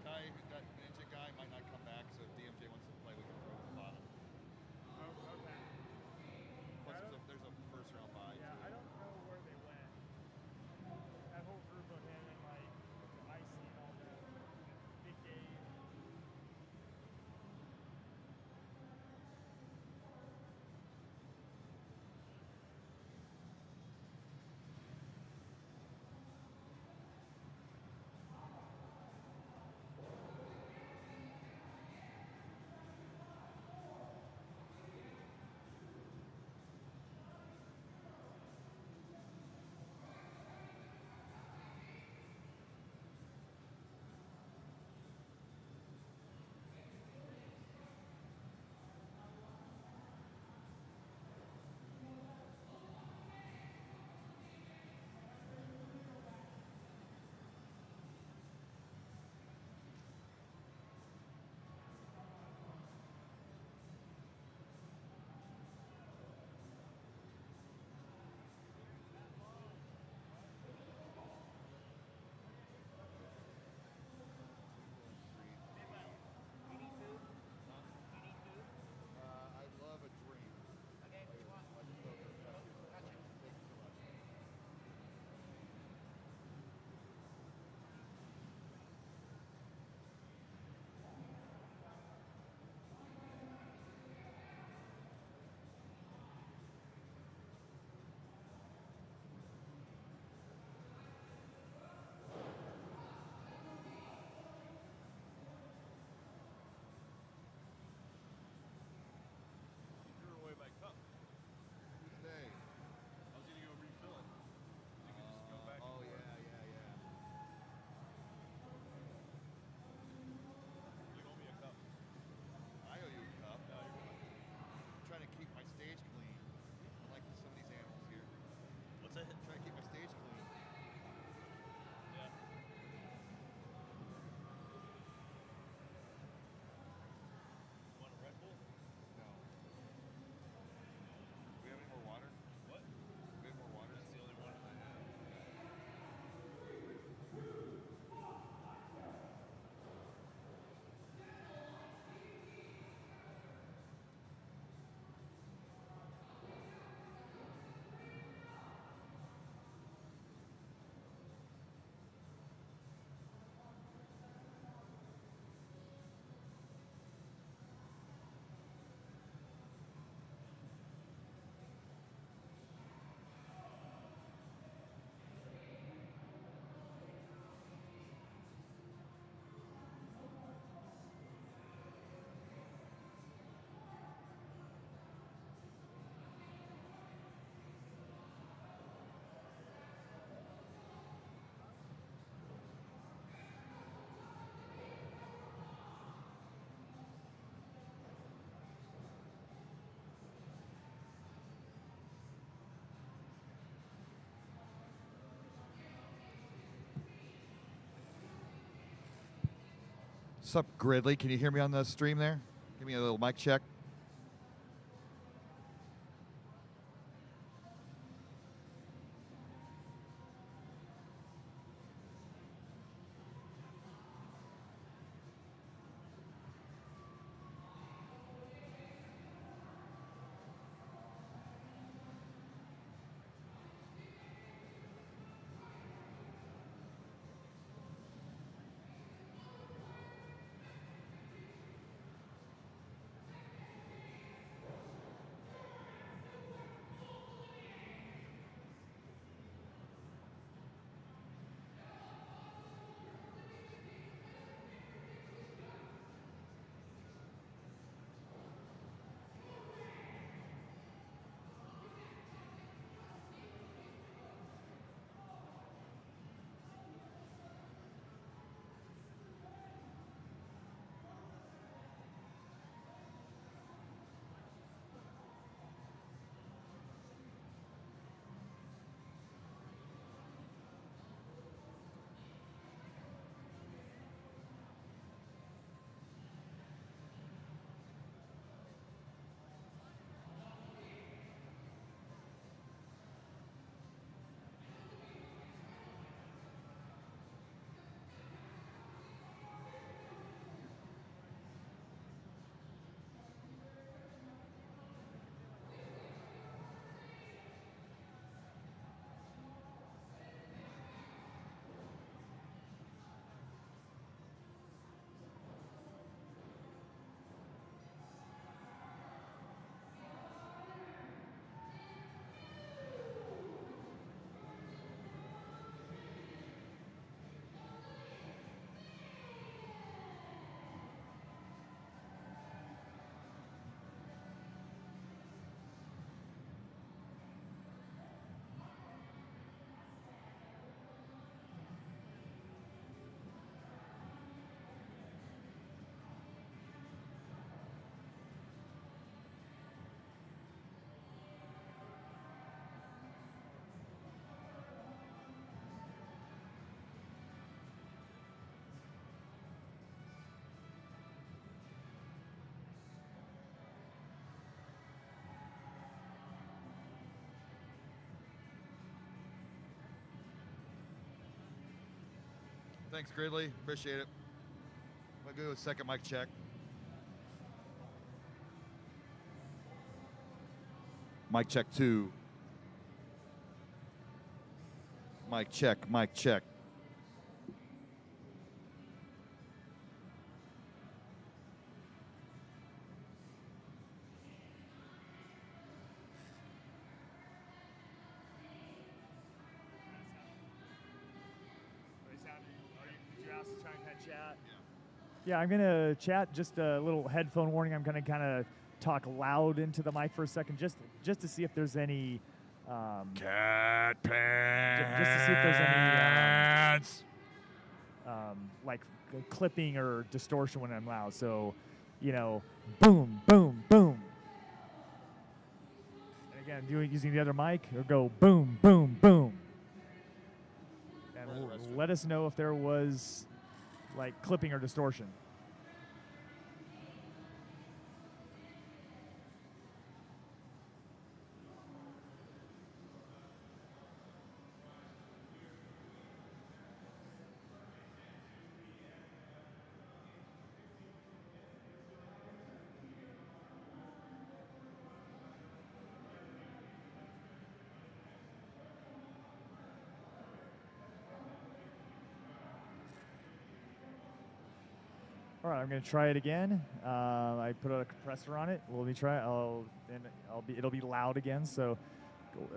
guy, that ninja guy, might not come back. So if DMJ wants to play, we can throw him at the bottom. Oh, okay. Plus, there's a first round bye. Yeah, Too. I don't know where they went. That whole group of him and like Icy and all that. Big Dave. I'd love a drink. Okay, what do you want? Like a Coke or a Pepsi. Gotcha. Thank you so much. You threw away my cup. Tuesday. I was gonna go refill it. You can just go back. Oh and forth. yeah. You owe me a cup. I owe you a cup. No, you're fine. I'm trying to keep my stage clean. Unlike some of these animals here. What's that? I'm trying to keep my stage clean. Yeah. Want a Red Bull? No. Do we have any more water? What? Do we have more water? That's the only one I have. Sup, Gridley? Can you hear me on the stream there? Give me a little mic check. Thanks, Gridley. Appreciate it. I'll go with second mic check. Mic check 2. Mic check, mic check. Did you ask to try and kind of chat? Yeah, I'm gonna chat. Just a little headphone warning. I'm gonna kind of talk loud into the mic for a second, just to see if there's any. Cat pants. Just to see if there's any like clipping or distortion when I'm loud. So, boom, boom, boom. And again, using the other mic, or go boom, boom, boom. And let us know if there was like clipping or distortion. All right, I'm going to try it again. I put a compressor on it. Let me try it. It'll be loud again. So,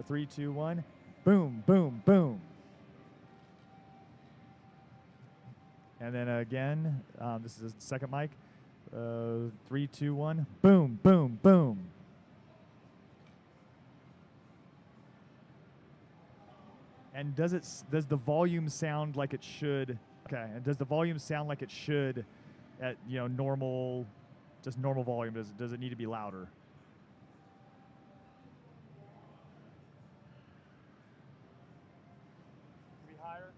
3, 2, 1. Boom, boom, boom. And then again, this is the second mic. 3, 2, 1. Boom, boom, boom. And does the volume sound like it should? Okay. And does the volume sound like it should at normal volume? Does it need to be louder? Be higher.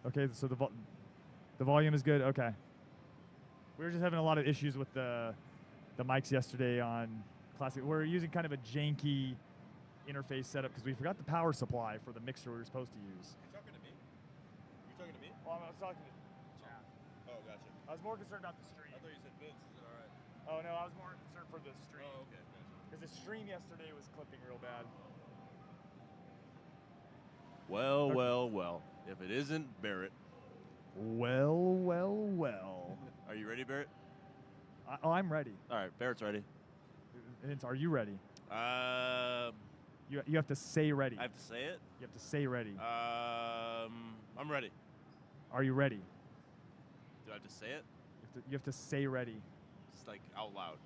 Okay, so the volume is good. Okay. We were just having a lot of issues with the mics yesterday on Classic. We're using kind of a janky interface setup because we forgot the power supply for the mixer we were supposed to use. You talking to me? You talking to me? Well, I was talking to chat. Oh, gotcha. I was more concerned about the stream. I thought you said Vince. Is it all right? Oh no, I was more concerned for the stream. Oh, okay. Gotcha. Because the stream yesterday was clipping real bad. Well, well, well. If it isn't Barrett. Well, well, well. Are you ready, Barrett? I'm ready. All right, Barrett's ready. Vince, are you ready? You have to say ready. I have to say it? You have to say ready. I'm ready. Are you ready? Do I have to say it? You have to say ready. It's like out loud.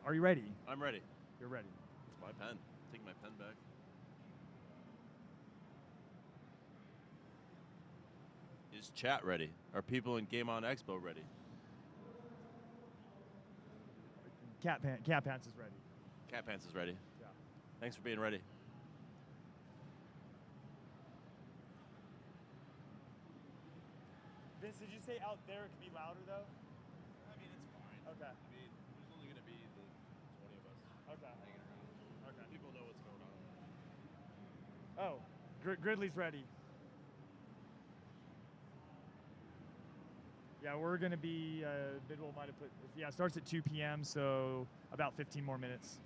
Are you ready? I'm ready. You're ready. It's my pen. Take my pen back. Is chat ready? Are people in Game On Expo ready? Cat Pants is ready. Cat Pants is ready. Yeah. Thanks for being ready. Vince, did you say out there it could be louder though? I mean, it's fine. Okay. I mean, there's only going to be the 20 of us Okay. hanging around. Okay. People know what's going on. Oh, Gridley's ready. Yeah, we're going to be, Bidwell might have put, yeah, it starts at 2 p.m., so about 15 more minutes.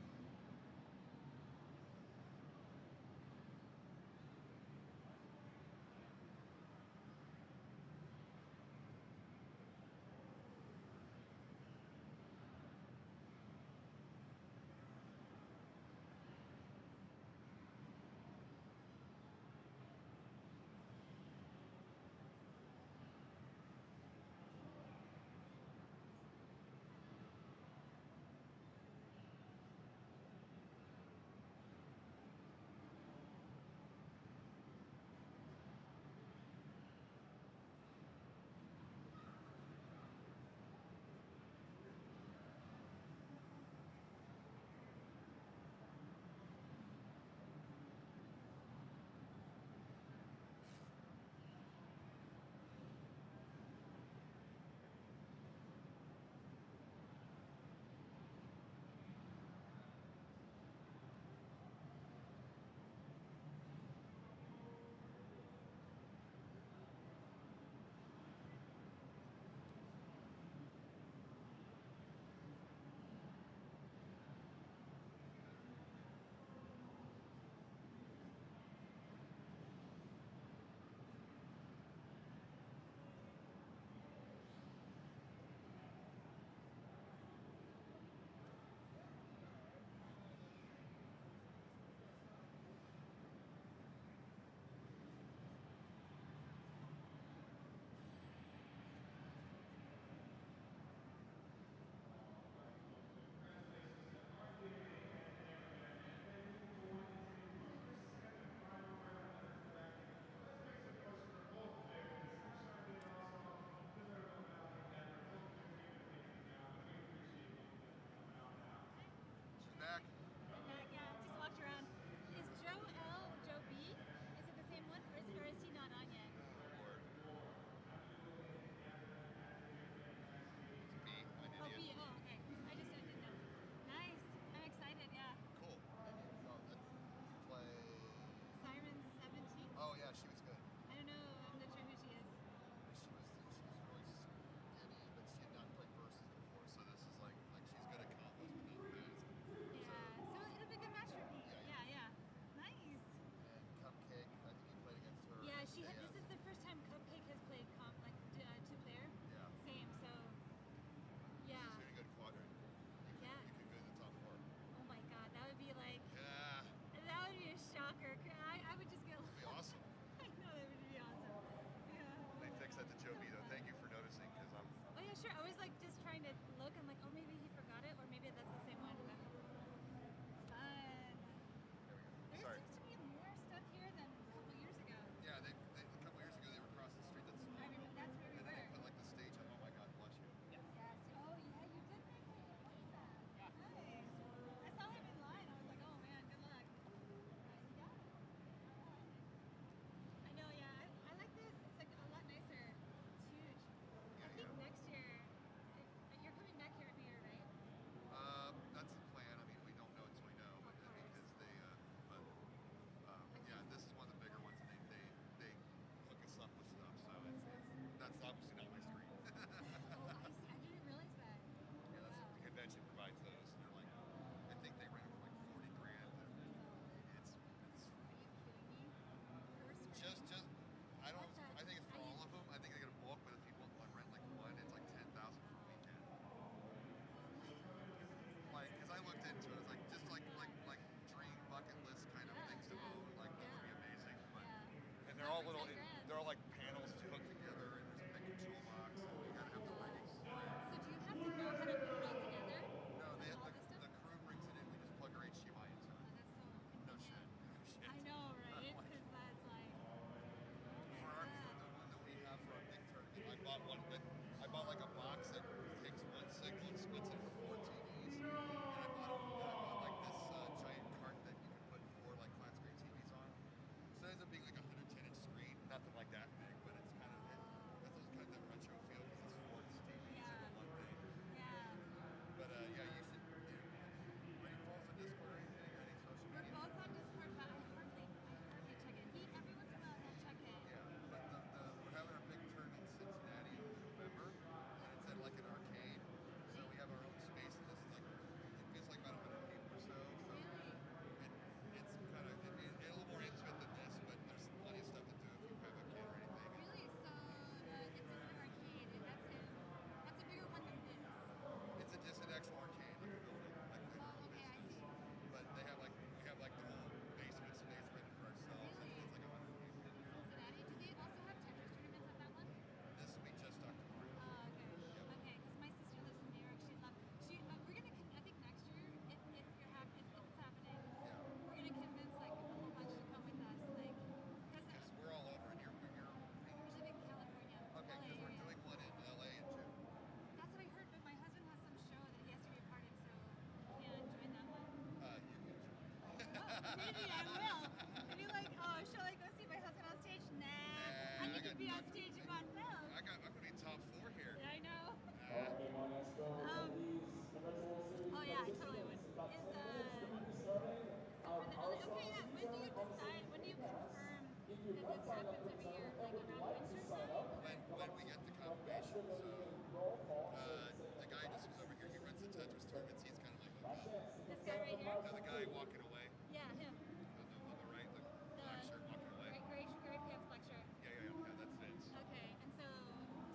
guy walking away Yeah, him. on the right, the black shirt walking away. Gray pants, black shirt. Yeah, that's it. Okay, and so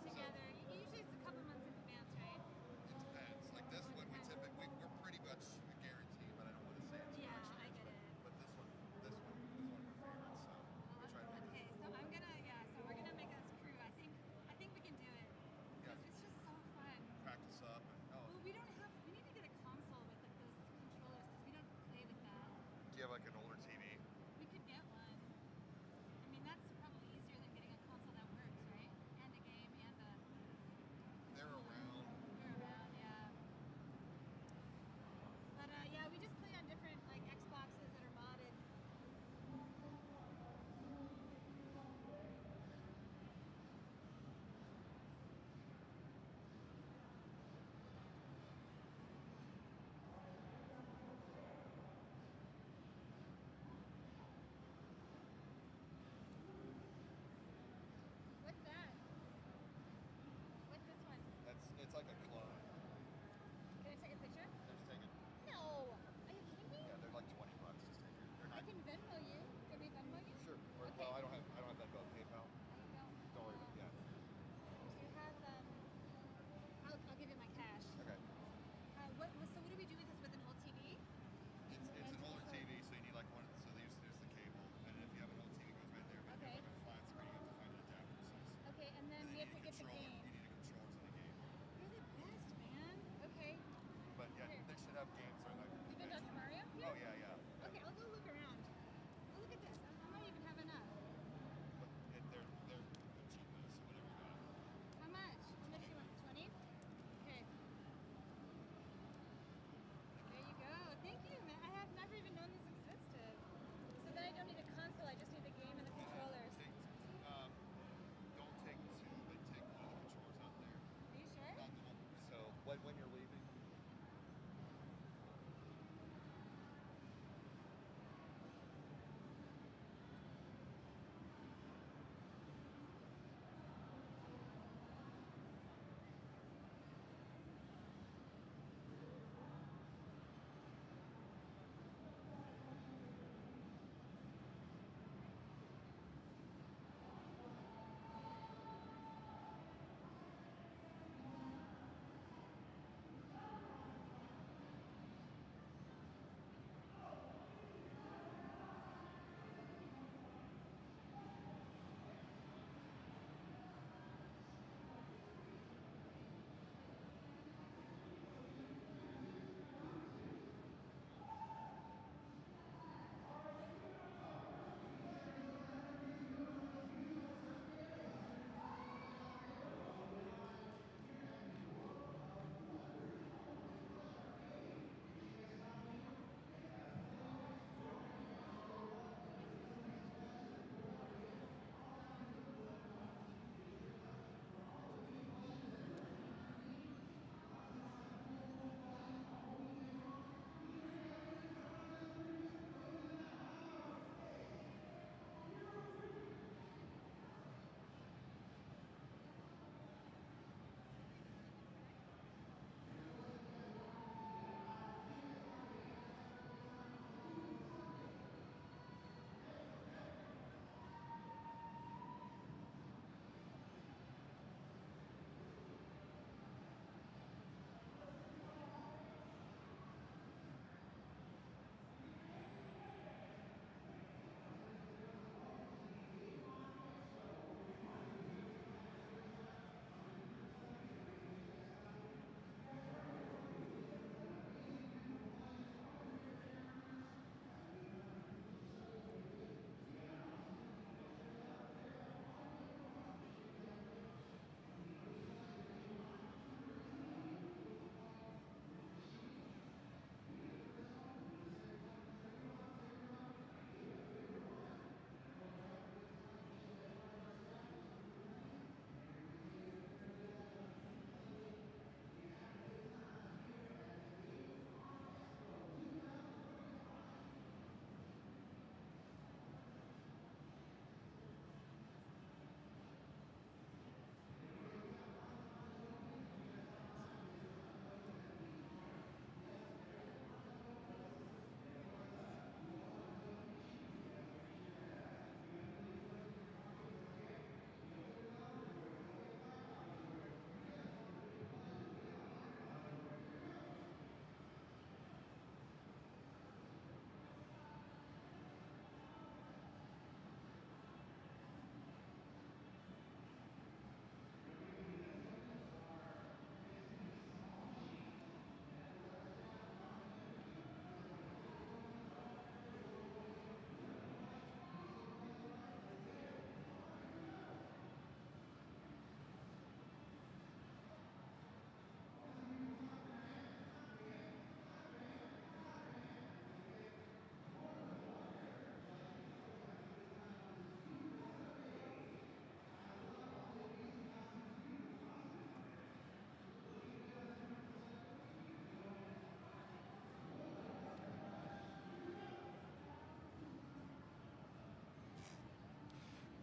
together, usually it's a couple months in advance, right? It depends. Like this one, we're pretty much guaranteed, but I don't want to say it too Yeah, much. I get it. But this one was one of my favorites, so we try to make Okay, so we're gonna make us crew. I think we can do it. Yeah. It's just so fun. practice up. Well, we need to get a console with like those controllers because we don't play with that. Do you have like an older TV? We could get one. I mean, that's probably easier than getting a console that works, right? And a game and a. They're around. They're around, yeah. But yeah, we just play on different like Xboxes that are modded.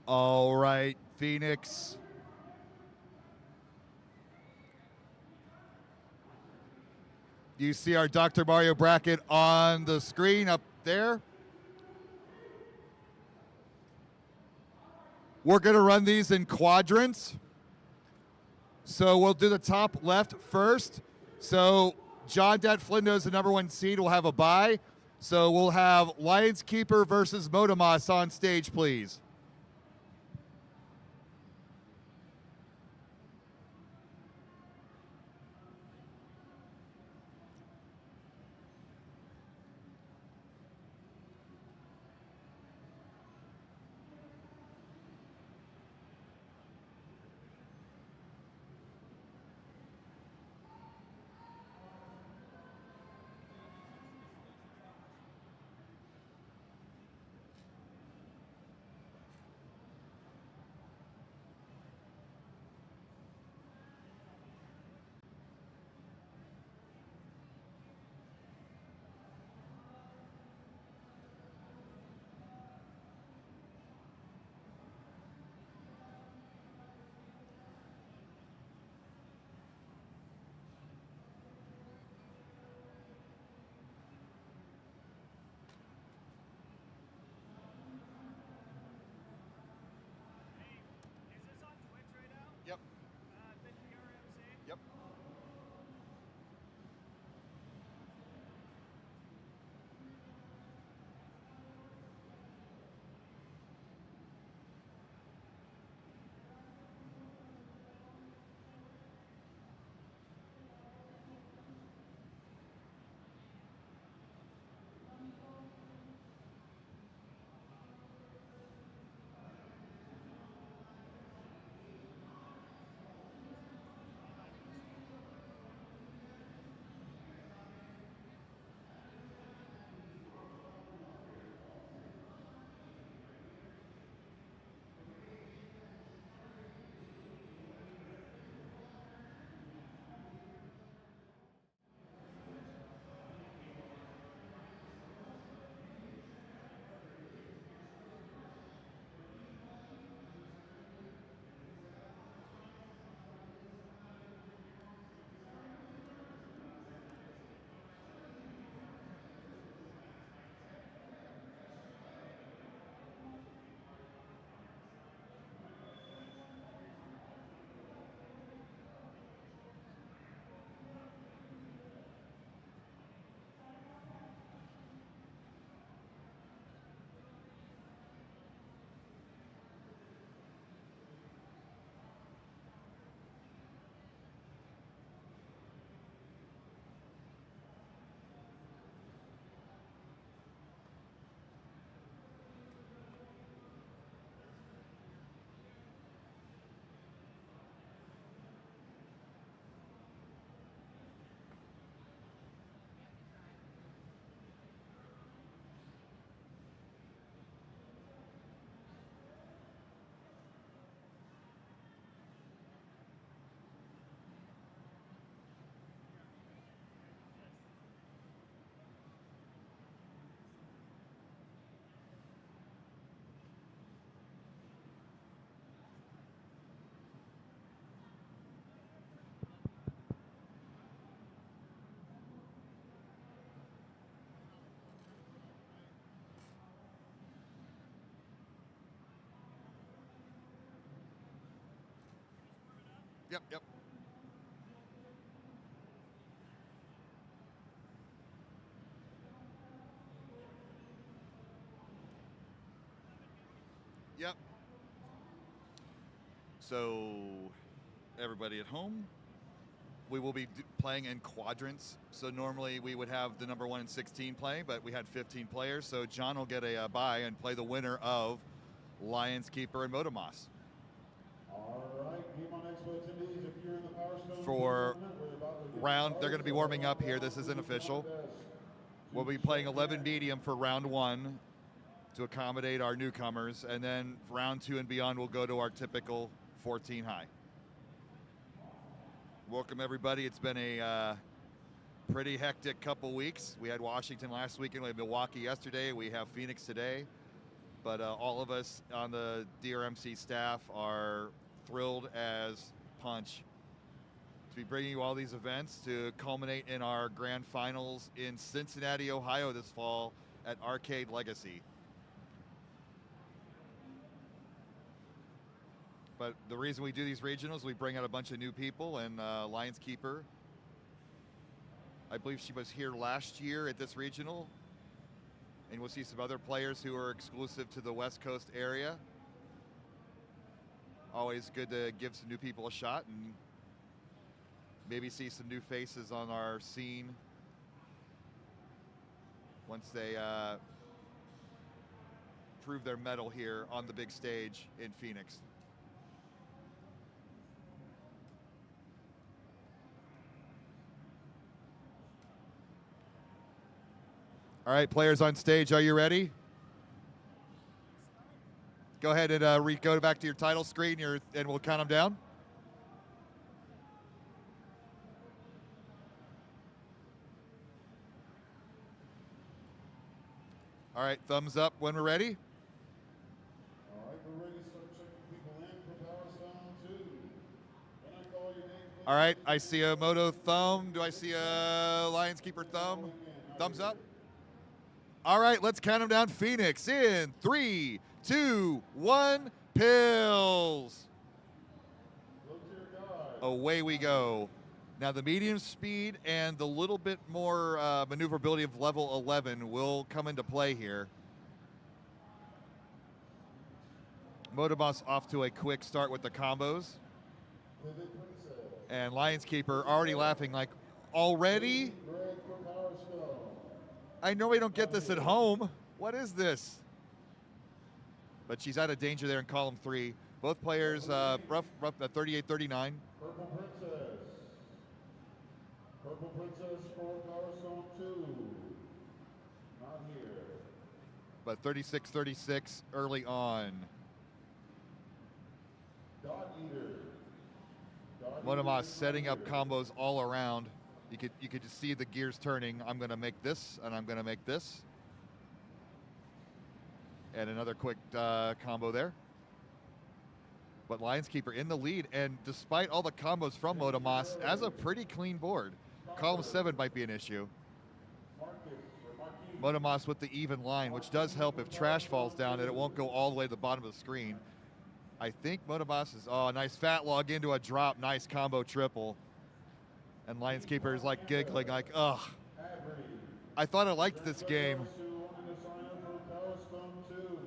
All right, Phoenix. You see our Dr. Mario bracket on the screen up there? We're going to run these in quadrants. So we'll do the top left first. So John Dat Flindo's the number 1 seed. We'll have a bye. So we'll have Lions Keeper versus Motomas on stage, please. Is this on Twitch right now? Yep. The DrMC? Yep. Yep, yep. Yep. So, everybody at home, we will be playing in quadrants. So normally we would have the number 1 and 16 play, but we had 15 players. So John will get a bye and play the winner of Lions Keeper and Motomas. All right, Game on Expo attendees, if you're in the Power Stone For tournament, we're about to get round, they're started. going to be warming up here. This isn't official. We'll be playing 11 medium for round 1 to accommodate our newcomers, and then round 2 and beyond we'll go to our typical 14 high. Welcome everybody. It's been a pretty hectic couple weeks. We had Washington last weekend, we had Milwaukee yesterday, we have Phoenix today. But all of us on the DrMC staff are thrilled as punch to be bringing you all these events to culminate in our grand finals in Cincinnati, Ohio this fall at Arcade Legacy. But the reason we do these regionals, we bring out a bunch of new people, and Lionskeeper, I believe she was here last year at this regional, and we'll see some other players who are exclusive to the West Coast area. Always good to give some new people a shot and maybe see some new faces on our scene once they prove their mettle here on the big stage in Phoenix. All right, players on stage, are you ready? Go ahead and go back to your title screen and we'll count them down. All right, thumbs up when we're ready. All right, we're ready to start checking people in for Power Stone 2. Can I call your name, please? All right, I see a Moto thumb. Do I see a Lionskeeper thumb? Thumbs up. All right, let's count them down. Phoenix in 3, 2, 1, pills. Look to your guide. Away we go. Now the medium speed and the little bit more maneuverability of level 11 will come into play here. Motoboss off to a quick start with the combos. Vivid Princess. And Lionskeeper already laughing like, already? Greg for Power Stone. I know we don't get this at home. What is this? But she's out of danger there in column 3. Both players rough 38-39. Purple Princess. Purple Princess for Power Stone 2. Not here. But 36-36 early on. Dot Eater. Dot Monomas Eater setting up here. combos all around. You could just see the gears turning. I'm going to make this, and I'm going to make this. And another quick combo there. But Lionskeeper in the lead, and despite all the combos from Motomas, as a pretty clean board. Column 7 might be an issue. Motomas with the even line, which does help if trash falls down and it won't go all the way to the bottom of the screen. I think Motomas is, oh, nice fat log into a drop, nice combo triple. And Lionskeeper is like giggling, like, ugh. I thought I liked this game,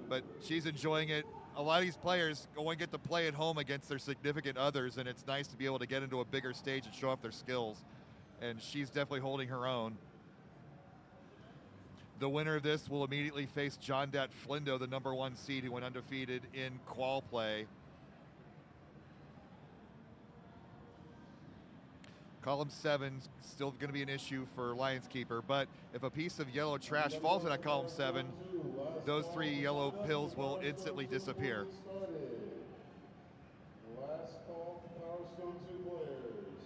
but she's enjoying it. A lot of these players only get to play at home against their significant others, and it's nice to be able to get into a bigger stage and show off their skills. And she's definitely holding her own. The winner of this will immediately face John Dat Flindo, the #1 seed who went undefeated in qual play. Column 7's still going to be an issue for Lionskeeper, but if a piece of yellow trash falls in that column 7, those 3 yellow pills will instantly disappear. Last call for Power Stone 2 players.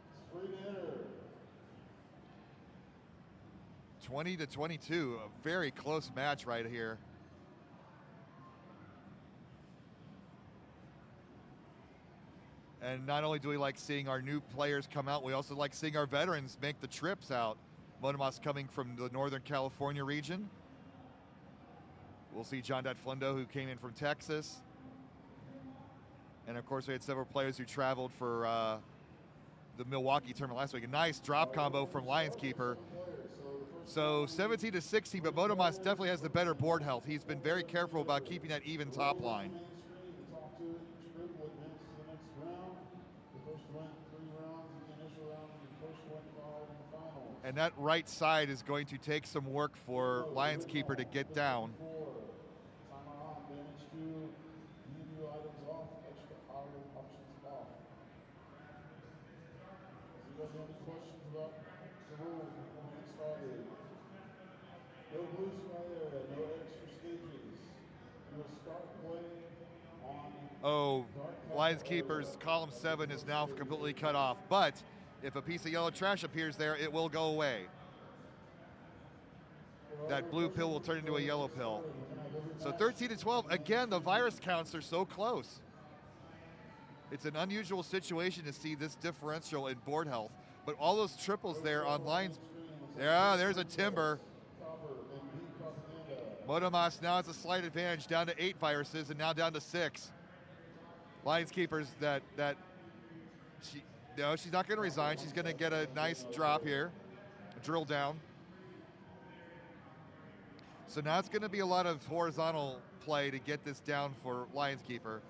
It's free to enter. 20-22, a very close match right here. And not only do we like seeing our new players come out, we also like seeing our veterans make the trips out. Motomas coming from the Northern California region. We'll see John Dat Flindo, who came in from Texas. And of course, we had several players who traveled for the Milwaukee tournament last week. A nice drop combo from Lionskeeper. So 17-16, but Motomas definitely has the better board health. He's been very careful about keeping that even top line. And that right side is going to take some work for Lionskeeper to get down. No blue sky area, no extra stages. You will start playing on Oh, Lionskeeper's column 7 is now completely cut off, but if a piece of yellow trash appears there, it will go away. That blue pill will turn into a yellow pill. So 13 to 12, again, the virus counts are so close. It's an unusual situation to see this differential in board health, but all those triples there on lines, yeah, there's a timber. Motomas now has a slight advantage, down to 8 viruses and now down to 6. Lineskeepers she's not gonna resign. She's gonna get a nice drop here, a drill down. So now it's gonna be a lot of horizontal play to get this down for Lionskeeper.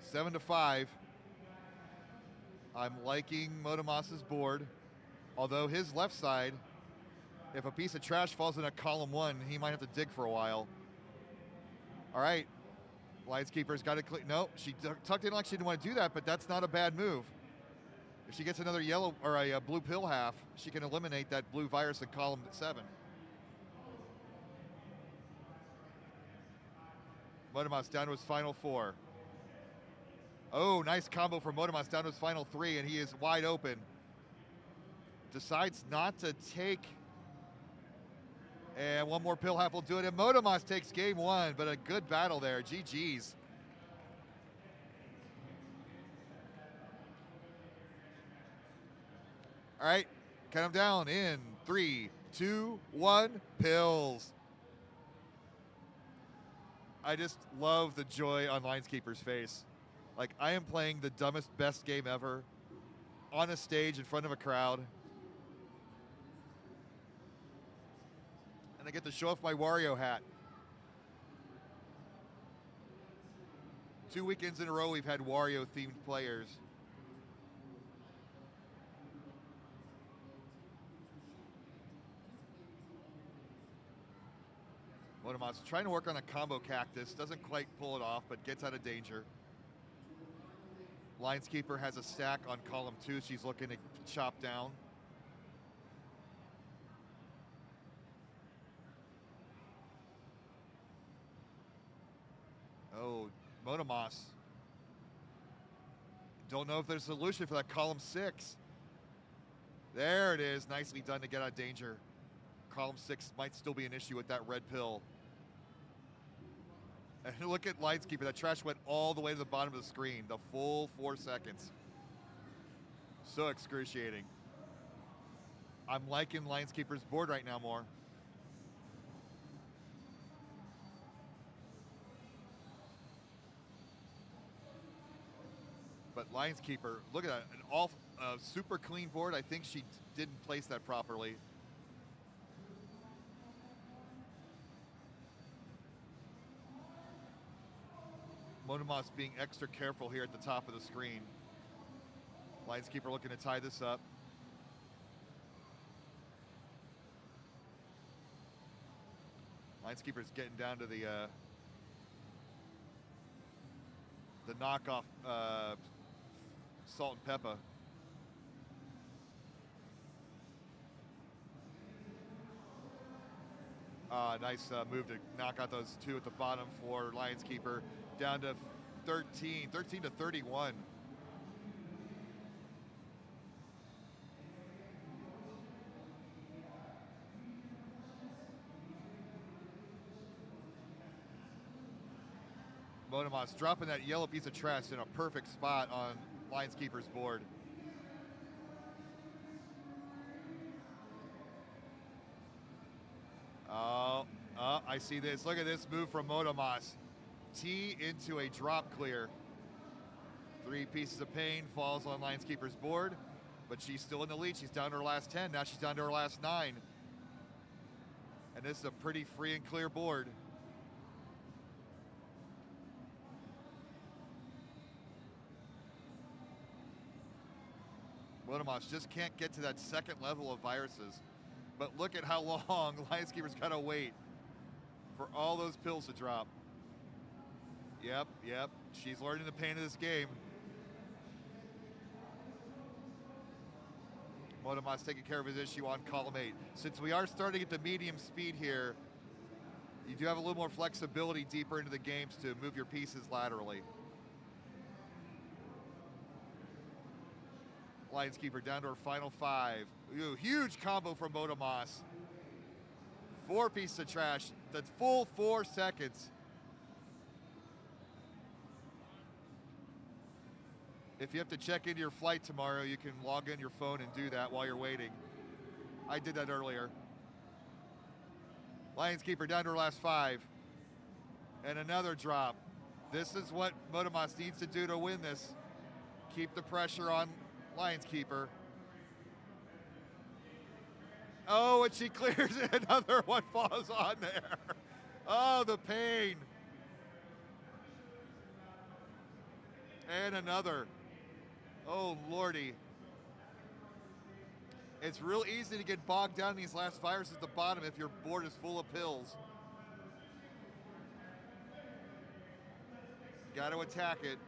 Seven to 5. I'm liking Motomas's board, although his left side, if a piece of trash falls in a column 1, he might have to dig for a while. All right, Lineskeeper's got to clean. No, she tucked in like she didn't want to do that, but that's not a bad move. If she gets another yellow or a blue pill half, she can eliminate that blue virus in column 7. Motomas down to his final 4. Oh, nice combo for Motomas down to his final 3, and he is wide open. Decides not to take, and one more pill half will do it, and Motomas takes game 1, but a good battle there. GG's. All right, count them down in 3, 2, 1, pills. I just love the joy on Lineskeeper's face. Like, I am playing the dumbest, best game ever on a stage in front of a crowd. And I get to show off my Wario hat. 2 weekends in a row we've had Wario-themed players. Motomas trying to work on a combo cactus, doesn't quite pull it off, but gets out of danger. Lineskeeper has a stack on column 2 she's looking to chop down. Oh, Motomas. Don't know if there's a solution for that column 6. There it is, nicely done to get out of danger. Column 6 might still be an issue with that red pill. And look at Lineskeeper, that trash went all the way to the bottom of the screen, the full 4 seconds. So excruciating. I'm liking Lineskeeper's board right now more. But Lineskeeper, look at that, an all super clean board. I think she didn't place that properly. Motomas being extra careful here at the top of the screen. Lineskeeper looking to tie this up. Lineskeeper's getting down to the knockoff salt and pepper. Nice move to knock out those 2 at the bottom for Lineskeeper. Down to 13 to 31. Motomas dropping that yellow piece of trash in a perfect spot on Lineskeeper's board. Oh, I see this. Look at this move from Motomas. T into a drop clear. 3 pieces of pain falls on Lineskeeper's board, but she's still in the lead. She's down to her last 10. Now she's down to her last 9. And this is a pretty free and clear board. Motomas just can't get to that second level of viruses. But look at how long Lineskeeper's got to wait for all those pills to drop. Yep, she's learning the pain of this game. Motomas taking care of his issue on column 8. Since we are starting at the medium speed here, you do have a little more flexibility deeper into the games to move your pieces laterally. Lionskeeper down to her final 5. Ooh, huge combo from Motomas. 4 pieces of trash. That's full 4 seconds. If you have to check into your flight tomorrow, you can log in your phone and do that while you're waiting. I did that earlier. Lionskeeper down to her last 5. And another drop. This is what Motomas needs to do to win this. Keep the pressure on Lionskeeper. Oh, and she clears it. Another one falls on there. Oh, the pain. And another. Oh, Lordy. It's real easy to get bogged down in these last viruses at the bottom if your board is full of pills. Got to attack it.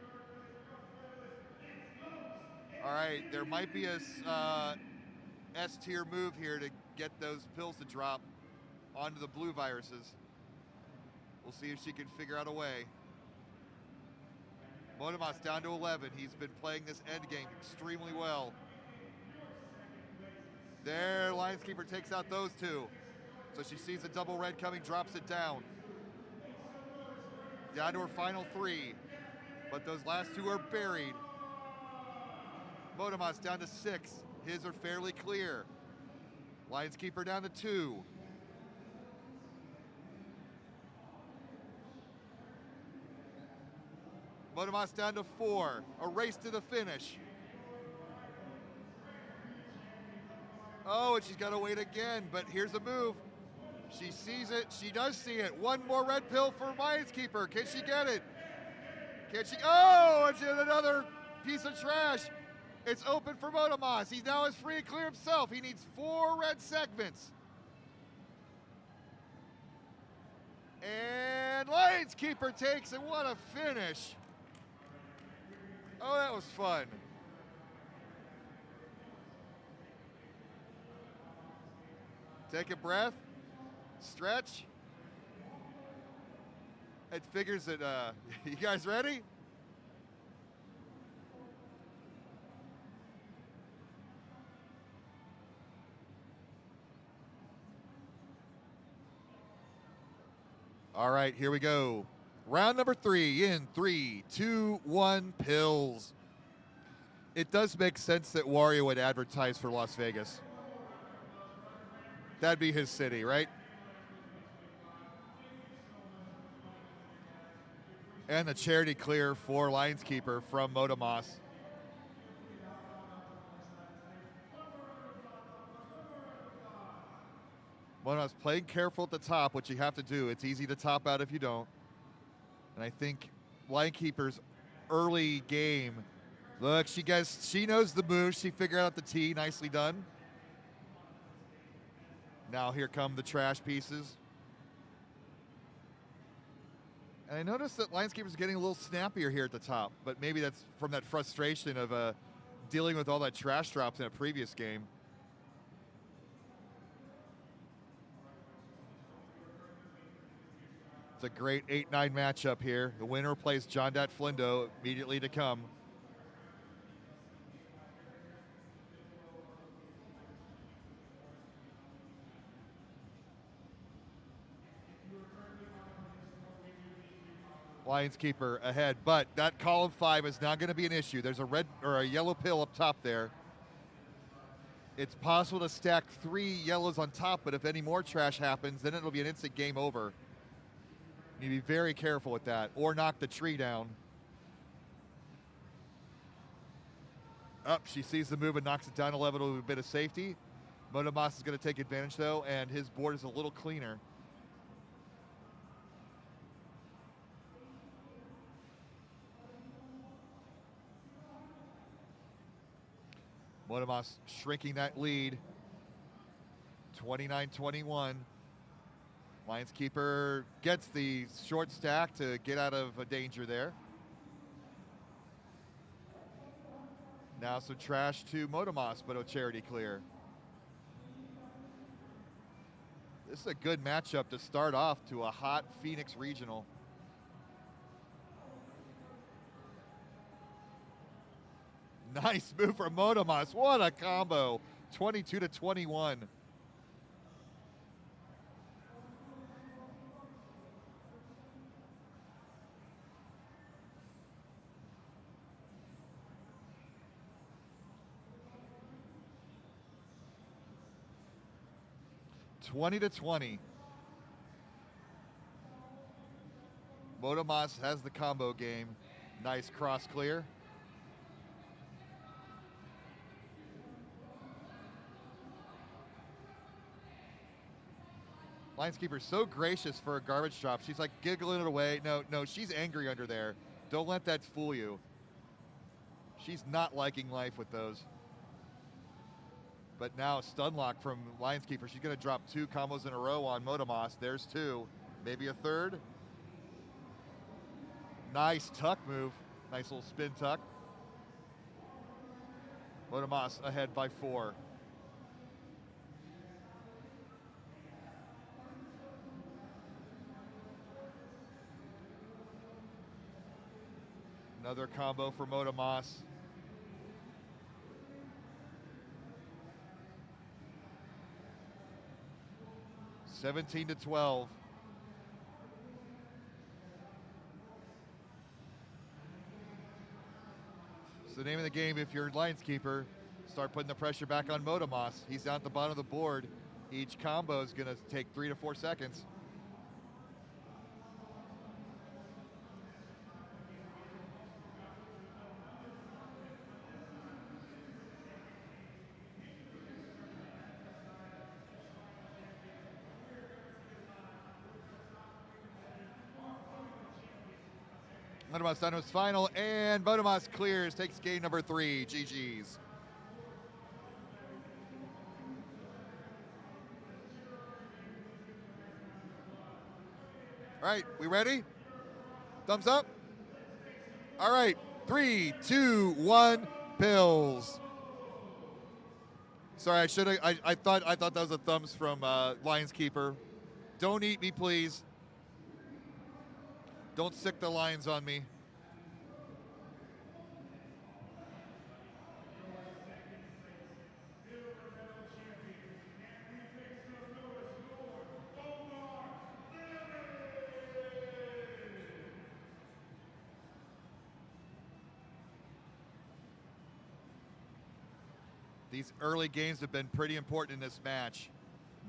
All right, there might be a S-tier move here to get those pills to drop onto the blue viruses. We'll see if she can figure out a way. Motomas down to 11. He's been playing this end game extremely well. There, Lionskeeper takes out those 2. So she sees the double red coming, drops it down. Down to her final 3. But those last 2 are buried. Motomas down to 6. His are fairly clear. Lionskeeper down to 2. Motomas down to 4. A race to the finish. Oh, and she's got to wait again, but here's a move. She sees it. She does see it. One more red pill for Lionskeeper. Can she get it? Can she? Oh, and she has another piece of trash. It's open for Motomas. He now is free and clear himself. He needs 4 red segments. And Lionskeeper takes it. What a finish. Oh, that was fun. Take a breath. Stretch. It figures that, you guys ready? All right, here we go. Round number 3 in 3, 2, 1, pills. It does make sense that Wario would advertise for Las Vegas. That'd be his city, right? And the charity clear for Lionskeeper from Motomas. Motomas playing careful at the top, which you have to do. It's easy to top out if you don't. And I think Lionskeeper's early game, look, she knows the move. She figured out the T. Nicely done. Now here come the trash pieces. And I noticed that Lionskeeper's getting a little snappier here at the top, but maybe that's from that frustration of dealing with all that trash drops in a previous game. It's a great 8-9 matchup here. The winner plays John Dat Flindo immediately to come. Lionskeeper ahead, but that column 5 is not going to be an issue. There's a red or a yellow pill up top there. It's possible to stack 3 yellows on top, but if any more trash happens, then it'll be an instant game over. You need to be very careful with that, or knock the tree down. Up, she sees the move and knocks it down a level with a bit of safety. Motomas is going to take advantage though, and his board is a little cleaner. Motomas shrinking that lead. 29-21. Lionskeeper gets the short stack to get out of a danger there. Now some trash to Motomas, but a charity clear. This is a good matchup to start off to a hot Phoenix Regional. Nice move from Motomas. What a combo. 22 to 21. (20-20). Motomas has the combo game. Nice cross clear. Lineskeeper's so gracious for a garbage drop. She's like giggling it away. No, she's angry under there. Don't let that fool you. She's not liking life with those. But now stun lock from Lineskeeper. She's gonna drop 2 combos in a row on Motomas. There's 2, maybe a third. Nice tuck move. Nice little spin tuck. Motomas ahead by 4. Another combo for Motomas. (17-12). It's the name of the game. If you're Lineskeeper, start putting the pressure back on Motomas. He's down at the bottom of the board. Each combo is going to take 3 to 4 seconds. Motomas done his final, and Motomas clears, takes game number 3. GG's. All right, we ready? Thumbs up? All right, 3, 2, 1, pills. Sorry, I thought that was a thumbs from Lineskeeper. Don't eat me, please. Don't sick the lions on me. These early games have been pretty important in this match.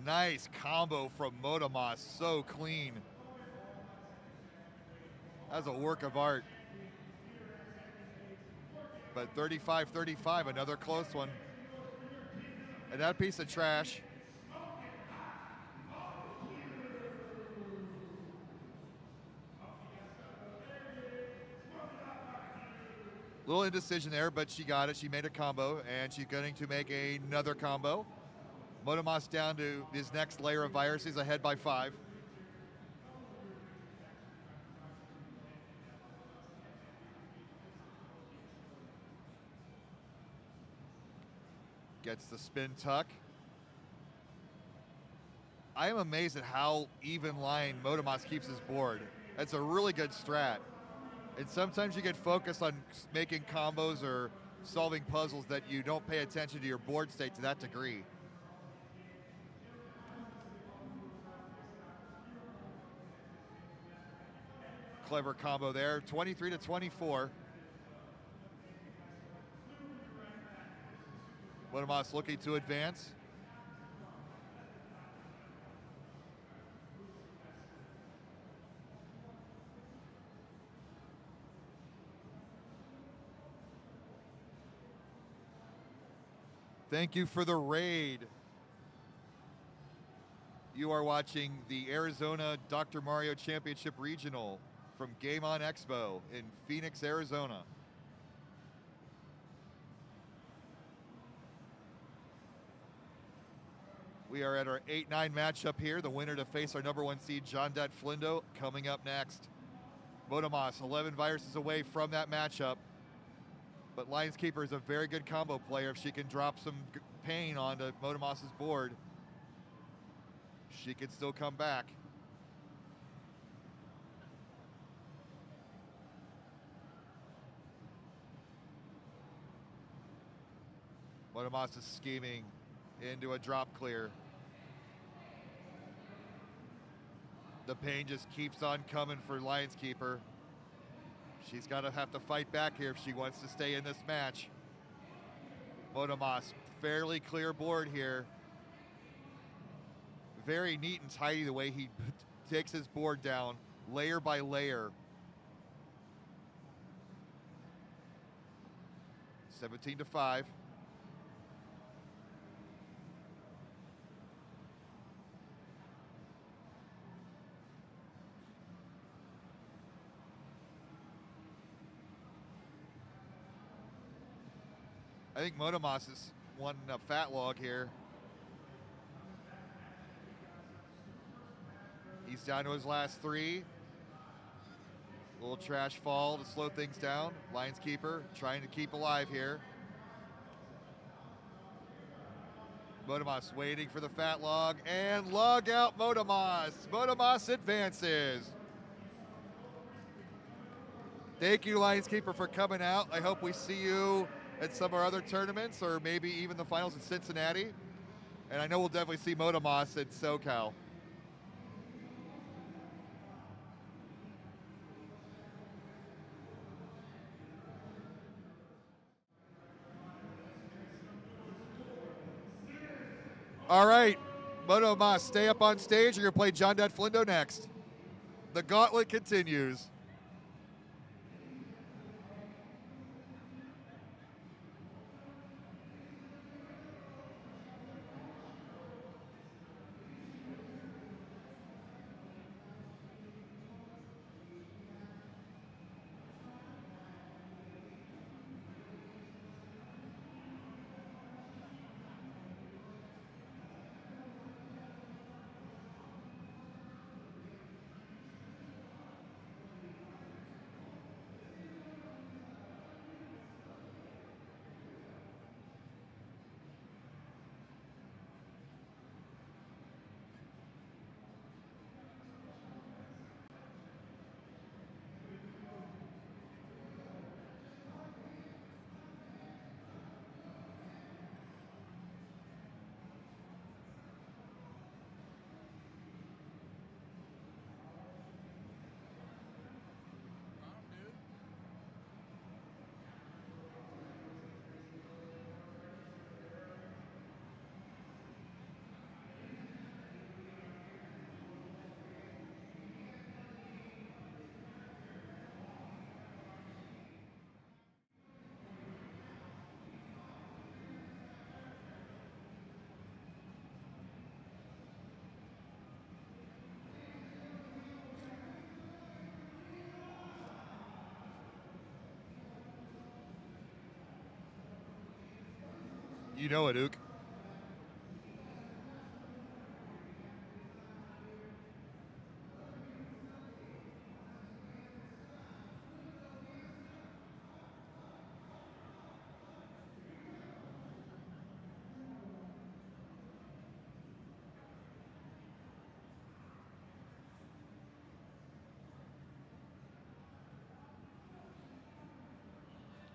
Nice combo from Motomas, so clean. That's a work of art. But 35-35, another close one. And that piece of trash. Little indecision there, but she got it. She made a combo, and she's going to make another combo. Motomas down to his next layer of viruses, ahead by 5. Gets the spin tuck. I am amazed at how even line Motomas keeps his board. That's a really good strat. And sometimes you get focused on making combos or solving puzzles that you don't pay attention to your board state to that degree. Clever combo there, 23-24. Motomas looking to advance. Thank you for the raid. You are watching the Arizona Dr. Mario Championship Regional from Game On Expo in Phoenix, Arizona. We are at our 8-9 matchup here. The winner to face our number 1 seed, John Dat Flindo, coming up next. Motomas, 11 viruses away from that matchup. But Lineskeeper is a very good combo player. If she can drop some pain onto Motomas' board, she can still come back. Motomas is scheming into a drop clear. The pain just keeps on coming for Lionskeeper. She's got to have to fight back here if she wants to stay in this match. Motomas, fairly clear board here. Very neat and tidy the way he takes his board down, layer by layer. 17-5. I think Motomas is one fat log here. He's down to his last 3. Little trash fall to slow things down. Lionskeeper trying to keep alive here. Motomas waiting for the fat log and log out Motomas. Motomas advances. Thank you, Lionskeeper, for coming out. I hope we see you at some of our other tournaments or maybe even the finals in Cincinnati. And I know we'll definitely see Motomas at SoCal. All right, Motomas, stay up on stage. You're going to play John Dad Flindo next. The gauntlet continues. You know it, Ook.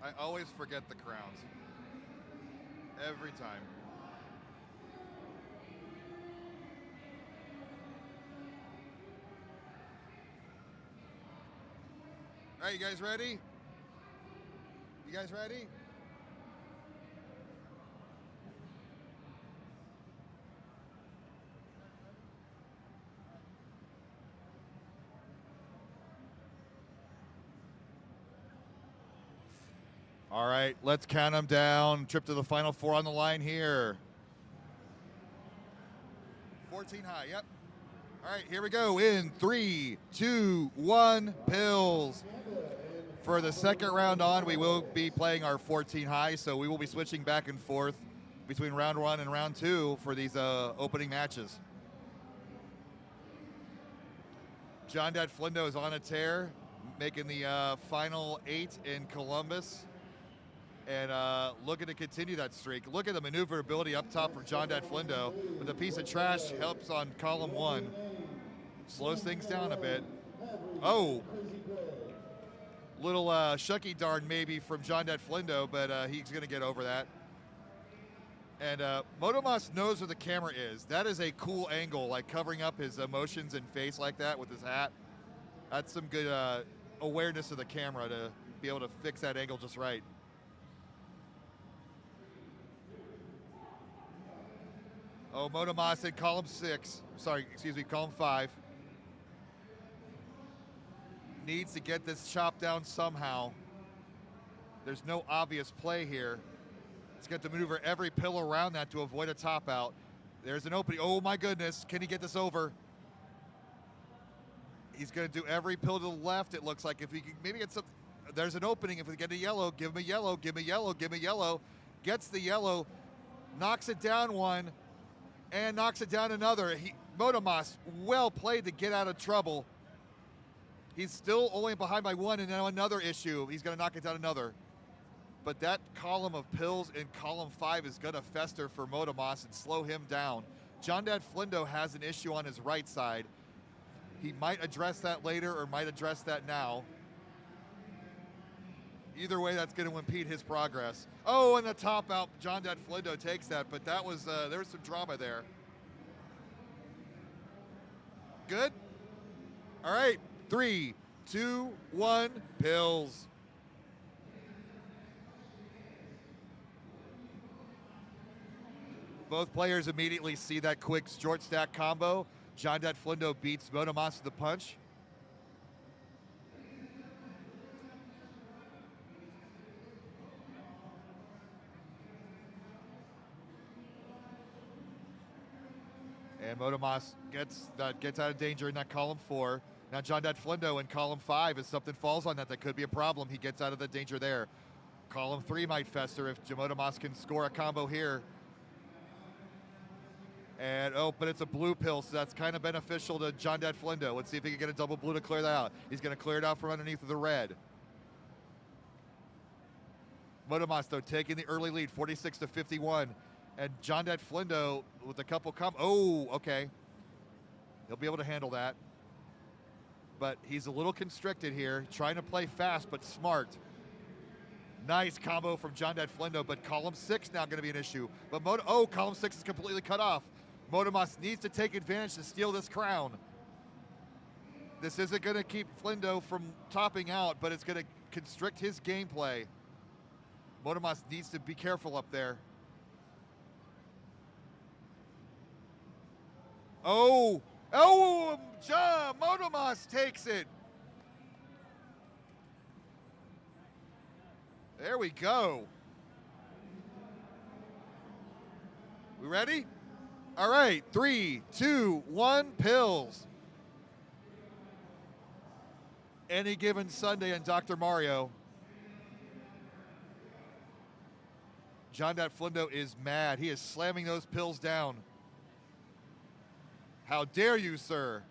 I always forget the crowns. Every time. All right, you guys ready? You guys ready? All right, let's count them down. Trip to the Final Four on the line here. 14 high, yep. All right, here we go in 3, 2, 1, pills. For the second round on, we will be playing our 14 high, so we will be switching back and forth between round 1 and round 2 for these opening matches. John Dad Flindo is on a tear, making the final 8 in Columbus, and looking to continue that streak. Look at the maneuverability up top for John Dad Flindo, with a piece of trash helps on column 1. Slows things down a bit. Oh! Little shucky darn maybe from John Dad Flindo, but he's going to get over that. And Motomas knows where the camera is. That is a cool angle, like covering up his emotions and face like that with his hat. That's some good awareness of the camera to be able to fix that angle just right. Oh, Motomas in column 6. Sorry, excuse me, column 5. Needs to get this chop down somehow. There's no obvious play here. He's got to maneuver every pill around that to avoid a top out. There's an opening. Oh my goodness, can he get this over? He's gonna do every pill to the left, it looks like. If he can maybe get something, there's an opening. If we get a yellow, give him a yellow, give him a yellow, give him a yellow. Gets the yellow, knocks it down one, and knocks it down another. Motomas, well played to get out of trouble. He's still only behind by one, and now another issue. He's gonna knock it down another. But that column of pills in column 5 is gonna fester for Motomas and slow him down. John Dad Flindo has an issue on his right side. He might address that later or might address that now. Either way, that's gonna impede his progress. Oh, and the top out, John Dad Flindo takes that, but that was, there was some drama there. Good? All right, 3, 2, 1, pills. Both players immediately see that quick short stack combo. John Dad Flindo beats Motomas with the punch. And Motomas gets out of danger in that column 4. Now John Dad Flindo in column 5, if something falls on that could be a problem, he gets out of the danger there. Column 3 might fester if Motomas can score a combo here. And, oh, but it's a blue pill, so that's kind of beneficial to John Dad Flindo. Let's see if he can get a double blue to clear that out. He's going to clear it out from underneath of the red. Motomas, though, taking the early lead, 46-51. And John Dad Flindo with a couple oh, okay. He'll be able to handle that. But he's a little constricted here, trying to play fast but smart. Nice combo from John Dad Flindo, but column 6 now going to be an issue. But column 6 is completely cut off. Motomas needs to take advantage to steal this crown. This isn't going to keep Flindo from topping out, but it's going to constrict his gameplay. Motomas needs to be careful up there. Motomas takes it. There we go. We ready? All right, 3, 2, 1, pills. Any given Sunday in Dr. Mario. John Dad Flindo is mad. He is slamming those pills down. How dare you, sir?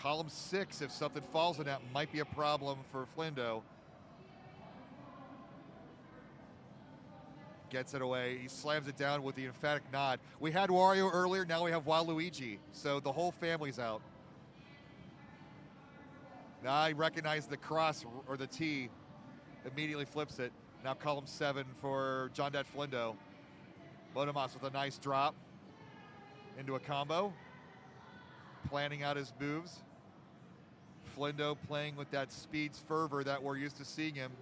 Column 6, if something falls on that, might be a problem for Flindo. Gets it away. He slams it down with the emphatic nod. We had Wario earlier, now we have Waluigi. So the whole family's out. Now I recognize the cross or the T. Immediately flips it. Now column 7 for John Dad Flindo. Motomas with a nice drop into a combo. Planning out his moves. Flindo playing with that speed's fervor that we're used to seeing him.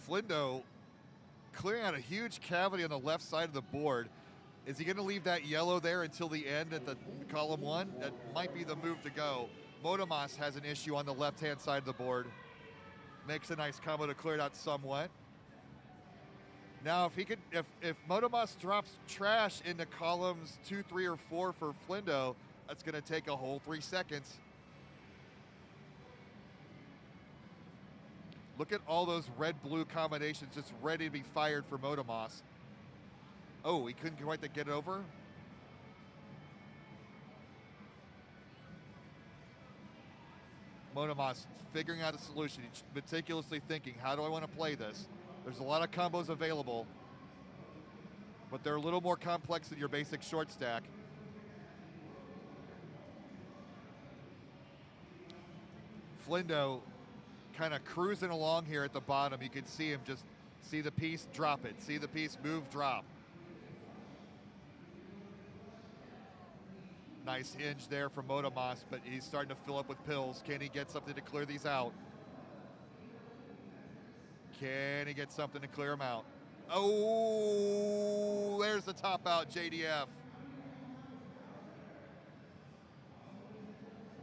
Flindo clearing out a huge cavity on the left side of the board. Is he going to leave that yellow there until the end at the column 1? That might be the move to go. Motomas has an issue on the left-hand side of the board. Makes a nice combo to clear it out somewhat. Now, if Motomas drops trash into columns 2, 3, or 4 for Flindo, that's going to take a whole 3 seconds. Look at all those red-blue combinations just ready to be fired for Motomas. Oh, he couldn't quite get it over. Monomas figuring out a solution. He's meticulously thinking, how do I want to play this? There's a lot of combos available, but they're a little more complex than your basic short stack. Flindo kind of cruising along here at the bottom. You can see him just see the piece, drop it. See the piece, move, drop. Nice hinge there from Motomas, but he's starting to fill up with pills. Can he get something to clear these out? Can he get something to clear them out? Oh, there's the top out, JDF.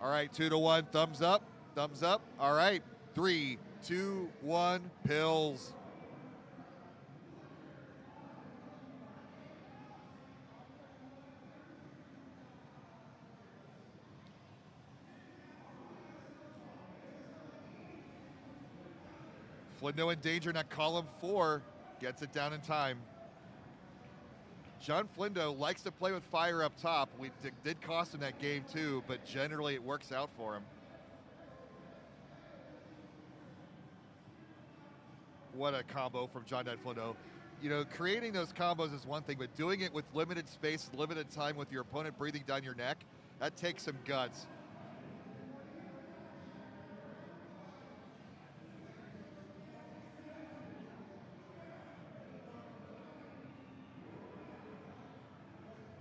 All right, 2-1, thumbs up, thumbs up. All right, 3, 2, 1, pills. Flindo in danger, now column 4 gets it down in time. John Flindo likes to play with fire up top. We did cost him that game too, but generally it works out for him. What a combo from John Flindo. You know, creating those combos is one thing, but doing it with limited space, limited time with your opponent breathing down your neck, that takes some guts.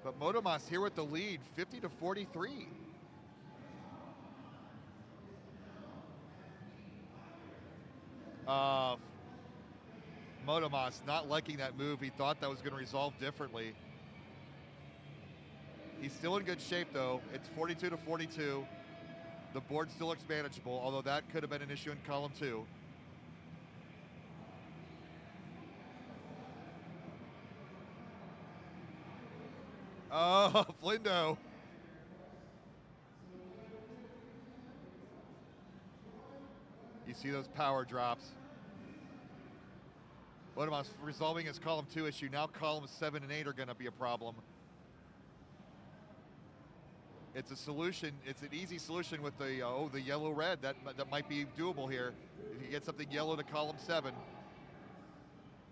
But Motomas here with the lead, 50-43. Motomas not liking that move. He thought that was going to resolve differently. He's still in good shape though. It's 42-42. The board still looks manageable, although that could have been an issue in column 2. Oh, Flindo. You see those power drops. Motomas resolving his column 2 issue. Now columns 7 and 8 are going to be a problem. It's a solution. It's an easy solution with the the yellow-red. That might be doable here. If you get something yellow to column 7.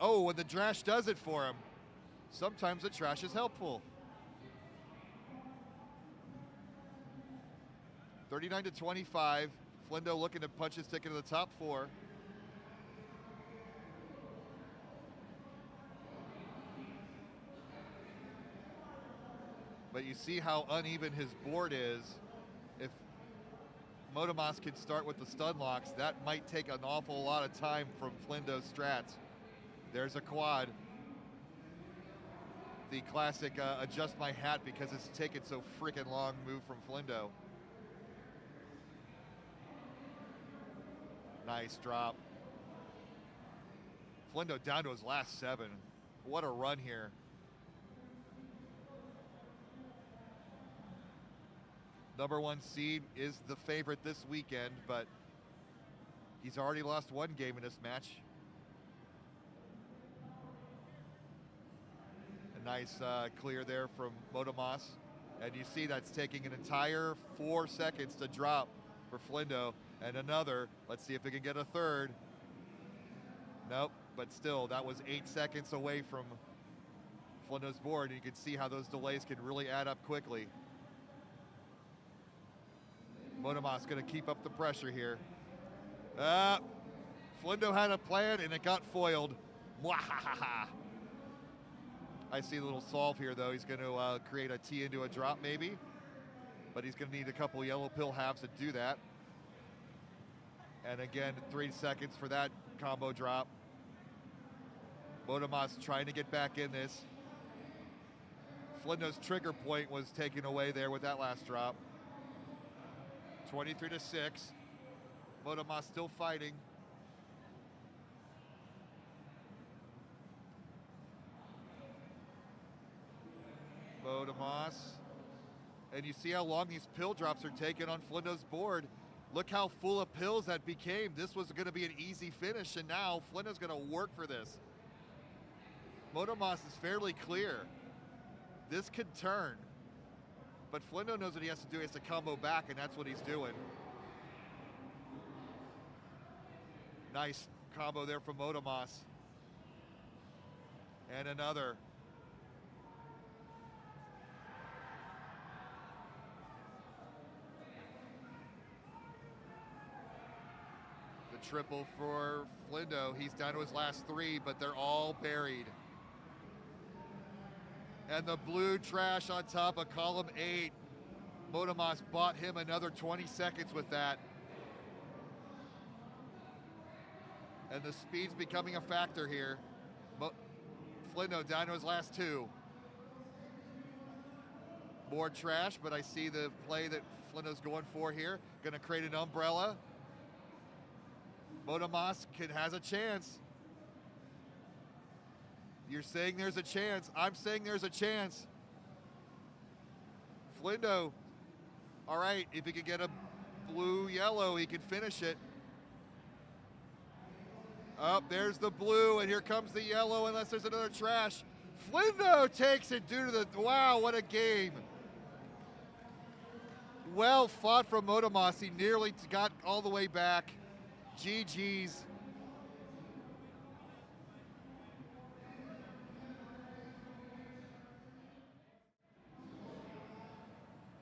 Oh, and the trash does it for him. Sometimes the trash is helpful. 39-25. Flindo looking to punch his ticket to the top 4. But you see how uneven his board is. If Motomas can start with the stun locks, that might take an awful lot of time from Flindo's strats. There's a quad. The classic adjust my hat because it's taken so freaking long move from Flindo. Nice drop. Flindo down to his last 7. What a run here. Number 1 seed is the favorite this weekend, but he's already lost 1 game in this match. A nice clear there from Motomas. And you see that's taking an entire 4 seconds to drop for Flindo. And another, let's see if we can get a third. Nope, but still, that was 8 seconds away from Flindo's board. And you can see how those delays can really add up quickly. Motomas going to keep up the pressure here. Flindo had a plan and it got foiled. Mwahaha. I see a little solve here though. He's going to create a T into a drop maybe. But he's going to need a couple yellow pill halves to do that. And again, 3 seconds for that combo drop. Motomas trying to get back in this. Flindo's trigger point was taken away there with that last drop. 23-6. Motomas still fighting. Motomas. And you see how long these pill drops are taking on Flindo's board. Look how full of pills that became. This was going to be an easy finish, and now Flindo's going to work for this. Motomas is fairly clear. This could turn. But Flindo knows what he has to do. He has to combo back, and that's what he's doing. Nice combo there from Motomas. And another. The triple for Flindo. He's down to his last 3, but they're all buried. And the blue trash on top of column 8. Motomas bought him another 20 seconds with that. And the speed's becoming a factor here. Flindo down to his last 2. More trash, but I see the play that Flindo's going for here. Gonna create an umbrella. Motomas has a chance. You're saying there's a chance. I'm saying there's a chance. Flindo, all right, if he could get a blue-yellow, he could finish it. Up, there's the blue, and here comes the yellow, unless there's another trash. Flindo takes it due to the, wow, what a game. Well fought from Motomas. He nearly got all the way back. GG's.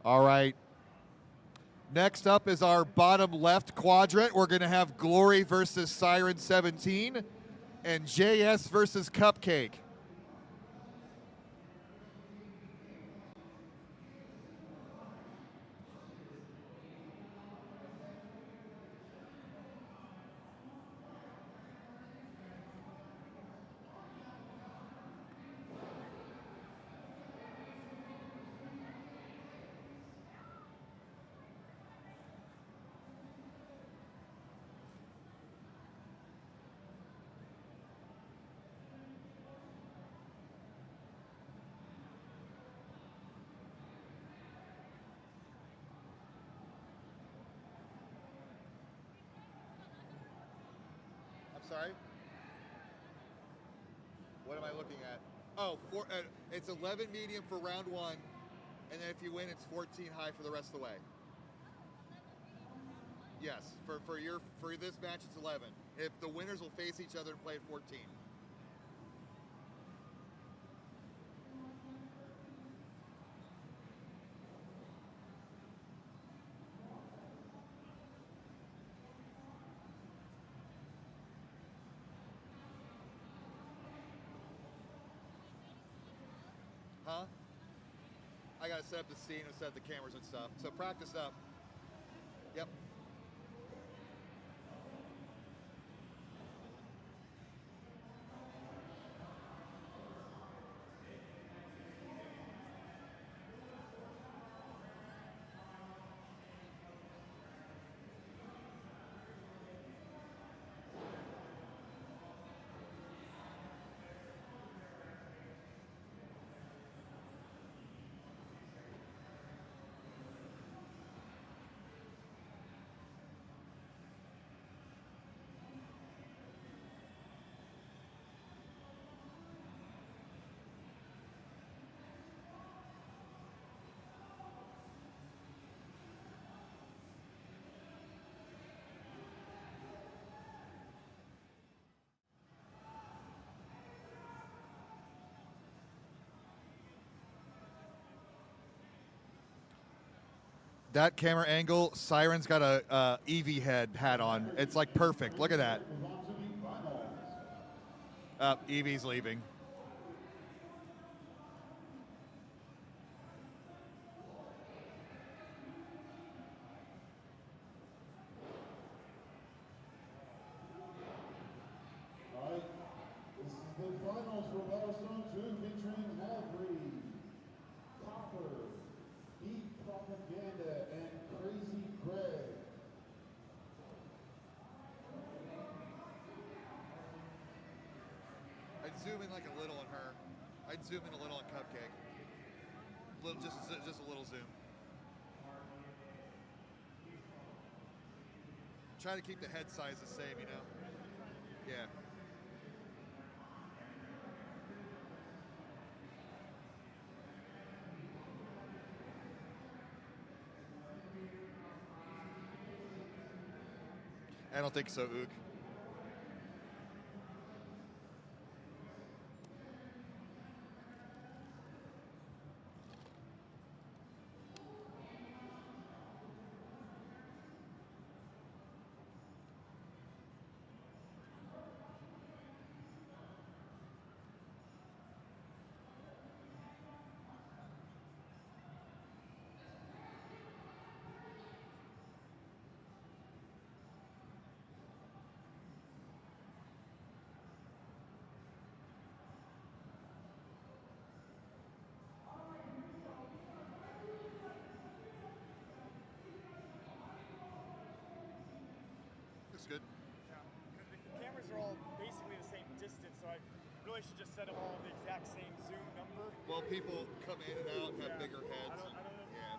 All right. Next up is our bottom left quadrant. We're going to have Glory versus Siren 17 and JS versus Cupcake. Sorry? What am I looking at? Oh, it's 11 medium for round 1, and then if you win, it's 14 high for the rest of the way. Yes, for this match, it's 11. If the winners will face each other and play at 14. Huh? I gotta set up the scene and set up the cameras and stuff. So practice up. Yep. That camera angle, Siren's got a Eevee head hat on. It's like perfect. Look at that. Eevee's leaving. All right, this is the finals for Battlestone 2 featuring Avery, Copper, Beat Propaganda, and Crazy Greg. I'd zoom in like a little on her. I'd zoom in a little on Cupcake. Just a little zoom. Try to keep the head size the same, you know? Yeah. I don't think so, Ook. looks good. Yeah. The cameras are all basically the same distance, so I really should just set them all the exact same zoom number. Well, people come in and out and have Yeah. bigger heads. I don't know. Yeah.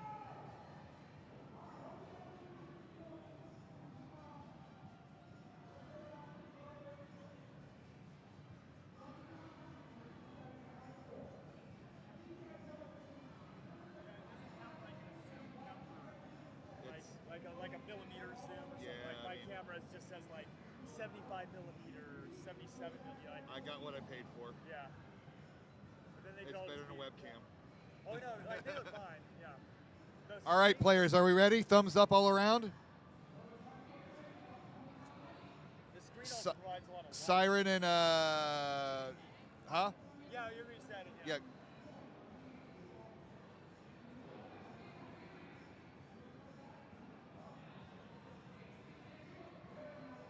Like a millimeter zoom or something. Yeah, Like my I mean- camera just says like 75 millimeter, 77 millimeter. I got what I paid for. Yeah. But then they It's could all better just than a be- webcam. Oh no, like, they look fine. Yeah. The All right, screen- players, are we ready? Thumbs up all around. The screen Si- also provides a lot of light. Siren and huh? Yeah, you reset it. Yeah.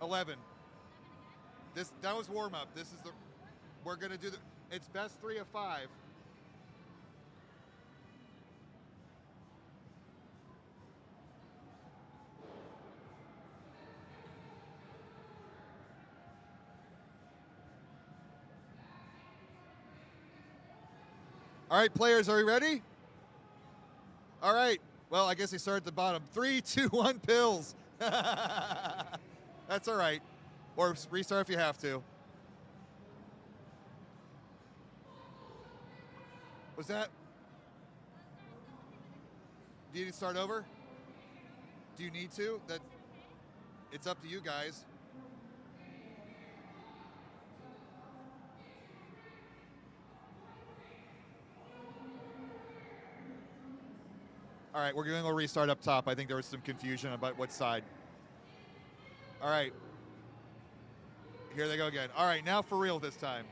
$11. That was warm up. This is we're gonna do it's best 3 of 5. All right, players, are we ready? All right. Well, I guess they start at the bottom. 3, 2, 1, pills. That's all right. Or restart if you have to. Was that? Do you need to start over? Do you need to? It's up to you guys. All right, we're going to restart up top. I think there was some confusion about what side. All right. Here they go again. All right, now for real this time.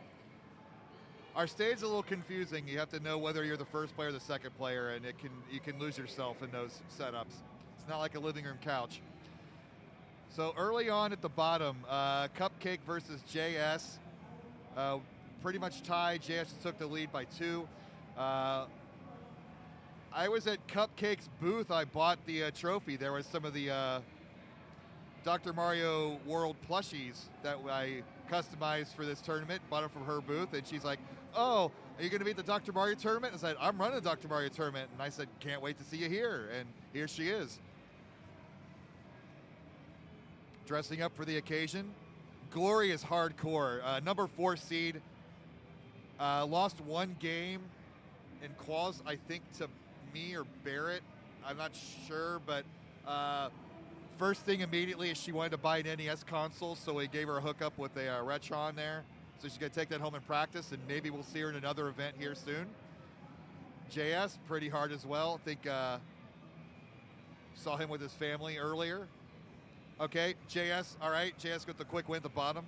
Our stage is a little confusing. You have to know whether you're the first player or the second player, and you can lose yourself in those setups. It's not like a living room couch. So early on at the bottom, Cupcake versus JS. Pretty much tied. JS just took the lead by 2. I was at Cupcake's booth. I bought the trophy. There was some of the Dr. Mario World plushies that I customized for this tournament. Bought them from her booth, and she's like, "Oh, are you going to be at the Dr. Mario tournament?" And I said, "I'm running the Dr. Mario tournament." And I said, "Can't wait to see you here." And here she is, dressing up for the occasion. Glory is hardcore. Number 4 seed. Lost 1 game in quals, I think, to me or Barrett. I'm not sure, but first thing immediately is she wanted to buy an NES console, so we gave her a hookup with a Retron there. So she's going to take that home and practice, and maybe we'll see her in another event here soon. JS, pretty hard as well. I think saw him with his family earlier. Okay, JS, all right. JS got the quick win at the bottom.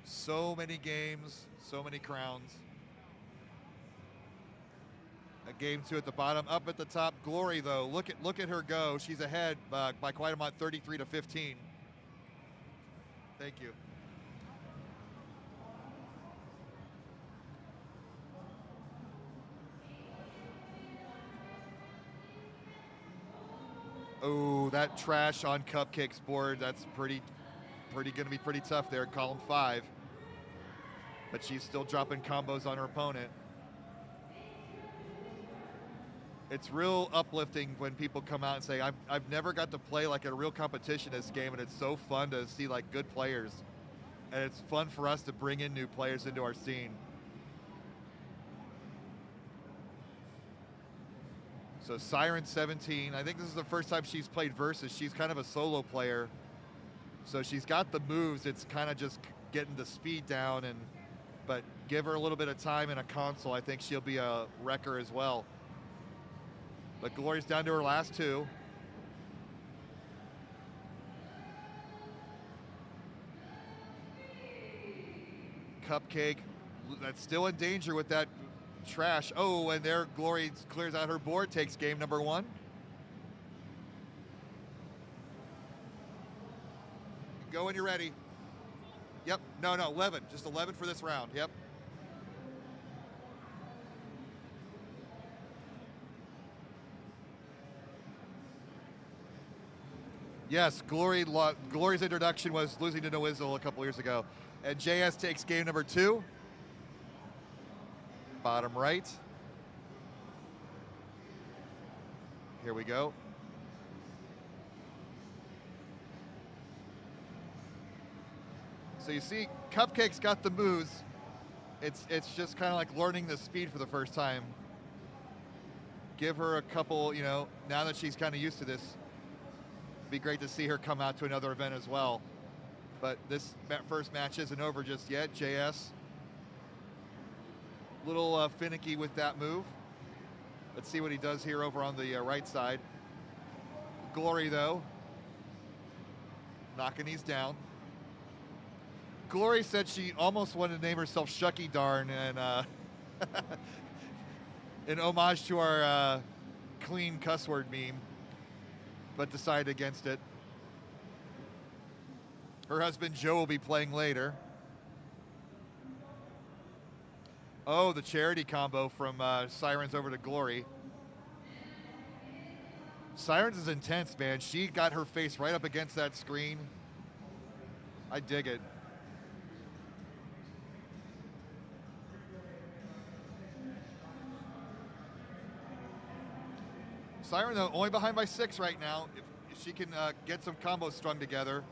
So many games, so many crowns. A game 2 at the bottom. Up at the top, Glory though. Look at her go. She's ahead by quite a amount, 33 to 15. Thank you. Oh, that trash on Cupcake's board. That's pretty going to be pretty tough there. Column 5. But she's still dropping combos on her opponent. It's real uplifting when people come out and say, I've never got to play like a real competition this game, and it's so fun to see like good players. And it's fun for us to bring in new players into our scene. So Siren 17, I think this is the first time she's played Versus. She's kind of a solo player. So she's got the moves, it's kind of just getting the speed down, but give her a little bit of time in a console, I think she'll be a wrecker as well. But Glory's down to her last 2. Cupcake, that's still in danger with that trash. Oh, and there Glory clears out her board, takes game number 1. Go when you're ready. Yep, no, 11, just 11 for this round, yep. Yes, Glory's introduction was losing to Nowizzle a couple years ago. And JS takes game number 2. Bottom right. Here we go. So you see, Cupcake's got the moves. It's just kind of like learning the speed for the first time. Give her a couple, you know, now that she's kind of used to this, it'd be great to see her come out to another event as well. But this first match isn't over just yet. JS, a little finicky with that move. Let's see what he does here over on the right side. Glory, though, knocking these down. Glory said she almost wanted to name herself Shucky Darn, and in homage to our clean cuss word meme, but decided against it. Her husband Joe will be playing later. Oh, the charity combo from Sirens over to Glory. Sirens is intense, man. She got her face right up against that screen. I dig it. Siren, though, only behind by 6 right now. If she can get some combos strung together,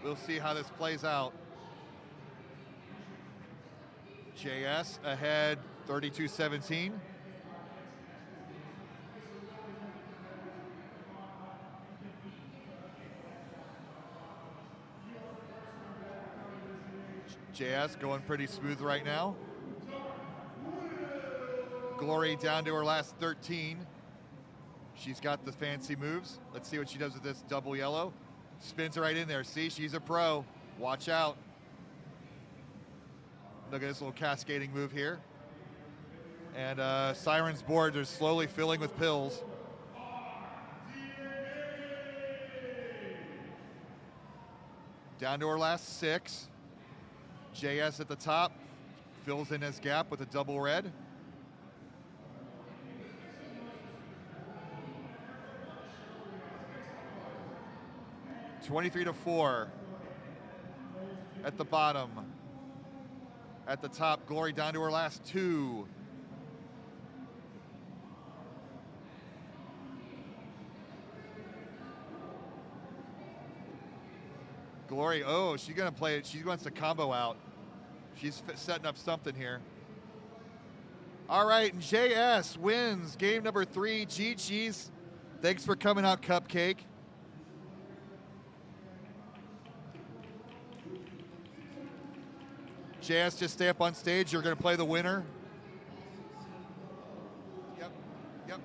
we'll see how this plays out. JS ahead, 32-17. JS going pretty smooth right now. Glory down to her last 13. She's got the fancy moves. Let's see what she does with this double yellow. Spins right in there. See, she's a pro. Watch out. Look at this little cascading move here. And Siren's boards are slowly filling with pills. Down to her last 6. JS at the top. Fills in his gap with a double red. (23-4) at the bottom. At the top, Glory down to her last 2. Glory, oh, she's gonna play it. She wants to combo out. She's setting up something here. All right, and JS wins game number 3. GG's. Thanks for coming out, Cupcake. JS, just stay up on stage. You're going to play the winner. Yep.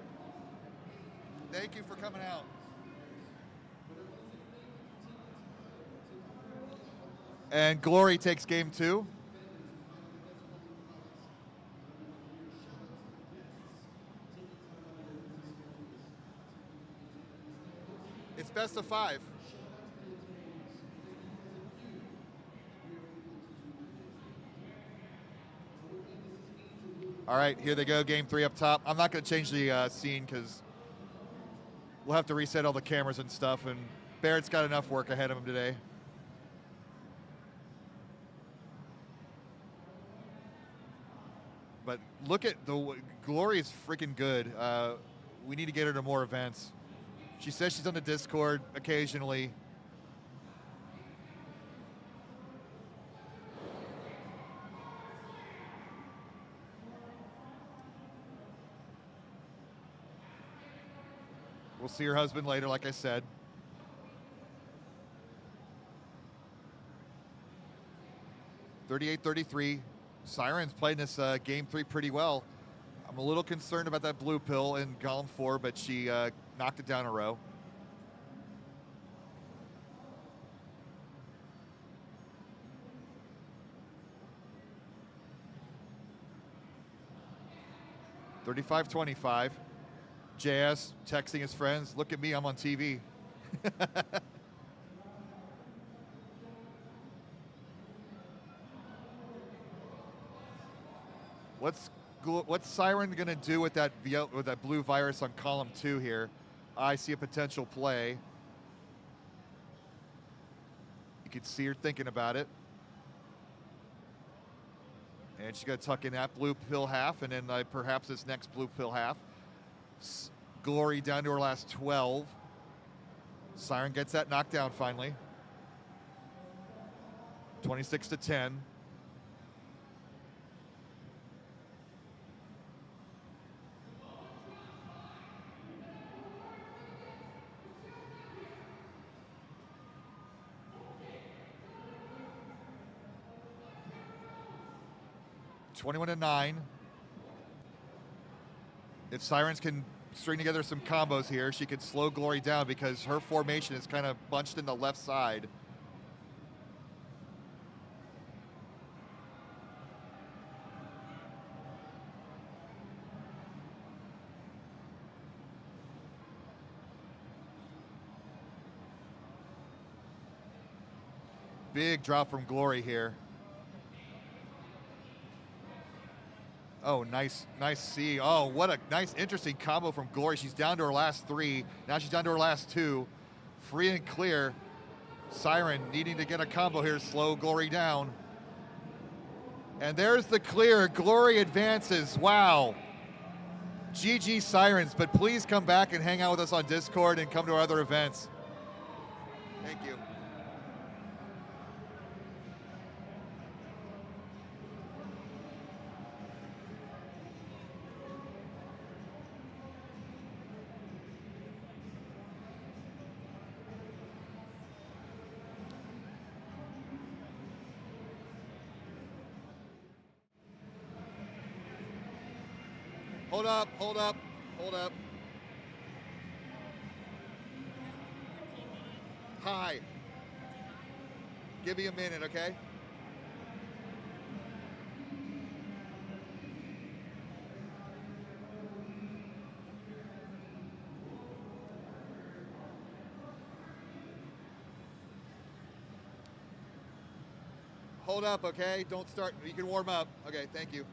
Thank you for coming out. And Glory takes game 2. It's best of 5. All right, here they go, game 3 up top. I'm not going to change the scene because we'll have to reset all the cameras and stuff, and Barrett's got enough work ahead of him today. But look at the Glory is freaking good. We need to get her to more events. She says she's on the Discord occasionally. We'll see her husband later, like I said. (38-33). Siren's playing this game 3 pretty well. I'm a little concerned about that blue pill in column 4, but she knocked it down a row. (35-25). JS texting his friends, look at me, I'm on TV. What's Siren gonna do with that blue virus on column 2 here? I see a potential play. You can see her thinking about it. And she's going to tuck in that blue pill half, and then perhaps this next blue pill half. Glory down to her last 12. Siren gets that knockdown finally. 26-10. $21-9. If Sirens can string together some combos here, she could slow Glory down because her formation is kind of bunched in the left side. Big drop from Glory here. Oh, nice C. Oh, what a nice, interesting combo from Glory. She's down to her last 3. Now she's down to her last 2. Free and clear. Siren needing to get a combo here, slow Glory down. And there's the clear. Glory advances. Wow. GG Sirens, but please come back and hang out with us on Discord and come to our other events. Thank you. Hold up, hold up, hold up. Hi. Give me a minute, okay? Hold up, okay? Don't start. You can warm up. Okay, thank you.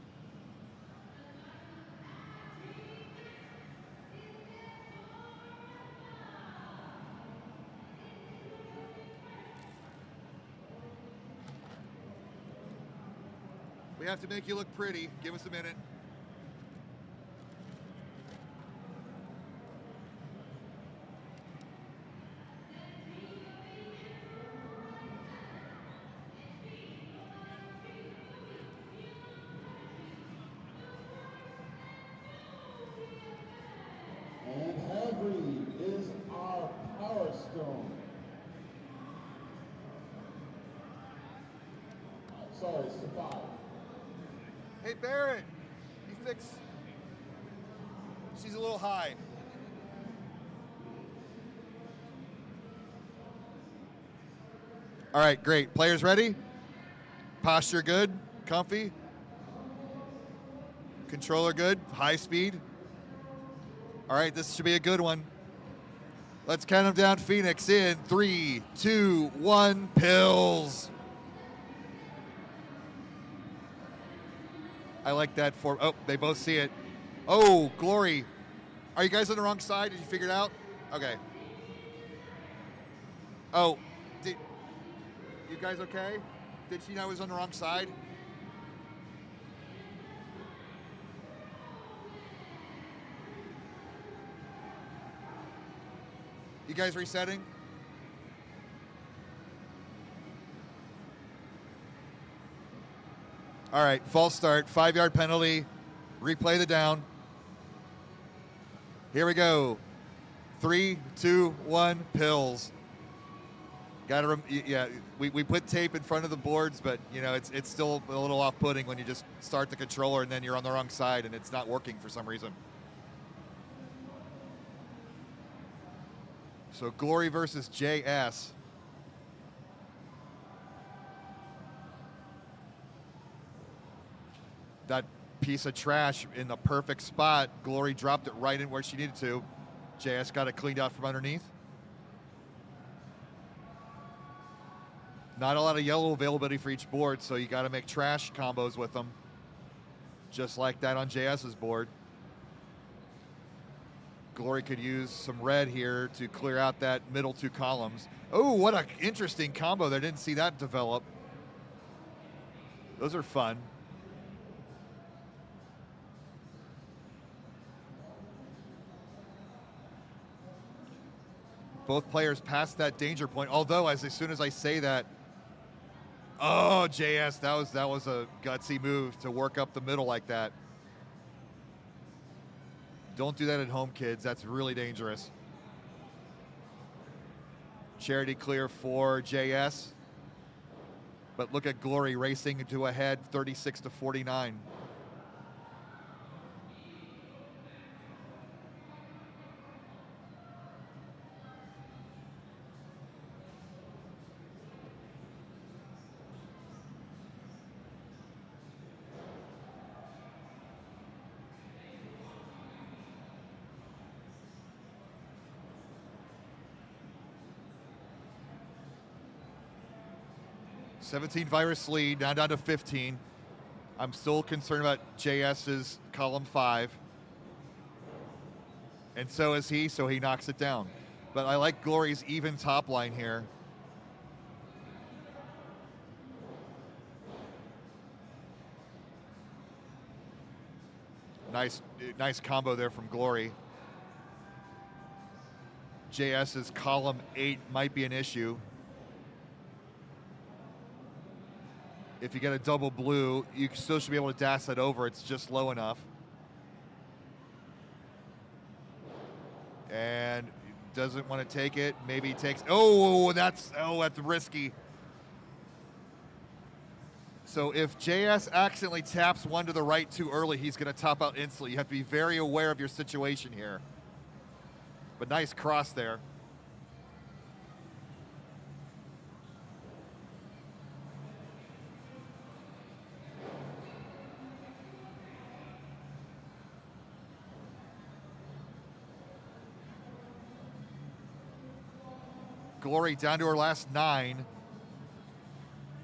We have to make you look pretty. Give us a minute. And heavy is our Power Stone. Sorry, it's the 5. Hey, Barrett, you fix. She's a little high. All right, great. Players ready? Posture good? Comfy? Controller good? High speed? All right, this should be a good one. Let's count them down, Phoenix, in 3, 2, 1, pills. I like that for, oh, they both see it. Oh, Glory. Are you guys on the wrong side? Did you figure it out? Okay. Oh, you guys okay? Did she know I was on the wrong side? You guys resetting? All right, false start, 5-yard penalty, replay the down. Here we go. 3, 2, 1, pills. We put tape in front of the boards, but you know it's still a little off-putting when you just start the controller and then you're on the wrong side and it's not working for some reason. So Glory versus JS. That piece of trash in the perfect spot. Glory dropped it right in where she needed to. JS got it cleaned out from underneath. Not a lot of yellow availability for each board, so you got to make trash combos with them. Just like that on JS's board. Glory could use some red here to clear out that middle two columns. Oh, what an interesting combo there. Didn't see that develop. Those are fun. Both players passed that danger point. Although, as soon as I say that, oh, JS, that was a gutsy move to work up the middle like that. Don't do that at home, kids. That's really dangerous. Charity clear for JS. But look at Glory racing to ahead, 36-49. $17 virus lead, now down to 15. I'm still concerned about JS's column 5. And so is he, so he knocks it down. But I like Glory's even top line here. Nice combo there from Glory. JS's column 8 might be an issue. If you get a double blue, you still should be able to dash that over. It's just low enough. And doesn't want to take it. Maybe he takes, that's risky. So if JS accidentally taps one to the right too early, he's going to top out instantly. You have to be very aware of your situation here. But nice cross there. Glory down to her last 9.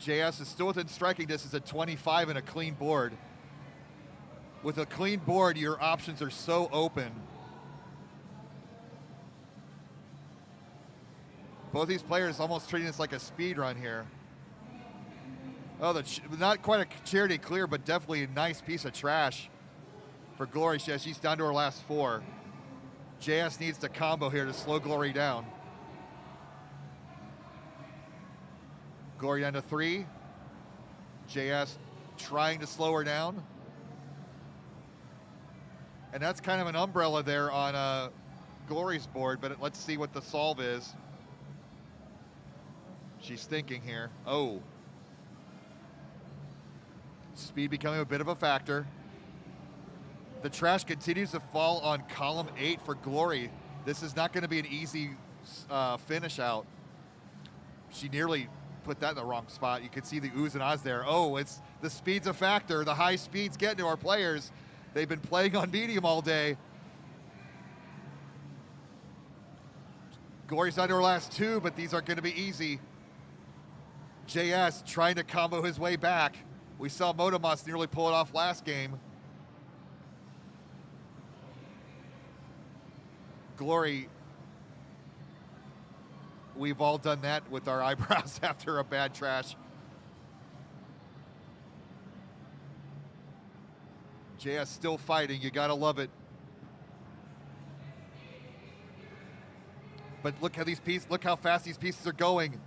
JS is still within striking distance at 25 and a clean board. With a clean board, your options are so open. Both these players almost treating this like a speed run here. Oh, not quite a charity clear, but definitely a nice piece of trash for Glory. She's down to her last 4. JS needs to combo here to slow Glory down. Glory down to 3. JS trying to slow her down. And that's kind of an umbrella there on Glory's board, but let's see what the solve is. She's thinking here. Oh. Speed becoming a bit of a factor. The trash continues to fall on column 8 for Glory. This is not going to be an easy finish out. She nearly put that in the wrong spot. You can see the oohs and ahs there. Oh, it's the speed's a factor. The high speeds getting to our players. They've been playing on medium all day. Glory's under her last 2, but these aren't going to be easy. JS trying to combo his way back. We saw Motomas nearly pull it off last game. Glory, we've all done that with our eyebrows after a bad trash. JS still fighting, you gotta love it. But look how fast these pieces are going.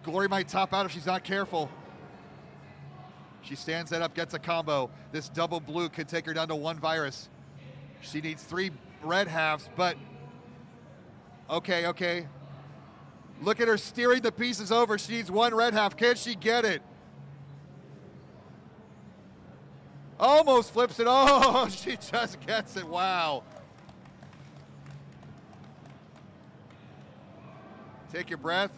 Glory might top out if she's not careful. She stands that up, gets a combo. This double blue could take her down to 1 virus. She needs 3 red halves, but okay. Look at her steering the pieces over. She needs 1 red half. Can she get it? Almost flips it. Oh, she just gets it. Wow. Take your breath.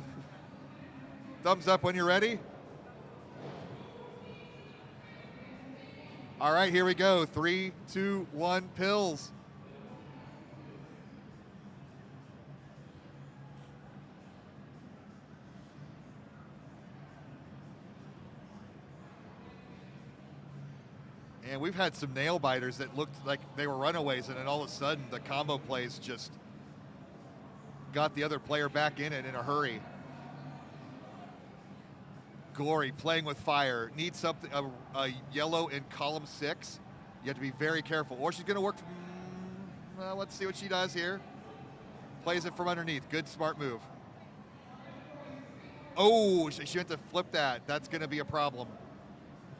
Thumbs up when you're ready. All right, here we go. 3, 2, 1, pills. And we've had some nail biters that looked like they were runaways, and then all of a sudden the combo plays just got the other player back in it in a hurry. Glory playing with fire. Needs something, a yellow in column 6. You have to be very careful. Or she's going to work from, well, let's see what she does here. Plays it from underneath. Good, smart move. Oh, she went to flip that. That's going to be a problem.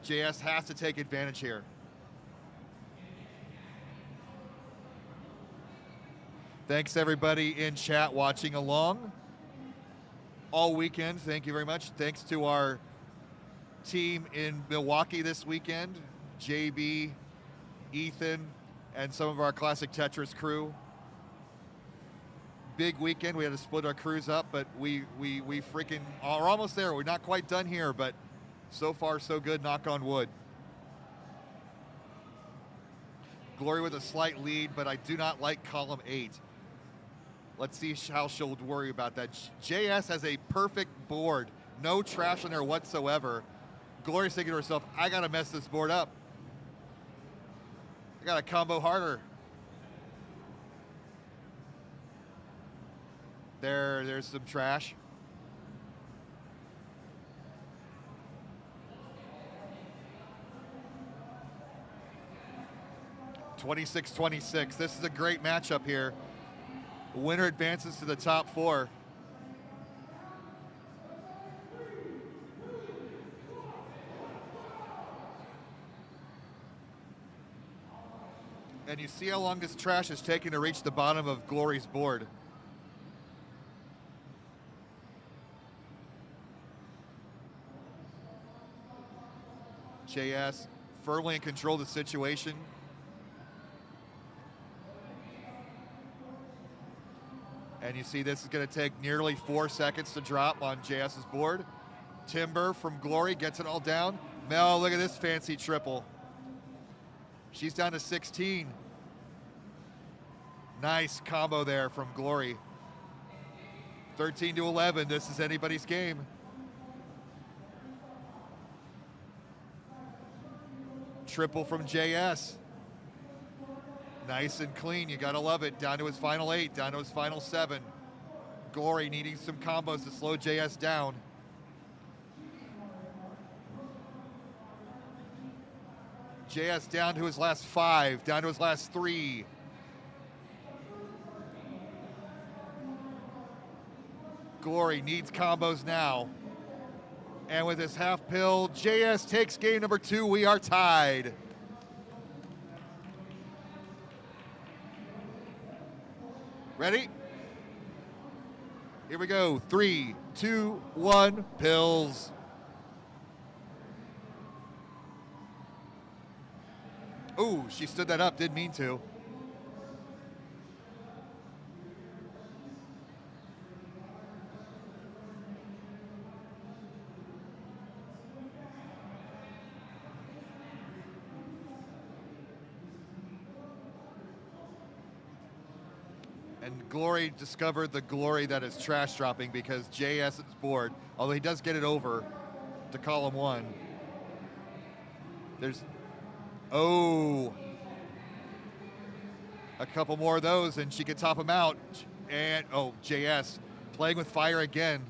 JS has to take advantage here. Thanks everybody in chat watching along all weekend. Thank you very much. Thanks to our team in Milwaukee this weekend, JB, Ethan, and some of our Classic Tetris crew. Big weekend. We had to split our crews up, but we freaking are almost there. We're not quite done here, but so far so good, knock on wood. Glory with a slight lead, but I do not like column 8. Let's see how she'll worry about that. JS has a perfect board. No trash on there whatsoever. Glory's thinking to herself, I gotta mess this board up. I gotta combo harder. There's some trash. (26-26). This is a great matchup here. The winner advances to the top 4. And you see how long this trash is taking to reach the bottom of Glory's board. JS firmly in control of the situation. And you see this is going to take nearly 4 seconds to drop on JS's board. Timber from Glory gets it all down. Mel, look at this fancy triple. She's down to 16. Nice combo there from Glory. 13-11, this is anybody's game. Triple from JS. Nice and clean, you gotta love it. Down to his final 8, down to his final 7. Glory needing some combos to slow JS down. JS down to his last 5, down to his last 3. Glory needs combos now. And with his half pill, JS takes game number 2. We are tied. Ready? Here we go. 3, 2, 1, pills. Ooh, she stood that up, didn't mean to. And Glory discovered the glory that is trash dropping because JS is bored, although he does get it over to column 1. There's, oh, a couple more of those and she can top him out. And, oh, JS playing with fire again.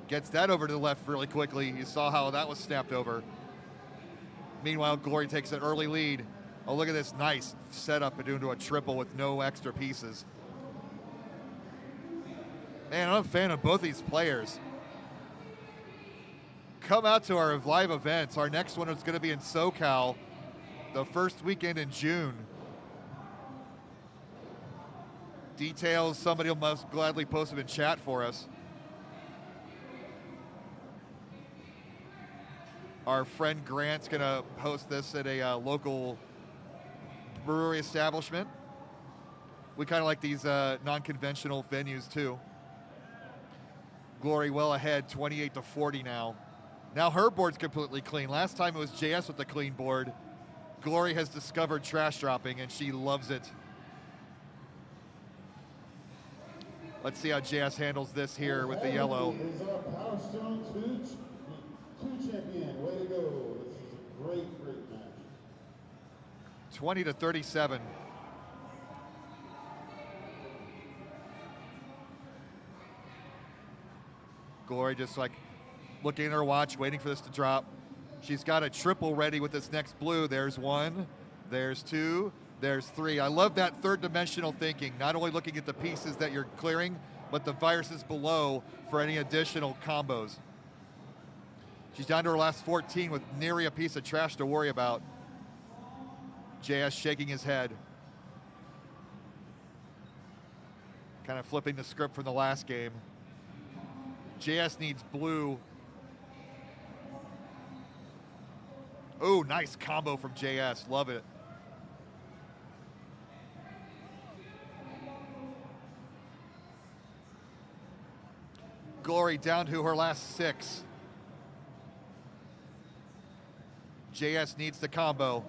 Gets that over to the left really quickly. You saw how that was snapped over. Meanwhile, Glory takes an early lead. Oh, look at this nice setup into a triple with no extra pieces. Man, I'm a fan of both these players. Come out to our live events. Our next one is going to be in SoCal the first weekend in June. Details, somebody will most gladly post them in chat for us. Our friend Grant's going to host this at a local brewery establishment. We kind of like these non-conventional venues too. Glory well ahead, 28-40 now. Now her board's completely clean. Last time it was JS with the clean board. Glory has discovered trash dropping and she loves it. Let's see how JS handles this here with the yellow. Is our Power Stone 2 champion. Way to go. This is a great match. 20-37. Glory just like looking at her watch, waiting for this to drop. She's got a triple ready with this next blue. There's one, there's two, there's three. I love that third dimensional thinking, not only looking at the pieces that you're clearing, but the viruses below for any additional combos. She's down to her last 14 with nary a piece of trash to worry about. JS shaking his head. Kind of flipping the script from the last game. JS needs blue. Oh, nice combo from JS. Love it. Glory down to her last 6. JS needs the combo.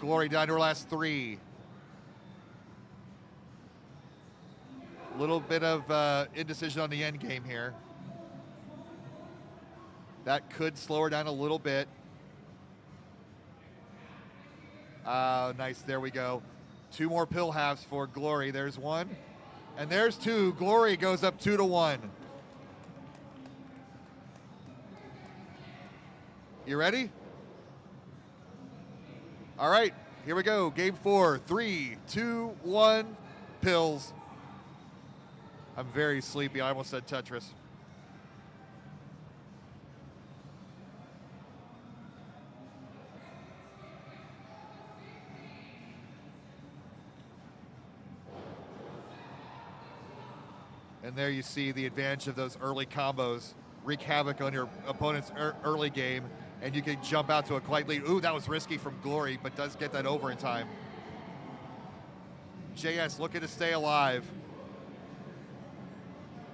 Glory down to her last 3. Little bit of indecision on the end game here. That could slow her down a little bit. Nice, there we go. 2 more pill halves for Glory. There's 1, and there's 2. Glory goes up 2-1. You ready? All right, here we go. Game 4, 3, 2, 1, pills. I'm very sleepy. I almost said Tetris. And there you see the advantage of those early combos. Wreak havoc on your opponent's early game, and you can jump out to a quite lead. Ooh, that was risky from Glory, but does get that over in time. JS looking to stay alive.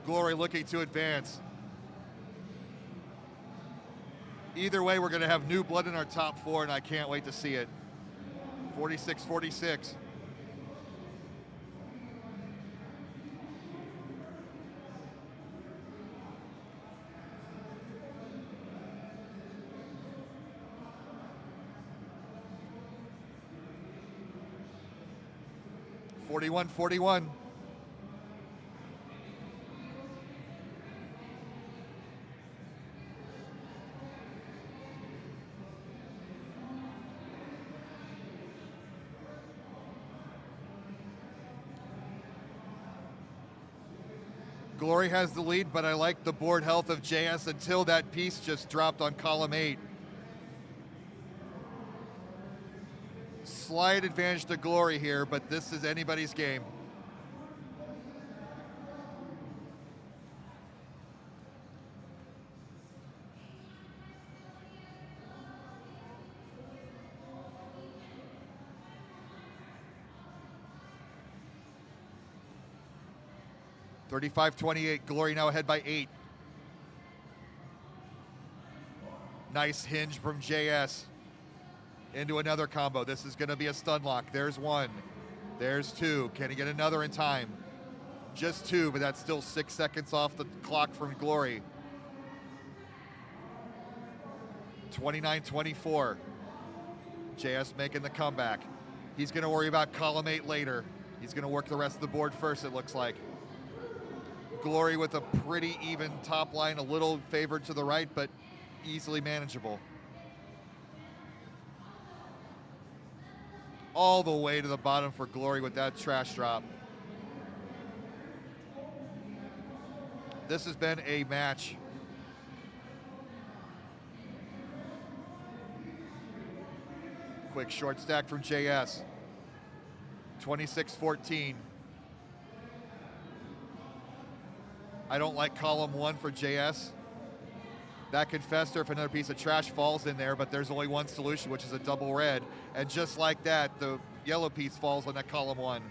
Glory looking to advance. Either way, we're going to have new blood in our top 4, and I can't wait to see it. 46-46. (41-41). Glory has the lead, but I like the board health of JS until that piece just dropped on column 8. Slight advantage to Glory here, but this is anybody's game. (35-28). Glory now ahead by 8. Nice hinge from JS. Into another combo. This is going to be a stun lock. There's 1. There's 2. Can he get another in time? Just 2, but that's still 6 seconds off the clock from Glory. 29-24. JS making the comeback. He's going to worry about column 8 later. He's going to work the rest of the board first, it looks like. Glory with a pretty even top line, a little favored to the right, but easily manageable. All the way to the bottom for Glory with that trash drop. This has been a match. Quick short stack from JS. 26-14. I don't like column 1 for JS. That could fester if another piece of trash falls in there, but there's only one solution, which is a double red. And just like that, the yellow piece falls on that column 1.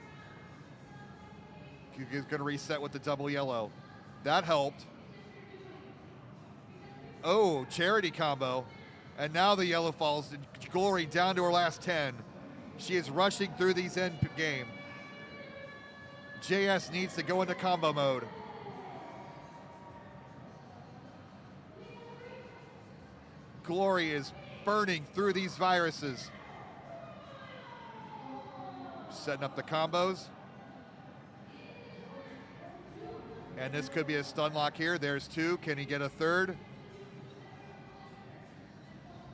He's going to reset with the double yellow. That helped. Oh, charity combo. And now the yellow falls. Glory down to her last 10. She is rushing through these end game. JS needs to go into combo mode. Glory is burning through these viruses. Setting up the combos. And this could be a stun lock here. There's 2. Can he get a third?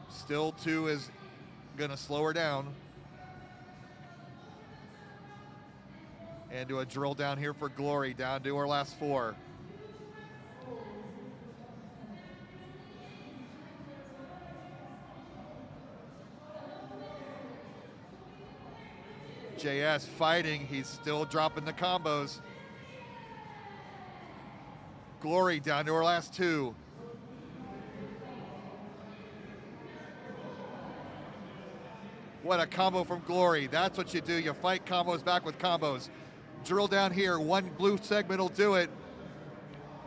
Still 2 is gonna slow her down. And do a drill down here for Glory, down to her last 4. JS fighting, he's still dropping the combos. Glory down to her last 2. What a combo from Glory. That's what you do. You fight combos back with combos. Drill down here. 1 blue segment will do it.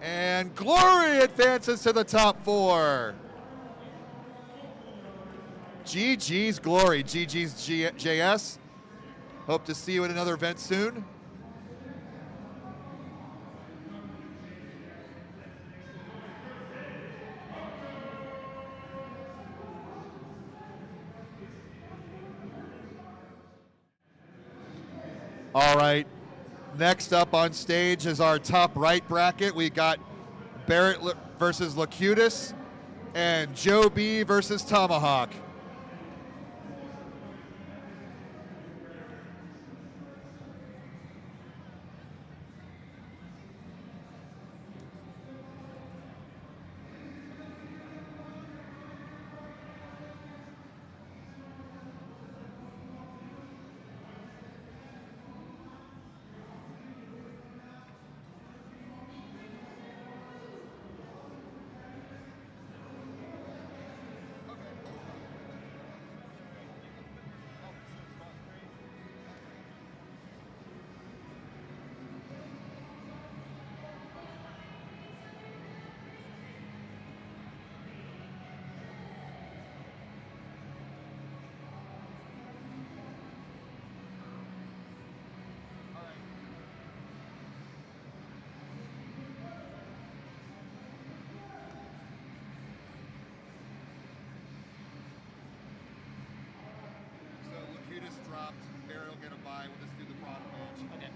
And Glory advances to the top 4. GG's Glory. GG's JS. Hope to see you at another event soon. All right, next up on stage is our top right bracket. We got Barrett versus Locutus and Joe B versus Tomahawk. Dropped. Barrett will get a bye. We'll just do the bottom match. Okay.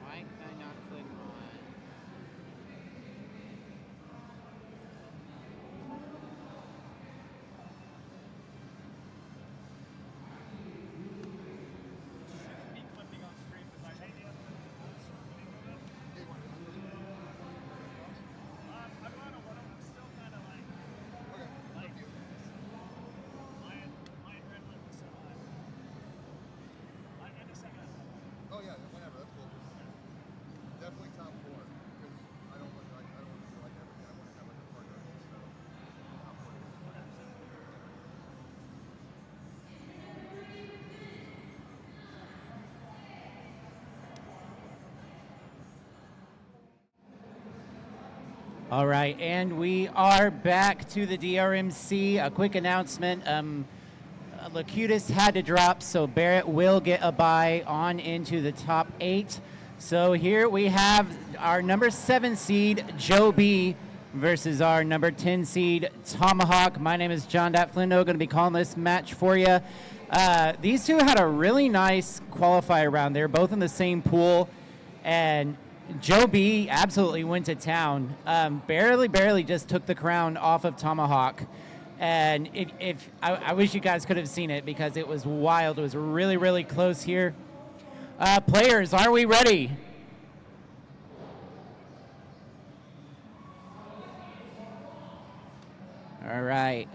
Why can I not click on? Me clipping on screen because I hate it. I'm on a one. I'm still kind of like my adrenaline is so high. In a second. Oh yeah, whenever. That's cool. Definitely top 4 because I don't want to feel like everything. I want to have like a partner. So top 4. All right, and we are back to the DrMC. A quick announcement. Locutus had to drop, so Barrett will get a bye on into the top 8. So here we have our number 7 seed, Joe B, versus our number 10 seed, Tomahawk. My name is John Flindo, going to be calling this match for you. These two had a really nice qualifier round. They're both in the same pool, and Joe B absolutely went to town. Barely just took the crown off of Tomahawk. And if I wish you guys could have seen it because it was wild. It was really, really close here. Players, are we ready? All right.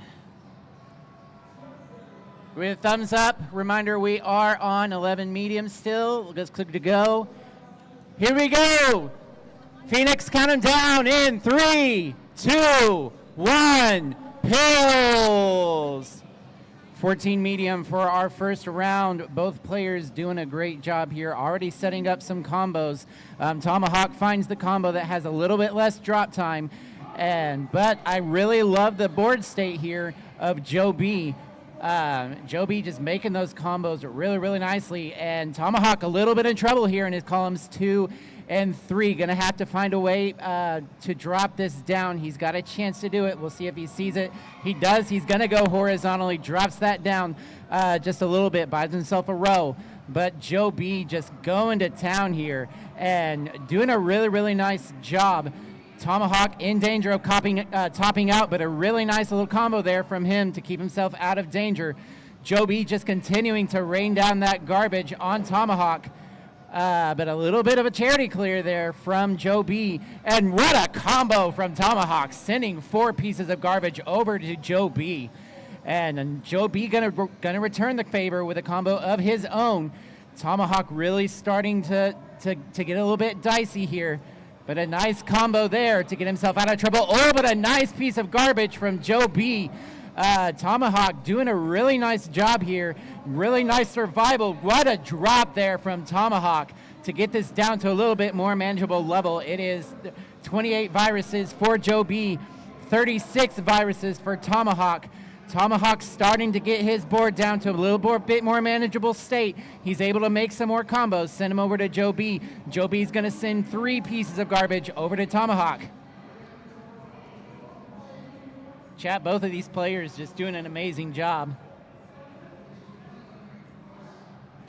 With a thumbs up, reminder we are on 11 medium still. Let's click to go. Here we go. Phoenix, count them down in 3, 2, 1. Pills. 14 medium for our first round. Both players doing a great job here, already setting up some combos. Tomahawk finds the combo that has a little bit less drop time, but I really love the board state here of Joe B. Joe B just making those combos really, really nicely, and Tomahawk a little bit in trouble here in his columns 2 and 3. Gonna have to find a way to drop this down. He's got a chance to do it. We'll see if he sees it. He does. He's gonna go horizontally, drops that down just a little bit, buys himself a row. But Joe B just going to town here and doing a really, really nice job. Tomahawk in danger of topping out, but a really nice little combo there from him to keep himself out of danger. Joe B just continuing to rain down that garbage on Tomahawk. But a little bit of a charity clear there from Joe B. And what a combo from Tomahawk, sending 4 pieces of garbage over to Joe B. And Joe B gonna return the favor with a combo of his own. Tomahawk really starting to get a little bit dicey here. But a nice combo there to get himself out of trouble. Oh, but a nice piece of garbage from Joe B. Tomahawk doing a really nice job here. Really nice survival. What a drop there from Tomahawk to get this down to a little bit more manageable level. It is 28 viruses for Joe B, 36 viruses for Tomahawk. Tomahawk starting to get his board down to a little bit more manageable state. He's able to make some more combos, send him over to Joe B. Joe B's going to send 3 pieces of garbage over to Tomahawk. Chat, both of these players just doing an amazing job.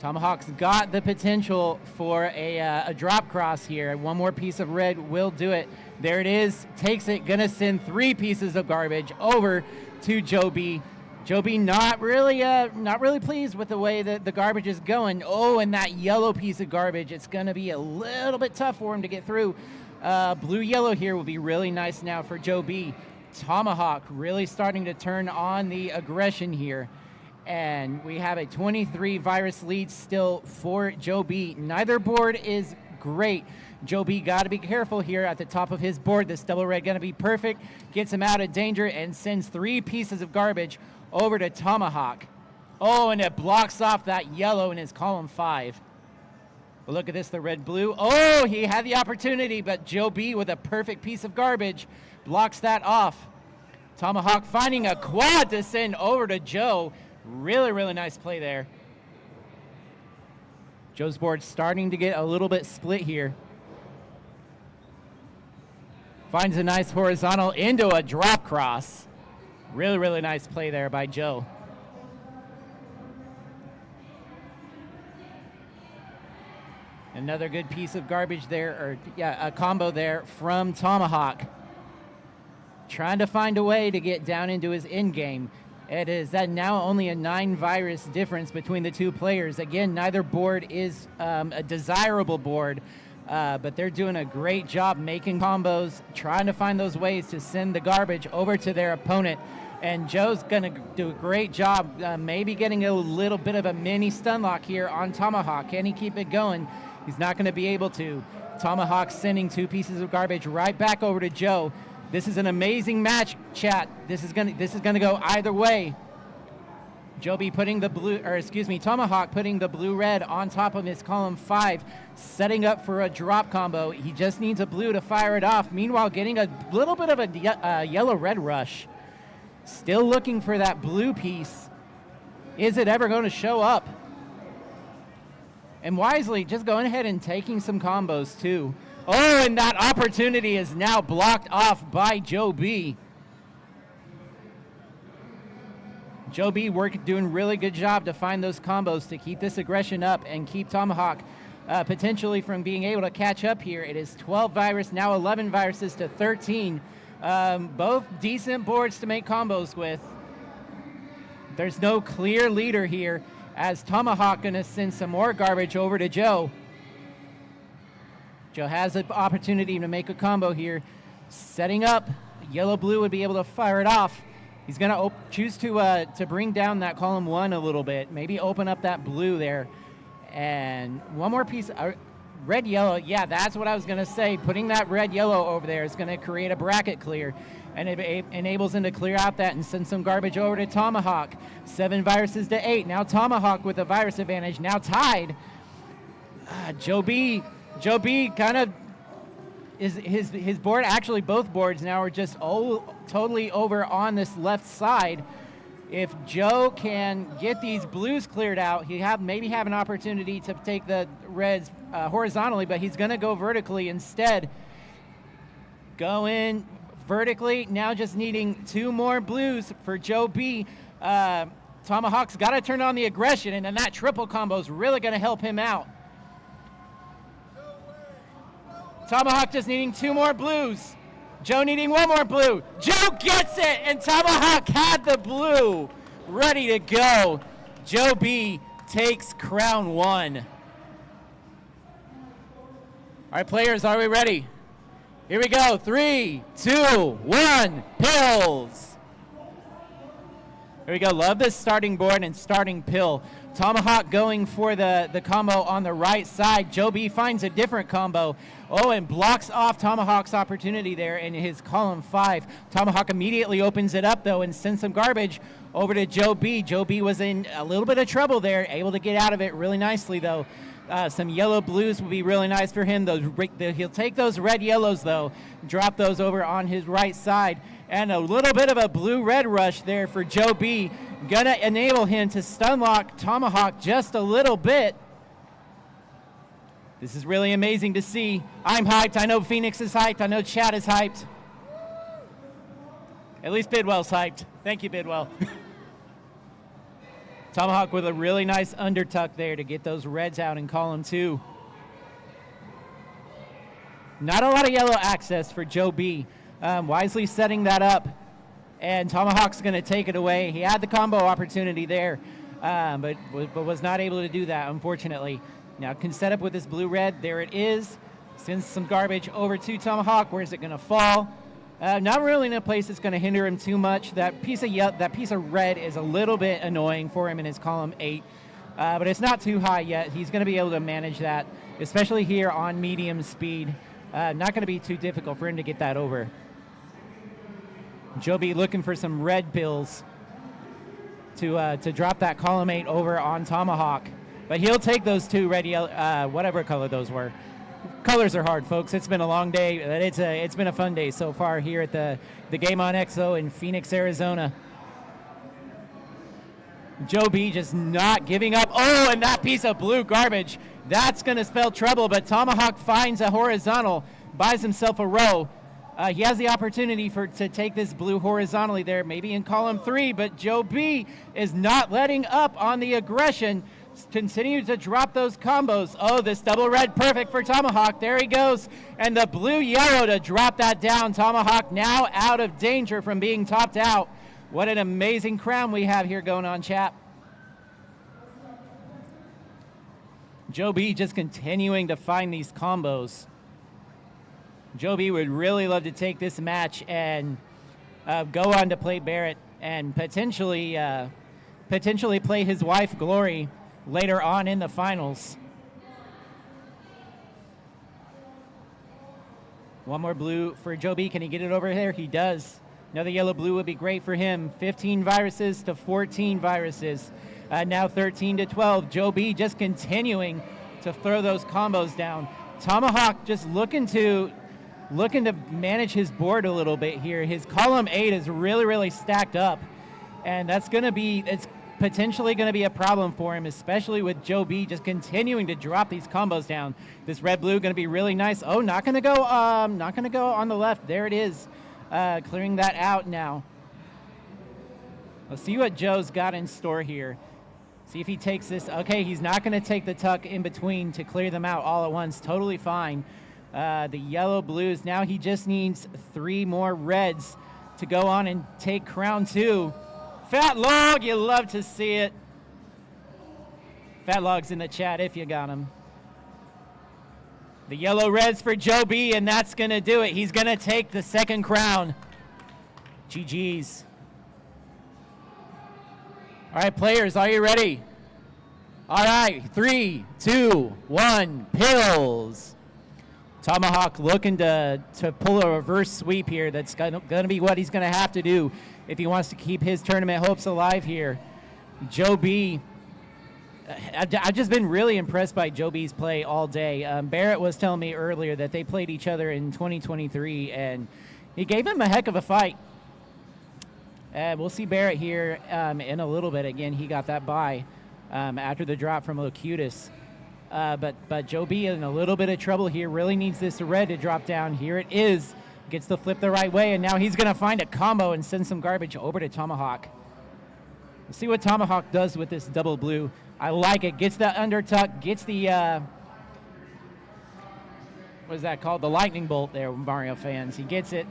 Tomahawk's got the potential for a drop cross here. One more piece of red will do it. There it is, takes it, gonna send 3 pieces of garbage over to Joe B. Joe B not really pleased with the way that the garbage is going. Oh, and that yellow piece of garbage, it's gonna be a little bit tough for him to get through. Blue-yellow here will be really nice now for Joe B. Tomahawk really starting to turn on the aggression here. And we have a 23 virus lead still for Joe B. Neither board is great. Joe B got to be careful here at the top of his board. This double red going to be perfect. Gets him out of danger and sends 3 pieces of garbage over to Tomahawk. Oh, and it blocks off that yellow in his column 5. But look at this, the red-blue. Oh, he had the opportunity, but Joe B with a perfect piece of garbage blocks that off. Tomahawk finding a quad to send over to Joe. Really, really nice play there. Joe's board starting to get a little bit split here. Finds a nice horizontal into a drop cross. Really, really nice play there by Joe. Another good piece of garbage there, a combo there from Tomahawk. Trying to find a way to get down into his end game. It is that now only a 9 virus difference between the 2 players. Again, neither board is a desirable board, but they're doing a great job making combos, trying to find those ways to send the garbage over to their opponent. And Joe's going to do a great job, maybe getting a little bit of a mini stun lock here on Tomahawk. Can he keep it going? He's not going to be able to. Tomahawk sending 2 pieces of garbage right back over to Joe. This is an amazing match, chat. This is gonna go either way. Joe B putting the Tomahawk putting the blue-red on top of his column 5, setting up for a drop combo. He just needs a blue to fire it off. Meanwhile, getting a little bit of a yellow-red rush. Still looking for that blue piece. Is it ever going to show up? And wisely, just going ahead and taking some combos too. Oh, and that opportunity is now blocked off by Joe B. Joe B doing really good job to find those combos to keep this aggression up and keep Tomahawk potentially from being able to catch up here. It is 12 virus, now 11 viruses to 13. Both decent boards to make combos with. There's no clear leader here as Tomahawk gonna send some more garbage over to Joe. Joe has an opportunity to make a combo here. Setting up, yellow-blue would be able to fire it off. He's going to choose to bring down that column 1 a little bit, maybe open up that blue there. And one more piece, red, yellow. Yeah, that's what I was going to say. Putting that red, yellow over there is going to create a bracket clear, and it enables him to clear out that and send some garbage over to Tomahawk. 7 viruses to 8. Now Tomahawk with a virus advantage, now tied. Joe B kind of is his board, actually both boards now are just totally over on this left side. If Joe can get these blues cleared out, he maybe have an opportunity to take the reds horizontally, but he's going to go vertically instead. Go in vertically, now just needing 2 more blues for Joe B. Tomahawk's got to turn on the aggression, and then that triple combo is really going to help him out. Tomahawk just needing 2 more blues. Joe needing 1 more blue. Joe gets it, and Tomahawk had the blue ready to go. Joe B takes crown 1. All right, players, are we ready? Here we go. 3, 2, 1, pills. Here we go. Love this starting board and starting pill. Tomahawk going for the combo on the right side. Joe B finds a different combo. Oh, and blocks off Tomahawk's opportunity there in his column 5. Tomahawk immediately opens it up, though, and sends some garbage over to Joe B. Joe B was in a little bit of trouble there, able to get out of it really nicely, though. Some yellow blues would be really nice for him. He'll take those red yellows, though, drop those over on his right side. And a little bit of a blue-red rush there for Joe B. Gonna enable him to stun lock Tomahawk just a little bit. This is really amazing to see. I'm hyped. I know Phoenix is hyped. I know Chad is hyped. At least Bidwell's hyped. Thank you, Bidwell. Tomahawk with a really nice undertuck there to get those reds out in column 2. Not a lot of yellow access for Joe B. Wisely setting that up, and Tomahawk's going to take it away. He had the combo opportunity there, but was not able to do that, unfortunately. Now can set up with this blue-red. There it is. Sends some garbage over to Tomahawk. Where's it going to fall? Not really in a place that's going to hinder him too much. That piece of red is a little bit annoying for him in his column 8, but it's not too high yet. He's going to be able to manage that, especially here on medium speed. Not going to be too difficult for him to get that over. Joe B looking for some red pills to drop that column 8 over on Tomahawk. But he'll take those 2 red, yellow, whatever color those were. Colors are hard, folks. It's been a long day. It's been a fun day so far here at the Game On Expo in Phoenix, Arizona. Joe B just not giving up. Oh, and that piece of blue garbage. That's going to spell trouble, but Tomahawk finds a horizontal, buys himself a row. He has the opportunity to take this blue horizontally there, maybe in column 3, but Joe B is not letting up on the aggression. Continues to drop those combos. Oh, this double red, perfect for Tomahawk. There he goes. And the blue-yellow to drop that down. Tomahawk now out of danger from being topped out. What an amazing crown we have here going on, chat. Joe B just continuing to find these combos. Joe B would really love to take this match and go on to play Barrett and potentially play his wife, Glory, later on in the finals. One more blue for Joe B. Can he get it over there? He does. Another yellow blue would be great for him. 15 viruses to 14 viruses. Now 13 to 12. Joe B just continuing to throw those combos down. Tomahawk just looking to manage his board a little bit here. His column 8 is really, really stacked up, and it's potentially going to be a problem for him, especially with Joe B just continuing to drop these combos down. This red-blue going to be really nice. Oh, not going to go on the left. There it is, clearing that out now. Let's see what Joe's got in store here. See if he takes this. Okay, he's not going to take the tuck in between to clear them out all at once. Totally fine. The yellow blues. Now he just needs 3 more reds to go on and take crown 2. Fat Log, you love to see it. Fat Log's in the chat if you got him. The yellow reds for Joe B, and that's going to do it. He's going to take the second crown. GG's. All right, players, are you ready? All right, 3, 2, 1, pills. Tomahawk looking to pull a reverse sweep here. That's going to be what he's going to have to do if he wants to keep his tournament hopes alive here. Joe B. I've just been really impressed by Joe B's play all day. Barrett was telling me earlier that they played each other in 2023, and he gave him a heck of a fight. We'll see Barrett here in a little bit. Again, he got that bye after the drop from Locutus. But Joe B in a little bit of trouble here. Really needs this red to drop down. Here it is. Gets the flip the right way, and now he's going to find a combo and send some garbage over to Tomahawk. Let's see what Tomahawk does with this double blue. I like it. Gets the undertuck. Gets the, what is that called? The lightning bolt there, Mario fans. He gets it.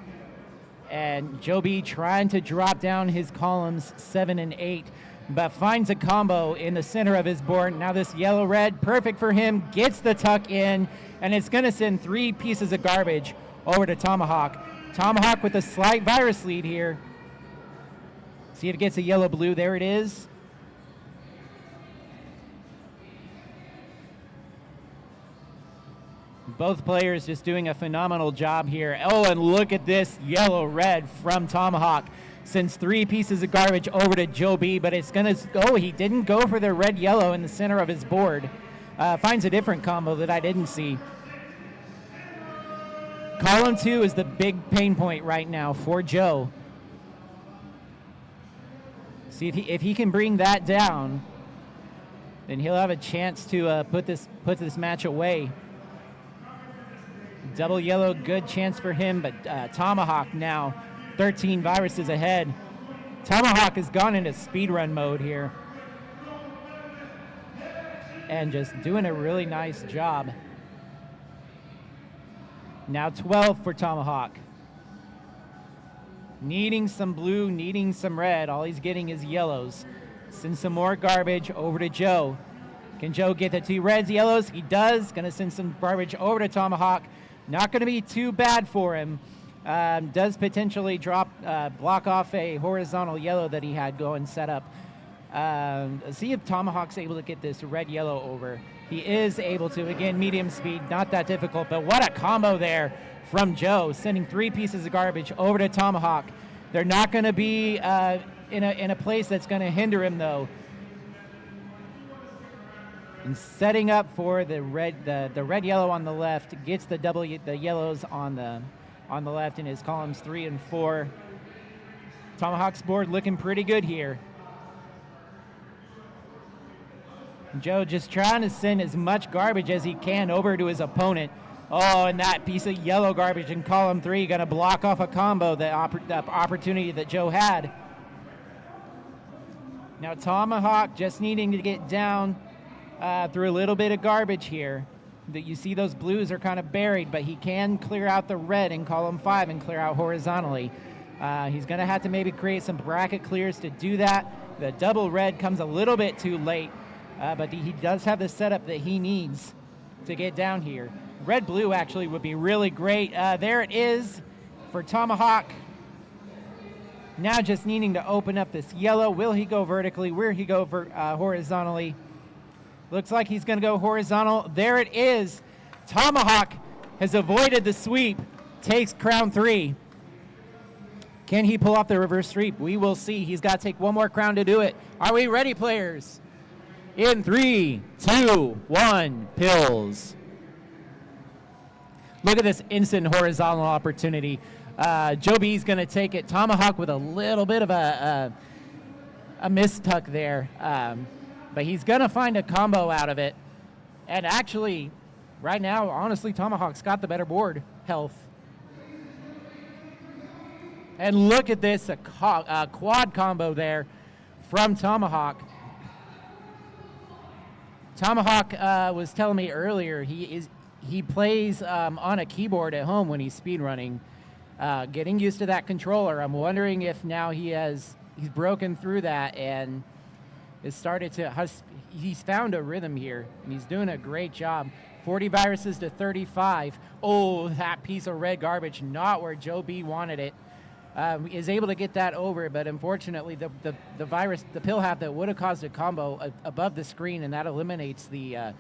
And Joe B trying to drop down his columns 7 and 8. But finds a combo in the center of his board. Now this yellow-red, perfect for him, gets the tuck in, and it's going to send 3 pieces of garbage over to Tomahawk. Tomahawk with a slight virus lead here. See if it gets a yellow-blue. There it is. Both players just doing a phenomenal job here. Oh, and look at this yellow-red from Tomahawk. Sends 3 pieces of garbage over to Joe B, but it's going to go. He didn't go for the red-yellow in the center of his board. Finds a different combo that I didn't see. Column 2 is the big pain point right now for Joe. See if he can bring that down, then he'll have a chance to put this match away. Double yellow, good chance for him, but Tomahawk now 13 viruses ahead. Tomahawk has gone into speedrun mode here and just doing a really nice job. Now 12 for Tomahawk. Needing some blue, needing some red. All he's getting is yellows. Send some more garbage over to Joe. Can Joe get the 2 reds, yellows? He does. Going to send some garbage over to Tomahawk. Not going to be too bad for him. Does potentially block off a horizontal yellow that he had going set up. See if Tomahawk's able to get this red-yellow over. He is able to. Again, medium speed, not that difficult, but what a combo there from Joe, sending 3 pieces of garbage over to Tomahawk. They're not going to be in a place that's going to hinder him, though. And setting up for the red-yellow on the left, gets the yellows on the left in his columns 3 and 4. Tomahawk's board looking pretty good here. Joe just trying to send as much garbage as he can over to his opponent. Oh, and that piece of yellow garbage in column 3 going to block off a combo, the opportunity that Joe had. Now Tomahawk just needing to get down through a little bit of garbage here. That you see those blues are kind of buried, but he can clear out the red in column 5 and clear out horizontally. He's going to have to maybe create some bracket clears to do that. The double red comes a little bit too late, but he does have the setup that he needs to get down here. Red-blue actually would be really great. There it is for Tomahawk. Now just needing to open up this yellow. Will he go vertically? Will he go horizontally? Looks like he's going to go horizontal. There it is. Tomahawk has avoided the sweep. Takes crown 3. Can he pull off the reverse sweep? We will see. He's got to take one more crown to do it. Are we ready, players? In 3, 2, 1, pills. Look at this instant horizontal opportunity. Joe B's going to take it. Tomahawk with a little bit of a mistuck there. But he's going to find a combo out of it. And actually, right now, honestly, Tomahawk's got the better board health. And look at this, a quad combo there from Tomahawk. Tomahawk was telling me earlier he plays on a keyboard at home when he's speedrunning, getting used to that controller. I'm wondering if now he's broken through that and has started to, he's found a rhythm here, and he's doing a great job. 40 viruses to 35. Oh, that piece of red garbage, not where Joe B wanted it. is able to get that over, but unfortunately the virus, the pill half that would have caused a combo above the screen, and that eliminates the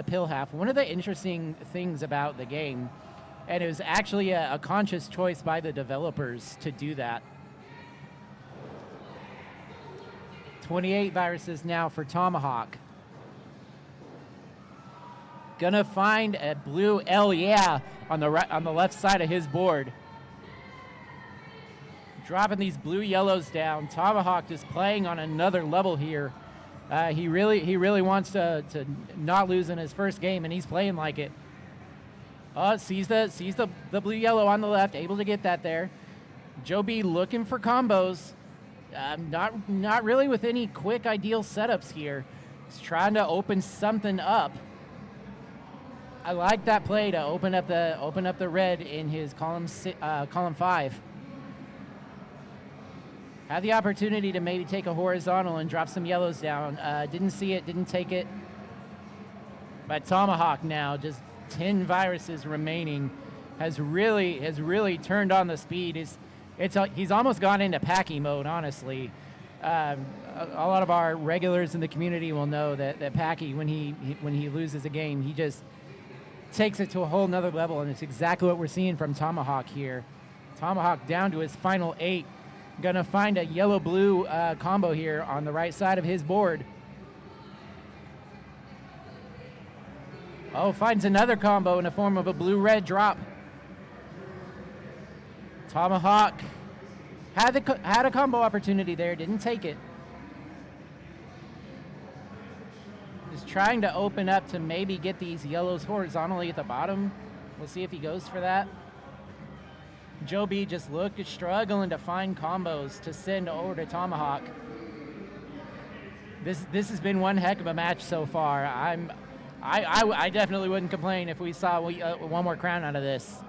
pill half. One of the interesting things about the game, and it was actually a conscious choice by the developers to do that. 28 viruses now for Tomahawk. Gonna find a blue L, yeah, on the left side of his board. Dropping these blue yellows down. Tomahawk just playing on another level here. He really wants to not lose in his first game, and he's playing like it. Sees the blue yellow on the left, able to get that there. Joe B looking for combos. Not really with any quick ideal setups here. He's trying to open something up. I like that play to open up the red in his column 5. Had the opportunity to maybe take a horizontal and drop some yellows down. Didn't see it, didn't take it. But Tomahawk now, just 10 viruses remaining, has really turned on the speed. He's almost gone into Packy mode, honestly. A lot of our regulars in the community will know that Packy, when he loses a game, he just takes it to a whole nother level, and it's exactly what we're seeing from Tomahawk here. Tomahawk down to his final 8. Gonna find a yellow-blue combo here on the right side of his board. Finds another combo in the form of a blue-red drop. Tomahawk had a combo opportunity there, didn't take it. Just trying to open up to maybe get these yellows horizontally at the bottom. We'll see if he goes for that. Joe B just struggling to find combos to send over to Tomahawk. This has been one heck of a match so far. I definitely wouldn't complain if we saw one more crown out of this.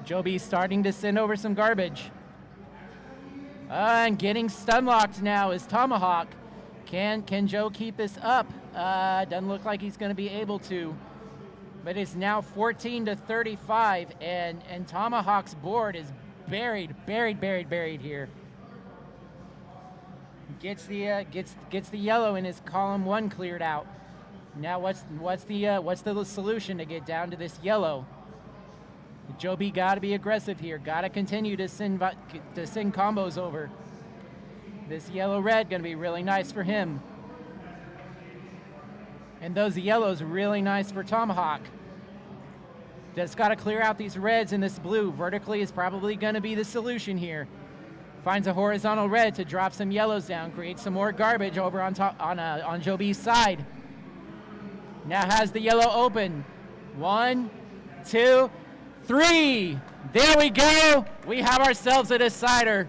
Joe B starting to send over some garbage. And getting stun locked now is Tomahawk. Can Joe keep this up? Doesn't look like he's going to be able to. But it's now 14-35, and Tomahawk's board is buried here. Gets the yellow in his column 1 cleared out. Now what's the solution to get down to this yellow? Joe B got to be aggressive here. Got to continue to send combos over. This yellow-red going to be really nice for him. And those yellows really nice for Tomahawk. Just got to clear out these reds and this blue. Vertically is probably going to be the solution here. Finds a horizontal red to drop some yellows down, create some more garbage over on Joe B's side. Now has the yellow open. 1, 2, 3. There we go. We have ourselves a decider.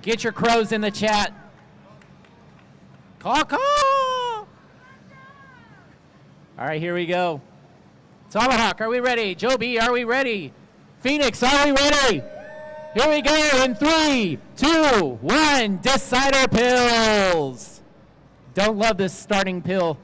Get your crows in the chat. Caw-caw. All right, here we go. Tomahawk, are we ready? Joe B, are we ready? Phoenix, are we ready? Here we go in 3, 2, 1. Decider pills. Don't love this starting pill.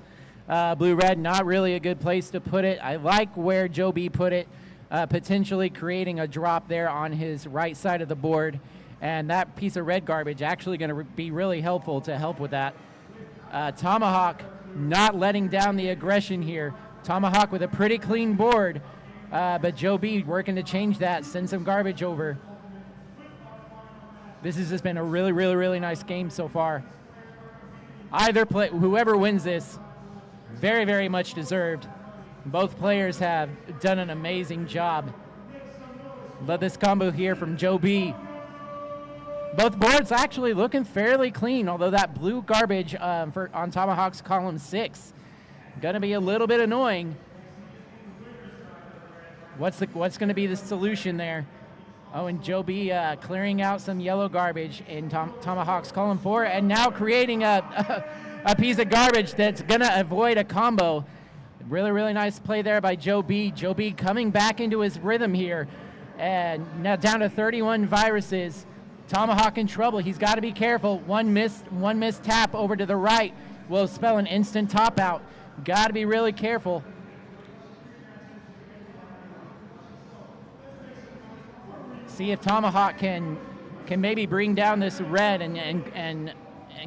Blue-red, not really a good place to put it. I like where Joe B put it, potentially creating a drop there on his right side of the board. And that piece of red garbage actually going to be really helpful to help with that. Tomahawk not letting down the aggression here. Tomahawk with a pretty clean board, but Joe B working to change that, send some garbage over. This has just been a really nice game so far. Whoever wins this, very much deserved. Both players have done an amazing job. Love this combo here from Joe B. Both boards actually looking fairly clean, although that blue garbage on Tomahawk's column 6 gonna be a little bit annoying. What's going to be the solution there? And Joe B clearing out some yellow garbage in Tomahawk's column 4, and now creating a piece of garbage that's gonna avoid a combo. Really nice play there by Joe B. Joe B coming back into his rhythm here, and now down to 31 viruses. Tomahawk in trouble. He's got to be careful. One missed tap over to the right will spell an instant top out. Got to be really careful. See if Tomahawk can maybe bring down this red and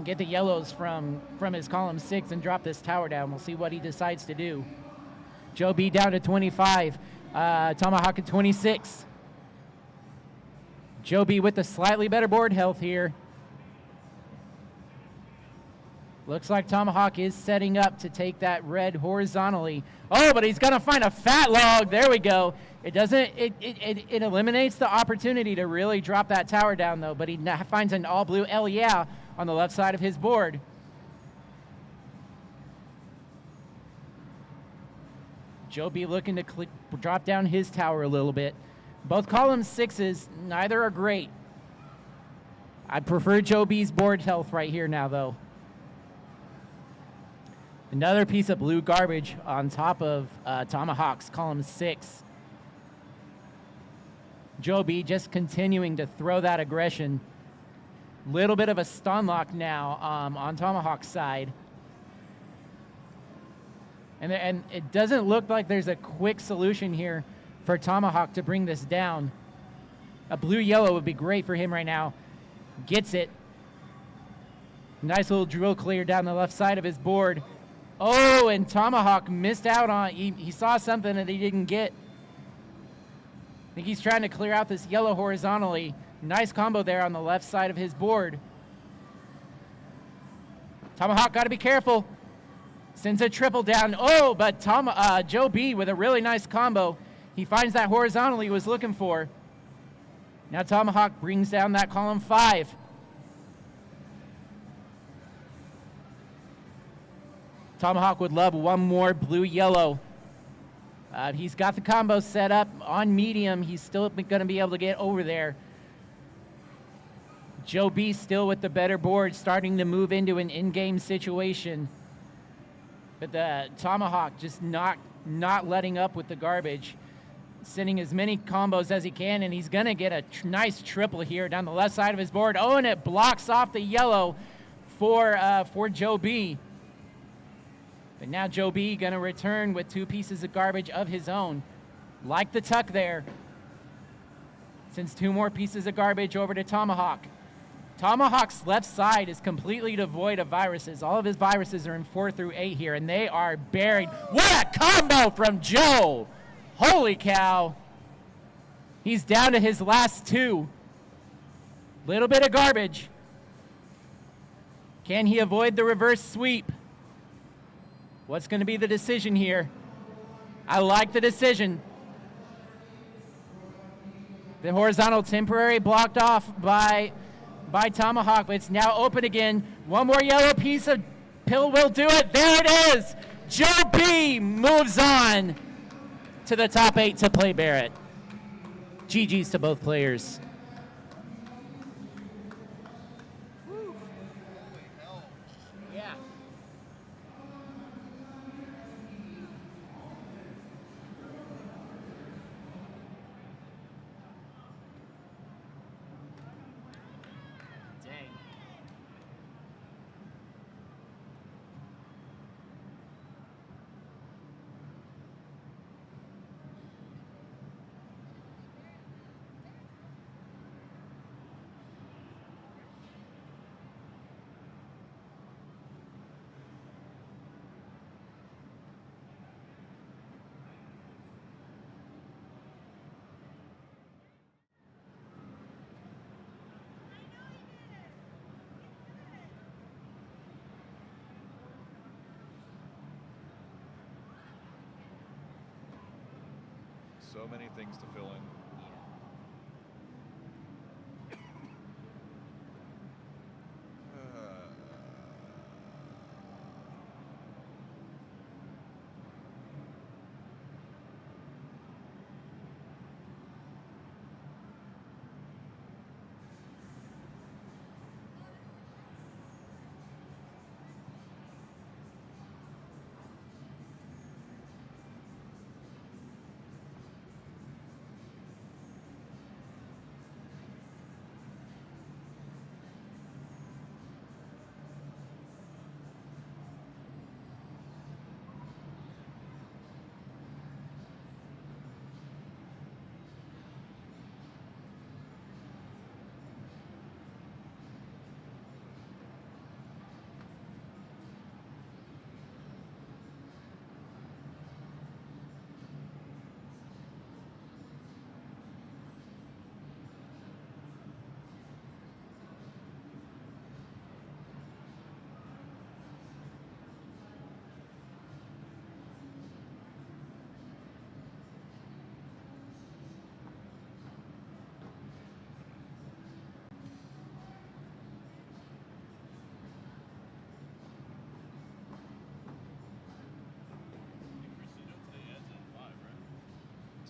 get the yellows from his column 6 and drop this tower down. We'll see what he decides to do. Joe B down to 25. Tomahawk at 26. Joe B with the slightly better board health here. Looks like Tomahawk is setting up to take that red horizontally. Oh, but he's gonna find a fat log. There we go. It doesn't. It eliminates the opportunity to really drop that tower down though. But he finds an all blue L yeah on the left side of his board. Joe B looking to drop down his tower a little bit. Both column 6s, neither are great. I prefer Joe B's board health right here now though. Another piece of blue garbage on top of Tomahawk's column 6. Joe B just continuing to throw that aggression. Little bit of a stun lock now on Tomahawk's side. And it doesn't look like there's a quick solution here for Tomahawk to bring this down. A blue-yellow would be great for him right now. Gets it. Nice little drill clear down the left side of his board. Oh, and Tomahawk missed out on, he saw something that he didn't get. I think he's trying to clear out this yellow horizontally. Nice combo there on the left side of his board. Tomahawk got to be careful. Sends a triple down. Oh, but Joe B with a really nice combo. He finds that horizontally he was looking for. Now Tomahawk brings down that column 5. Tomahawk would love one more blue-yellow. He's got the combo set up on medium. He's still going to be able to get over there. Joe B still with the better board, starting to move into an in-game situation. But the Tomahawk just not letting up with the garbage. Sending as many combos as he can, and he's going to get a nice triple here down the left side of his board. Oh, and it blocks off the yellow for Joe B. But now Joe B going to return with 2 pieces of garbage of his own. Like the tuck there. Sends 2 more pieces of garbage over to Tomahawk. Tomahawk's left side is completely devoid of viruses. All of his viruses are in 4 through 8 here, and they are buried. What a combo from Joe! Holy cow. He's down to his last 2. Little bit of garbage. Can he avoid the reverse sweep? What's going to be the decision here? I like the decision. The horizontal temporary blocked off by Tomahawk, but it's now open again. One more yellow piece of pill will do it. There it is. Joe B moves on to the top 8 to play Barrett. GG's to both players. Yeah. Dang. So many things to fill in.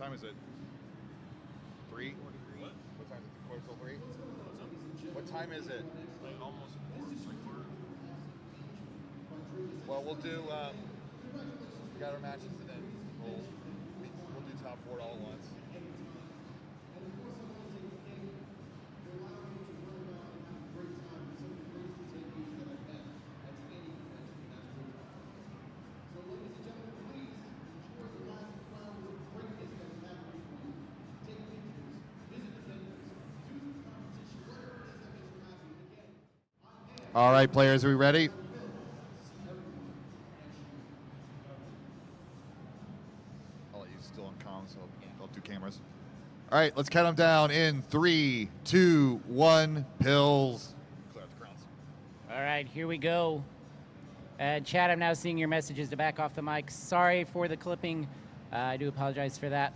time is it? 3? What time is it? Quarter till 3? What time is it? Like almost 4, like quarter. Well, we'll do. We got our matches, and then we'll do top 4 all at once. All right, players, are we ready? I'll let you still on comms, so I'll do cameras. All right, let's count them down in 3, 2, 1, pills. Clear out the crowns. All right, here we go. Chad, I'm now seeing your messages to back off the mic. Sorry for the clipping. I do apologize for that.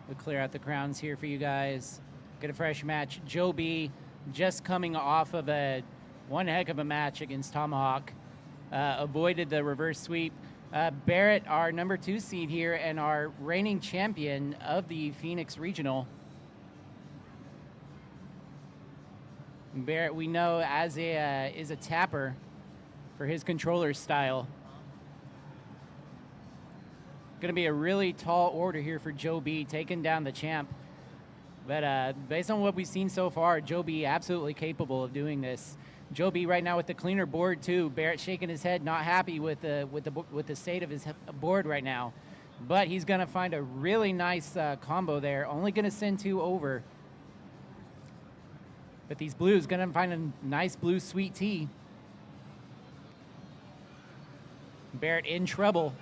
We'll clear out the crowns here for you guys. Get a fresh match. Joe B just coming off of one heck of a match against Tomahawk. Avoided the reverse sweep. Barrett, our number 2 seed here and our reigning champion of the Phoenix Regional. Barrett, we know as is a tapper for his controller style. Going to be a really tall order here for Joe B, taking down the champ. But based on what we've seen so far, Joe B absolutely capable of doing this. Joe B right now with the cleaner board too. Barrett shaking his head, not happy with the state of his board right now. But he's going to find a really nice combo there. Only going to send 2 over. But these blues going to find a nice blue sweet tea. Barrett in trouble.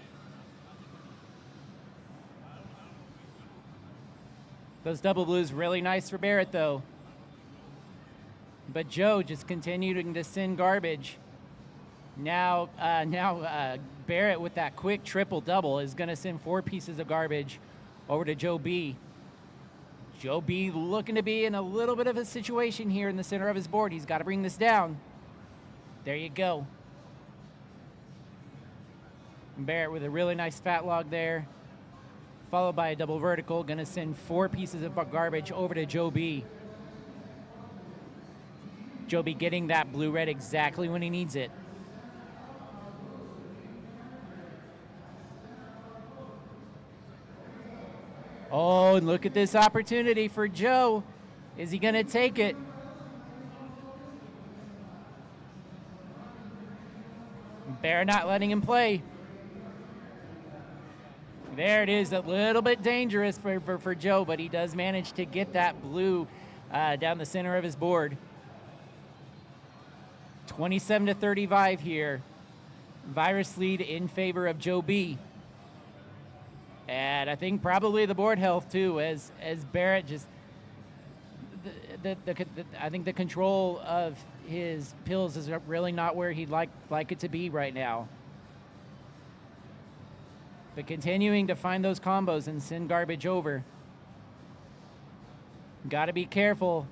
Those double blues really nice for Barrett though. But Joe just continuing to send garbage. Now Barrett with that quick triple double is going to send 4 pieces of garbage over to Joe B. Joe B looking to be in a little bit of a situation here in the center of his board. He's got to bring this down. There you go. Barrett with a really nice fat log there, followed by a double vertical. Going to send 4 pieces of garbage over to Joe B. Joe B getting that blue-red exactly when he needs it. Oh, and look at this opportunity for Joe. Is he going to take it? Bear not letting him play. There it is, a little bit dangerous for Joe, but he does manage to get that blue down the center of his board. 27-35 here. Virus lead in favor of Joe B. And I think probably the board health too, as Barrett just I think the control of his pills is really not where he'd like it to be right now. But continuing to find those combos and send garbage over. Got to be careful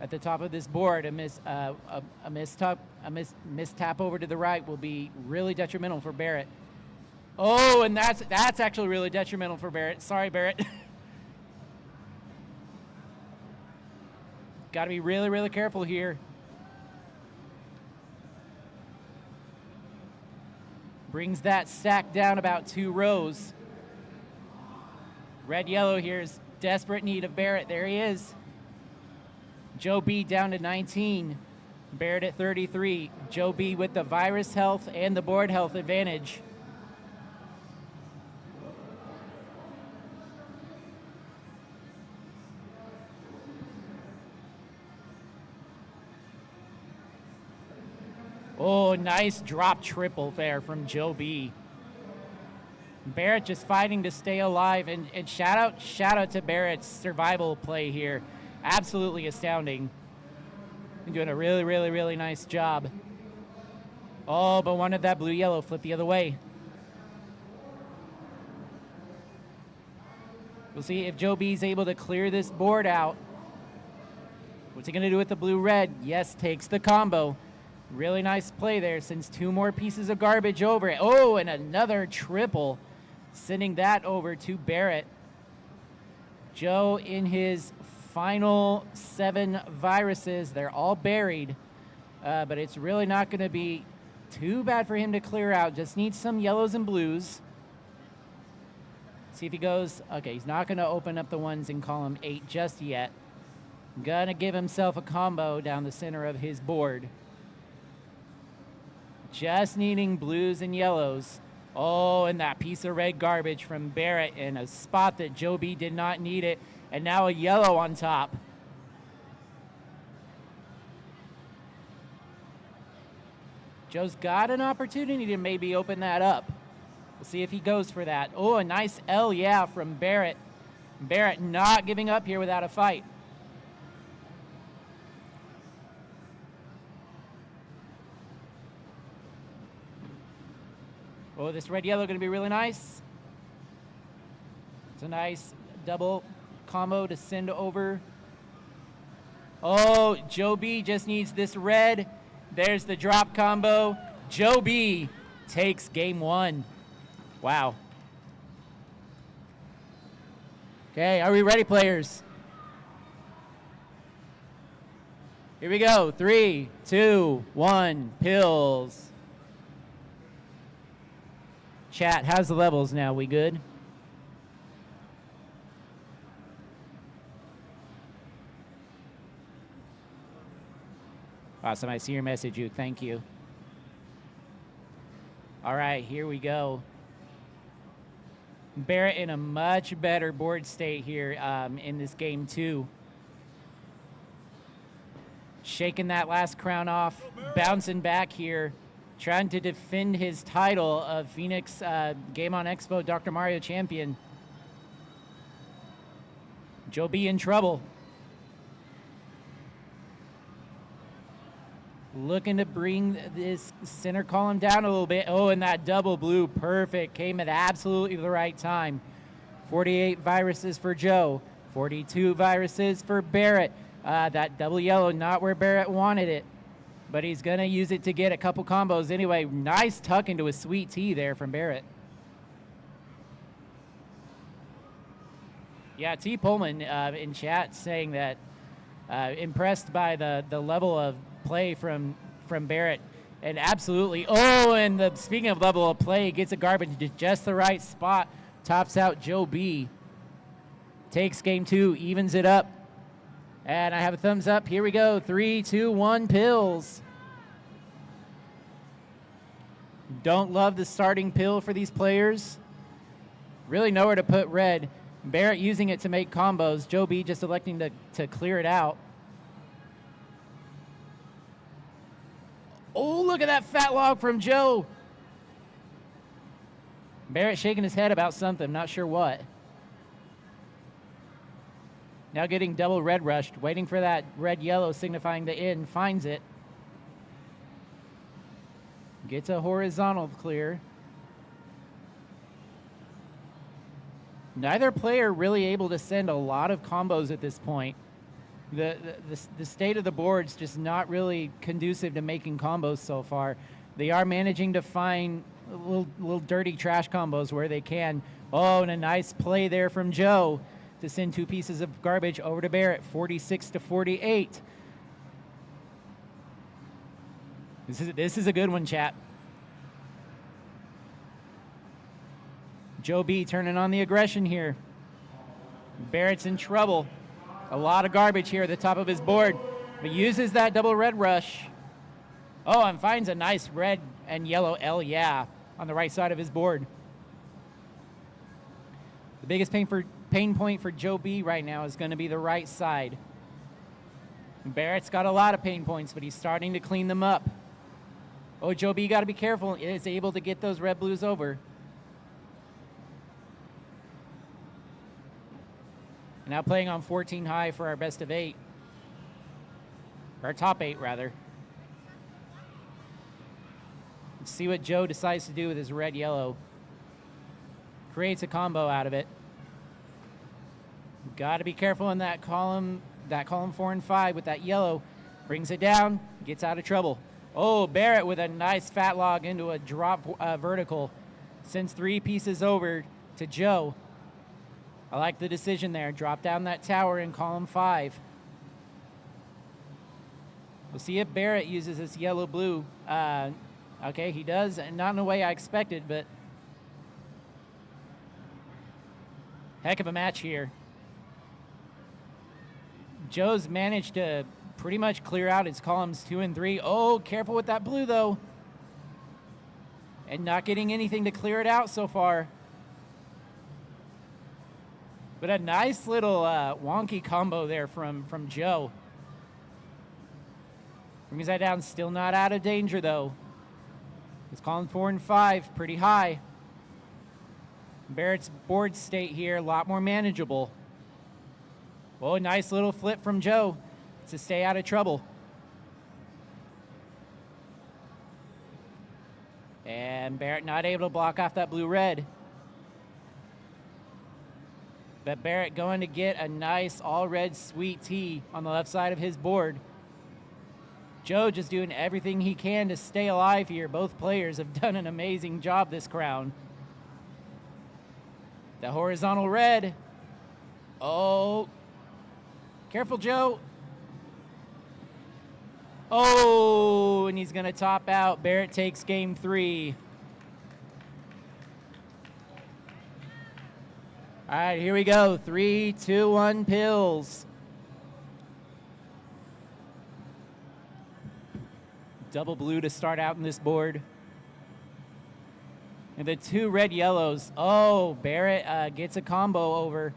at the top of this board. A mistap over to the right will be really detrimental for Barrett. Oh, and that's actually really detrimental for Barrett. Sorry, Barrett. Got to be really, really careful here. Brings that stack down about 2 rows. Red-yellow here is desperate need of Barrett. There he is. Joe B down to 19. Barrett at 33. Joe B with the virus health and the board health advantage. Oh, nice drop triple there from Joe B. Barrett just fighting to stay alive, and shout out to Barrett's survival play here. Absolutely astounding. Doing a really, really, really nice job. Oh, but wanted that blue-yellow flip the other way. We'll see if Joe B's able to clear this board out. What's he going to do with the blue-red? Yes, takes the combo. Really nice play there. Sends 2 more pieces of garbage over it. Oh, and another triple. Sending that over to Barrett. Joe in his final 7 viruses. They're all buried, but it's really not going to be too bad for him to clear out. Just needs some yellows and blues. See if he goes. Okay, he's not going to open up the ones in column 8 just yet. Gonna give himself a combo down the center of his board. Just needing blues and yellows. Oh, and that piece of red garbage from Barrett in a spot that Joe B did not need it. And now a yellow on top. Joe's got an opportunity to maybe open that up. We'll see if he goes for that. Oh, a nice L, yeah, from Barrett. Barrett not giving up here without a fight. Oh, this red-yellow going to be really nice. It's a nice double combo to send over. Oh, Joe B just needs this red. There's the drop combo. Joe B takes game 1. Wow. Okay, are we ready, players? Here we go. 3, 2, 1, pills. Chat, how's the levels now? We good? Awesome. I see your message, Duke. Thank you. All right, here we go. Barrett in a much better board state here in this game 2. Shaking that last crown off, bouncing back here. Trying to defend his title of Phoenix Game on Expo Dr. Mario champion. Joe B in trouble. Looking to bring this center column down a little bit. Oh, and that double blue, perfect. Came at absolutely the right time. 48 viruses for Joe. 42 viruses for Barrett. That double yellow, not where Barrett wanted it. But he's going to use it to get a couple combos anyway. Nice tuck into a sweet tea there from Barrett. Yeah, T. Pullman in chat saying that impressed by the level of play from Barrett. And absolutely. Oh, and speaking of level of play, gets a garbage to just the right spot. Tops out Joe B. Takes game 2, evens it up. And I have a thumbs up. Here we go. 3, 2, 1, pills. Don't love the starting pill for these players. Really nowhere to put red. Barrett using it to make combos. Joe B just electing to clear it out. Oh, look at that fat log from Joe. Barrett shaking his head about something, not sure what. Now getting double red rushed, waiting for that red-yellow signifying the in, finds it. Gets a horizontal clear. Neither player really able to send a lot of combos at this point. The state of the board's just not really conducive to making combos so far. They are managing to find little dirty trash combos where they can. Oh, and a nice play there from Joe to send 2 pieces of garbage over to Barrett, 46 to 48. This is a good one, chat. Joe B turning on the aggression here. Barrett's in trouble. A lot of garbage here at the top of his board, but uses that double red rush. Oh, and finds a nice red and yellow L, yeah, on the right side of his board. The biggest pain point for Joe B right now is going to be the right side. Barrett's got a lot of pain points, but he's starting to clean them up. Oh, Joe B got to be careful. He is able to get those red blues over. Now playing on 14 high for our best of 8. Or top 8, rather. Let's see what Joe decides to do with his red-yellow. Creates a combo out of it. Got to be careful in that column 4 and 5 with that yellow. Brings it down, gets out of trouble. Oh, Barrett with a nice fat log into a drop vertical. Sends 3 pieces over to Joe. I like the decision there. Drop down that tower in column 5. We'll see if Barrett uses this yellow-blue. Okay, he does. Not in the way I expected, but heck of a match here. Joe's managed to pretty much clear out his columns 2 and 3. Oh, careful with that blue, though. And not getting anything to clear it out so far. But a nice little wonky combo there from Joe. Brings that down, still not out of danger, though. It's column 4 and 5, pretty high. Barrett's board state here, a lot more manageable. Oh, nice little flip from Joe to stay out of trouble. And Barrett not able to block off that blue-red. But Barrett going to get a nice all-red sweet tea on the left side of his board. Joe just doing everything he can to stay alive here. Both players have done an amazing job this crown. The horizontal red. Oh, careful, Joe. Oh, and he's going to top out. Barrett takes game 3. All right, here we go. 3, 2, 1, pills. Double blue to start out in this board. And the 2 red yellows. Oh, Barrett gets a combo over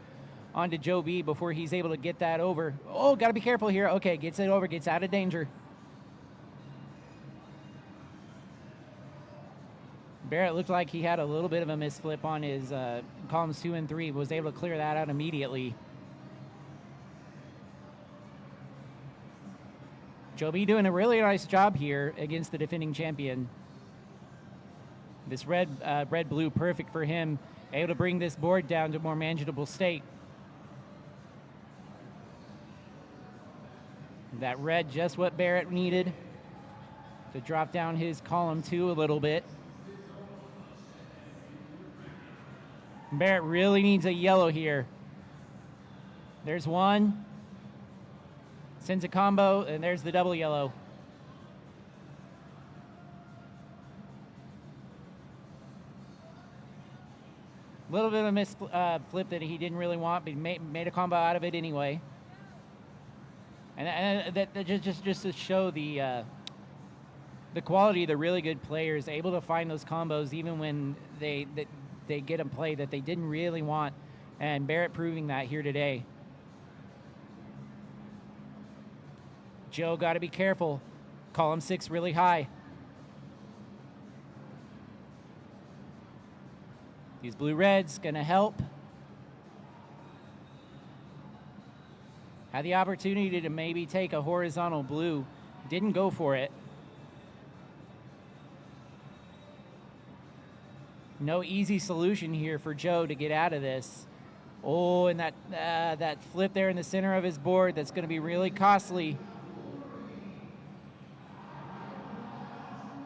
onto Joe B before he's able to get that over. Oh, got to be careful here. Okay, gets it over, gets out of danger. Barrett looked like he had a little bit of a misflip on his columns 2 and 3, was able to clear that out immediately. Joe B doing a really nice job here against the defending champion. This red-blue, perfect for him. Able to bring this board down to a more manageable state. That red, just what Barrett needed to drop down his column 2 a little bit. Barrett really needs a yellow here. There's one. Sends a combo, and there's the double yellow. A little bit of a misflip that he didn't really want, but he made a combo out of it anyway. And that just to show the quality of the really good players, able to find those combos even when they get a play that they didn't really want. And Barrett proving that here today. Joe got to be careful. Column 6 really high. These blue-reds going to help. Had the opportunity to maybe take a horizontal blue. Didn't go for it. No easy solution here for Joe to get out of this. Oh, and that flip there in the center of his board, that's going to be really costly.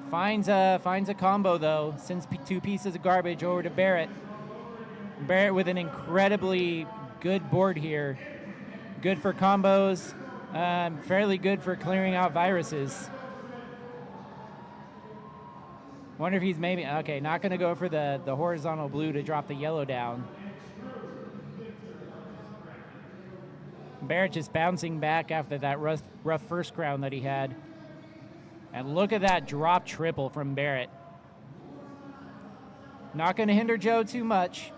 Finds a combo, though. Sends 2 pieces of garbage over to Barrett. Barrett with an incredibly good board here. Good for combos. Fairly good for clearing out viruses. Wonder if he's maybe... Okay, not going to go for the horizontal blue to drop the yellow down. Barrett just bouncing back after that rough first crown that he had. And look at that drop triple from Barrett. Not going to hinder Joe too much.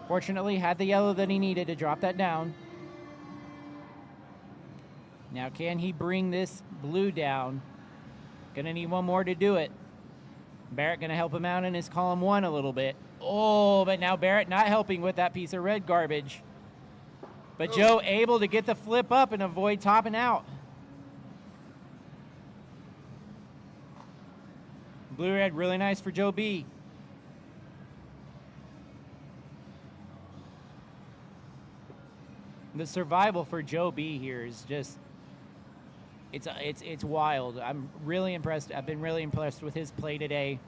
Fortunately, had the yellow that he needed to drop that down. Now, can he bring this blue down? Gonna need one more to do it. Barrett gonna help him out in his column 1 a little bit. Oh, but now Barrett not helping with that piece of red garbage. But Joe able to get the flip up and avoid topping out. Blue-red, really nice for Joe B. The survival for Joe B here is just It's wild. I'm really impressed. I've been really impressed with his play today.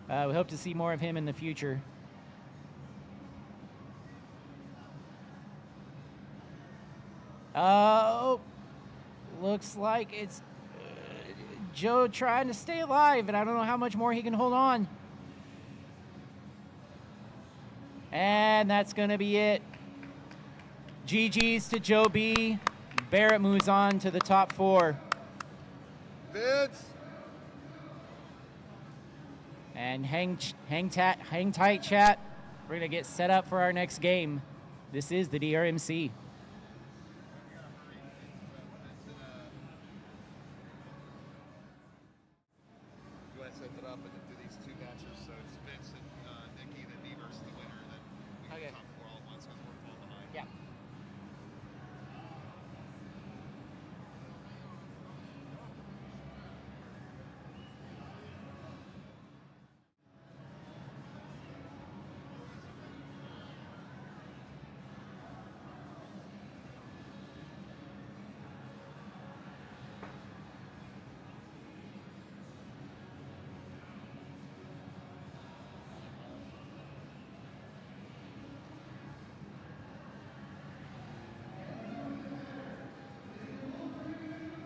We hope to see more of him in the future. Oh, looks like it's Joe trying to stay alive, and I don't know how much more he can hold on. And that's going to be it. GG's to Joe B. Barrett moves on to the top 4. Vince. And hang tight, chat. We're going to get set up for our next game. This is the DrMC. You want to set that up and then do these 2 matches? So it's Vince and Nikki, then me versus the winner, and then we Okay. get top 4 all at once because we're fall behind. Yeah.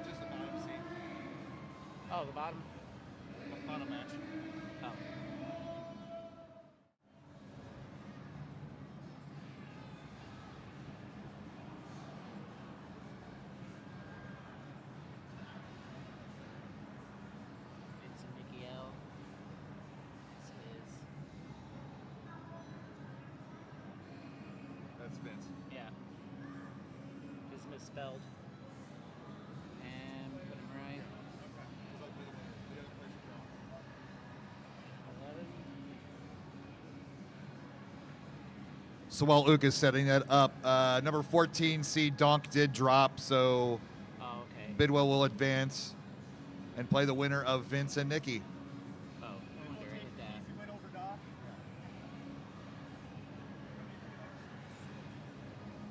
Just the bottom seed. Oh, the bottom. Bottom match. Oh. Vince and Nikki L. This is. That's Vince. Yeah. Just misspelled. And put him right. 11. So while Ook is setting that up, number 14 seed Donk did drop, so Oh, okay. Bidwell will advance and play the winner of Vince and Nikki. Oh, no wonder I hit that. Easy win over Doc.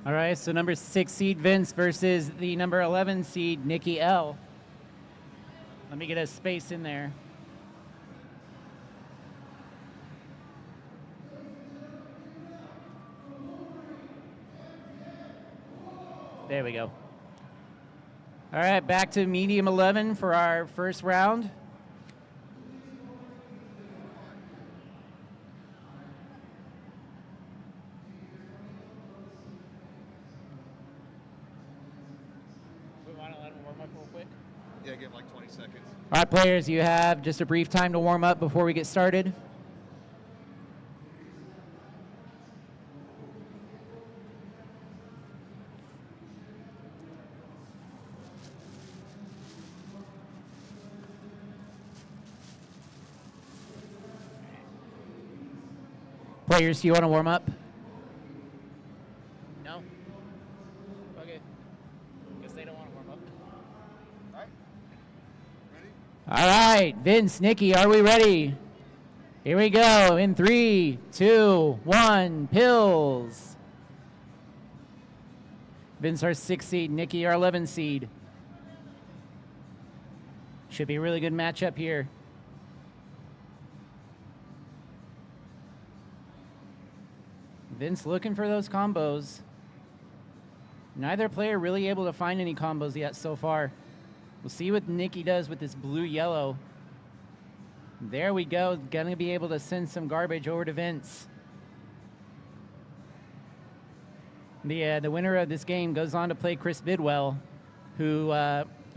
All right, so number 6 seed Vince versus the number 11 seed Nikki L. Let me get a space in there. There we go. All right, back to medium 11 for our first round. We want to let him warm up real quick. Yeah, give him like 20 seconds. All right, players, you have just a brief time to warm up before we get started. Players, do you want to warm up? No? Okay. Guess they don't want to warm up. All right. Ready? All right, Vince, Nikki, are we ready? Here we go in 3, 2, 1, pills. Vince, our 6 seed, Nikki, our 11 seed. Should be a really good matchup here. Vince looking for those combos. Neither player really able to find any combos yet so far. We'll see what Nikki does with this blue-yellow. There we go. Gonna be able to send some garbage over to Vince. The winner of this game goes on to play Chris Bidwell, who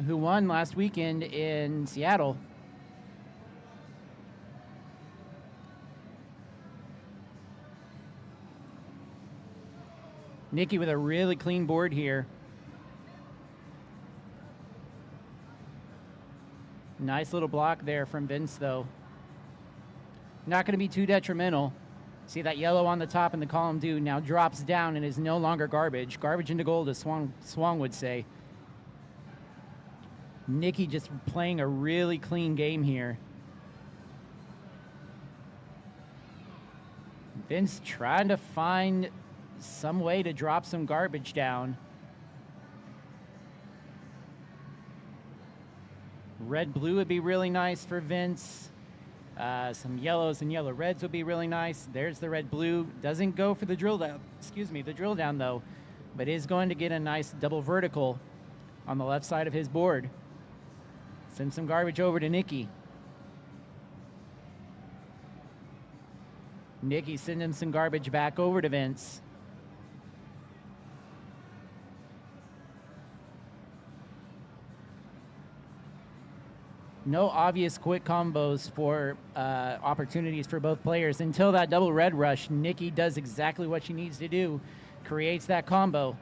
won last weekend in Seattle. Nikki with a really clean board here. Nice little block there from Vince, though. Not going to be too detrimental. See that yellow on the top in the column do now drops down and is no longer garbage. Garbage into gold, as Swang would say. Nikki just playing a really clean game here. Vince trying to find some way to drop some garbage down. Red blue would be really nice for Vince. Some yellows and yellow reds would be really nice. There's the red blue. Doesn't go for the drill down. Excuse me, the drill down though, but is going to get a nice double vertical on the left side of his board. Send some garbage over to Nikki. Nikki sending some garbage back over to Vince. No obvious quick combos for opportunities for both players until that double red rush. Nikki does exactly what she needs to do, creates that combo.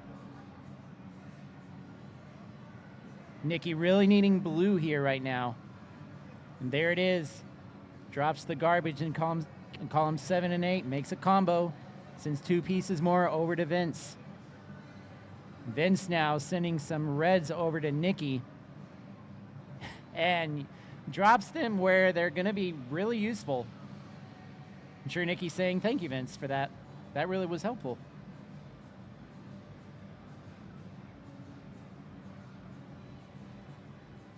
Nikki really needing blue here right now. And there it is. Drops the garbage in column 7 and 8, makes a combo, sends 2 pieces more over to Vince. Vince now sending some reds over to Nikki and drops them where they're going to be really useful. I'm sure Nikki's saying thank you, Vince, for that. That really was helpful.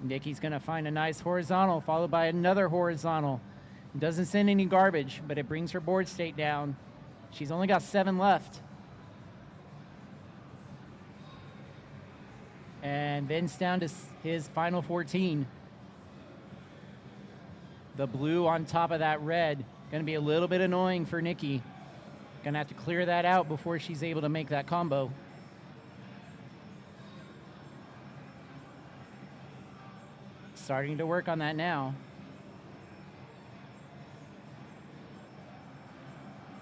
Nikki's going to find a nice horizontal, followed by another horizontal. Doesn't send any garbage, but it brings her board state down. She's only got 7 left. And Vince down to his final 14. The blue on top of that red. Going to be a little bit annoying for Nikki. Going to have to clear that out before she's able to make that combo. Starting to work on that now.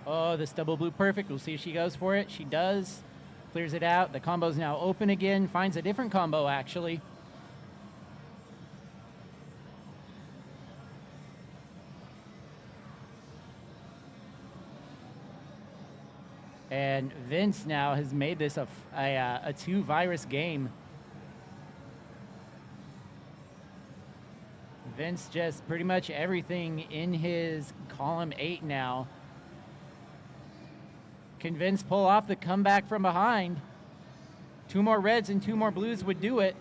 Oh, this double blue perfect. We'll see if she goes for it. She does. Clears it out. The combo's now open again. Finds a different combo, actually. And Vince now has made this a 2-virus game. Vince just pretty much everything in his column 8 now. Can Vince pull off the comeback from behind? 2 more reds and 2 more blues would do it.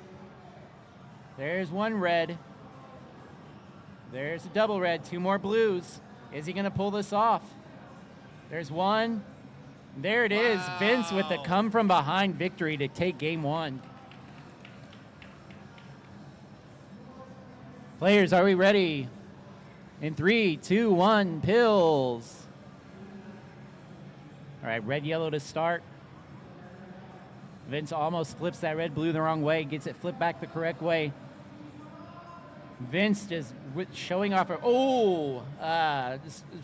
There's 1 red. There's a double red, 2 more blues. Is he gonna pull this off? There's 1. There it is. Vince with the come from behind victory to take game 1. Players, are we ready? In 3, 2, 1, pills. All right, red, yellow to start. Vince almost flips that red, blue the wrong way, gets it flipped back the correct way. Vince just showing off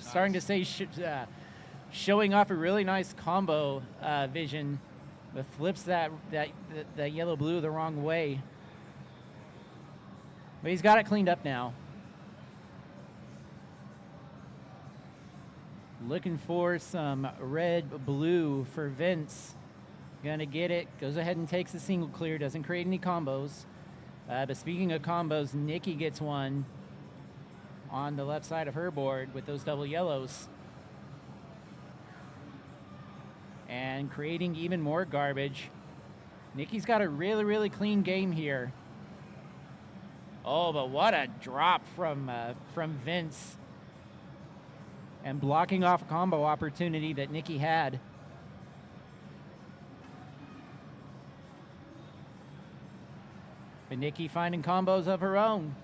starting to say showing off a really nice combo vision, but flips that yellow, blue the wrong way. But he's got it cleaned up now. Looking for some red, blue for Vince. Gonna get it. Goes ahead and takes the single clear. Doesn't create any combos. But speaking of combos, Nikki gets one on the left side of her board with those double yellows. And creating even more garbage. Nikki's got a really, really clean game here. Oh, but what a drop from Vince. And blocking off a combo opportunity that Nikki had. But Nikki finding combos of her own.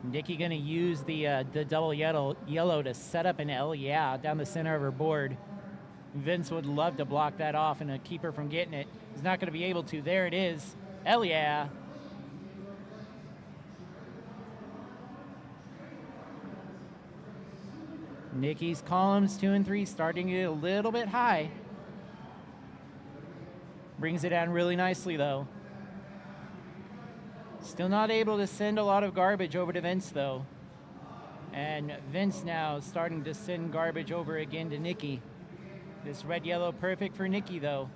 Nikki gonna use the double yellow to set up an L down the center of her board. Vince would love to block that off and keep her from getting it. He's not gonna be able to. There it is. L yeah. Nikki's columns 2 and 3 starting to get a little bit high. Brings it down really nicely though. Still not able to send a lot of garbage over to Vince though. And Vince now starting to send garbage over again to Nikki. This red yellow perfect for Nikki though.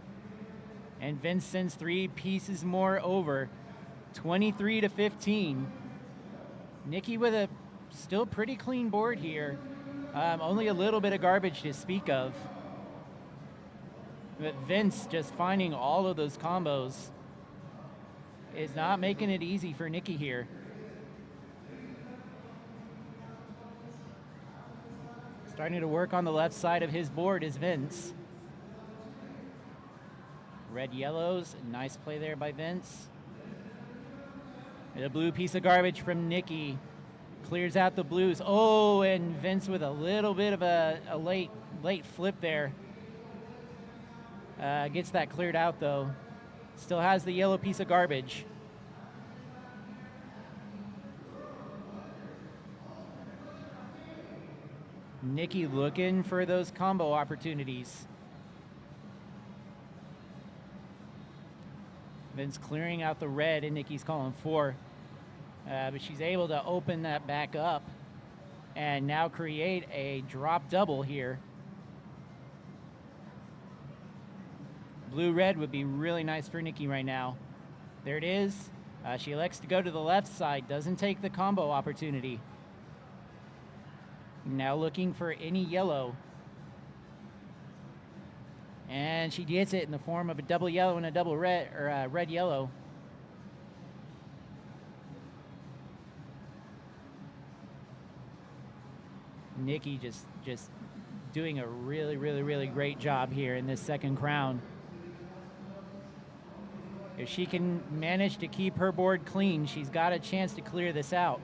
And Vince sends 3 pieces more over. 23 to 15. Nikki with a still pretty clean board here. Only a little bit of garbage to speak of. But Vince just finding all of those combos is not making it easy for Nikki here. Starting to work on the left side of his board is Vince. Red yellows, nice play there by Vince. And a blue piece of garbage from Nikki. Clears out the blues. Oh, and Vince with a little bit of a late flip there. Gets that cleared out though. Still has the yellow piece of garbage. Nikki looking for those combo opportunities. Vince clearing out the red and Nikki's calling 4. But she's able to open that back up and now create a drop double here. Blue-red would be really nice for Nikki right now. There it is. She elects to go to the left side, doesn't take the combo opportunity. Now looking for any yellow. And she gets it in the form of a double yellow and a double red, or a red-yellow. Nikki just doing a really great job here in this second crown. If she can manage to keep her board clean, she's got a chance to clear this out.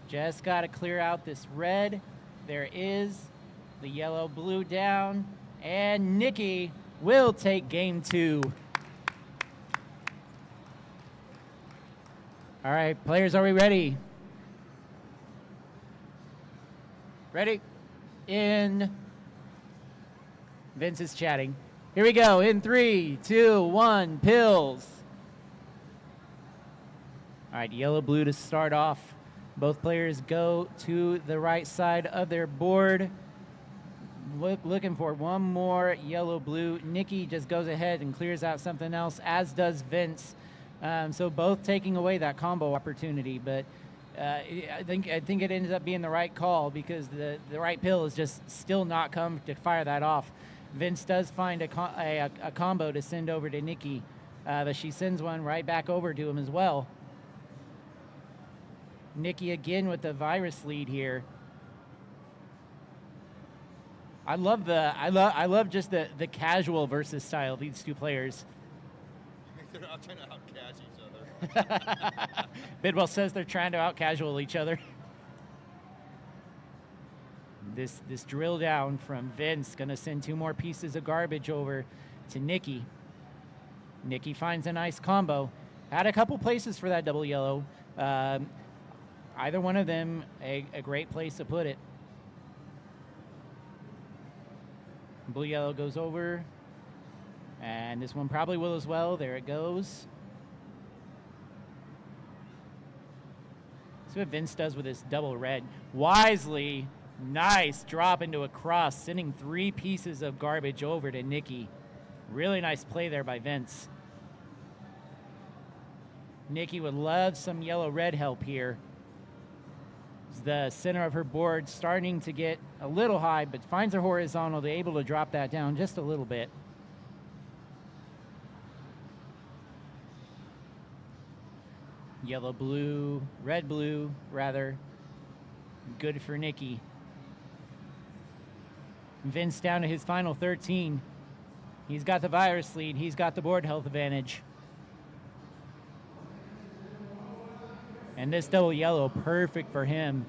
Just got to clear out this red. There is the yellow, blue down, and Nikki will take game 2. All right, players, are we ready? Ready? In. Vince is chatting. Here we go. In 3, 2, 1, pills. All right, yellow, blue to start off. Both players go to the right side of their board. Looking for one more yellow, blue. Nikki just goes ahead and clears out something else, as does Vince. So both taking away that combo opportunity, but I think it ended up being the right call because the right pill is just still not come to fire that off. Vince does find a combo to send over to Nikki, but she sends one right back over to him as well. Nikki again with the virus lead here. I love just the casual versus style of these two players. They're not trying to out-catch each other. Bidwell says they're trying to out-casual each other. This drill down from Vince gonna send 2 more pieces of garbage over to Nikki. Nikki finds a nice combo. Had a couple places for that double yellow. Either one of them a great place to put it. Blue yellow goes over. And this one probably will as well. There it goes. See what Vince does with this double red. Wisely, nice drop into a cross, sending 3 pieces of garbage over to Nikki. Really nice play there by Vince. Nikki would love some yellow-red help here. The center of her board starting to get a little high, but finds her horizontal. They're able to drop that down just a little bit. Yellow, blue, red, blue, rather. Good for Nikki. Vince down to his final 13. He's got the virus lead. He's got the board health advantage. And this double yellow, perfect for him.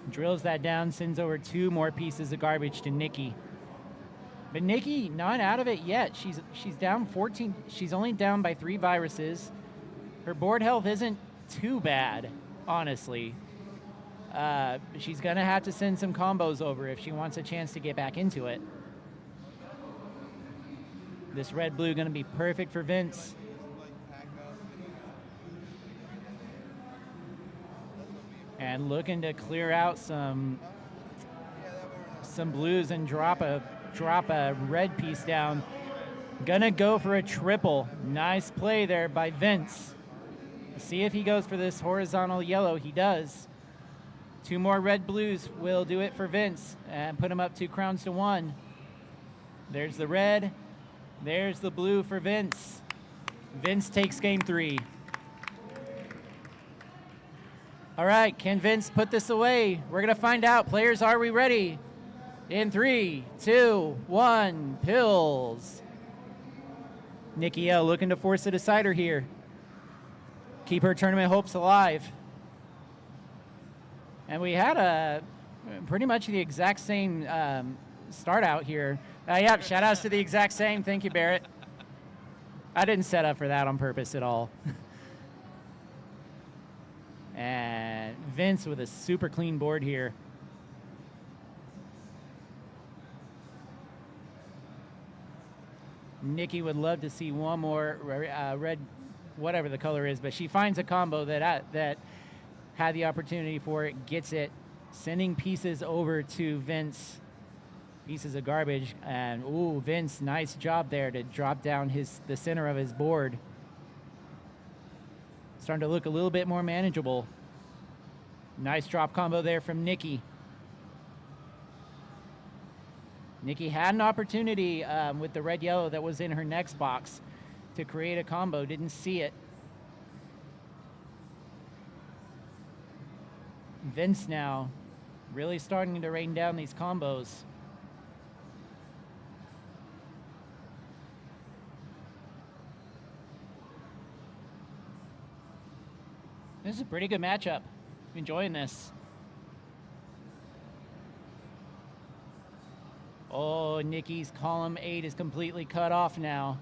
Drills that down, sends over 2 more pieces of garbage to Nikki. But Nikki not out of it yet. She's down 14. She's only down by 3 viruses. Her board health isn't too bad, honestly. She's gonna have to send some combos over if she wants a chance to get back into it. This red-blue gonna be perfect for Vince. And looking to clear out some blues and drop a red piece down. Gonna go for a triple. Nice play there by Vince. See if he goes for this horizontal yellow. He does. 2 more red blues will do it for Vince and put him up 2 crowns to 1. There's the red. There's the blue for Vince. Vince takes game 3. All right, can Vince put this away? We're going to find out. Players, are we ready? In 3, 2, 1, pills. Nikki L looking to force a decider here. Keep her tournament hopes alive. And we had pretty much the exact same start out here. Yeah, shout outs to the exact same. Thank you, Barrett. I didn't set up for that on purpose at all. And Vince with a super clean board here. Nikki would love to see one more red, whatever the color is, but she finds a combo that had the opportunity for it, gets it, sending pieces over to Vince. Pieces of garbage, and ooh, Vince, nice job there to drop down the center of his board. Starting to look a little bit more manageable. Nice drop combo there from Nikki. Nikki had an opportunity with the red-yellow that was in her next box to create a combo, didn't see it. Vince now really starting to rain down these combos. This is a pretty good matchup. Enjoying this. Oh, Nikki's column 8 is completely cut off now.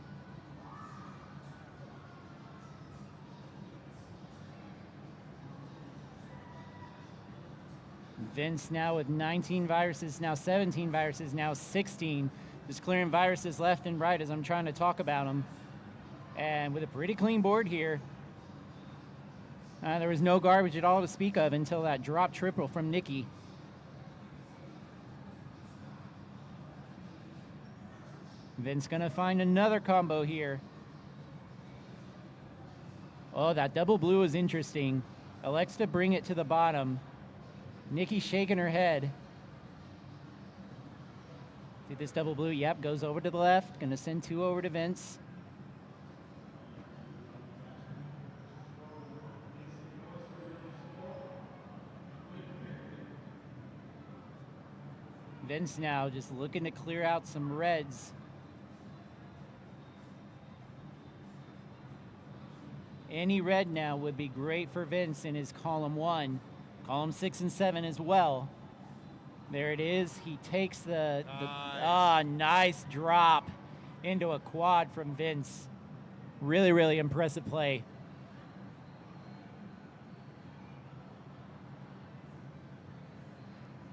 Vince now with 19 viruses, now 17 viruses, now 16. Just clearing viruses left and right as I'm trying to talk about them. And with a pretty clean board here. There was no garbage at all to speak of until that drop triple from Nikki. Vince gonna find another combo here. Oh, that double blue is interesting. Elects to bring it to the bottom. Nikki shaking her head. See this double blue? Yep, goes over to the left. Gonna send 2 over to Vince. Vince now just looking to clear out some reds. Any red now would be great for Vince in his column 1. Column 6 and 7 as well. There it is. He takes nice drop into a quad from Vince. Really, really impressive play.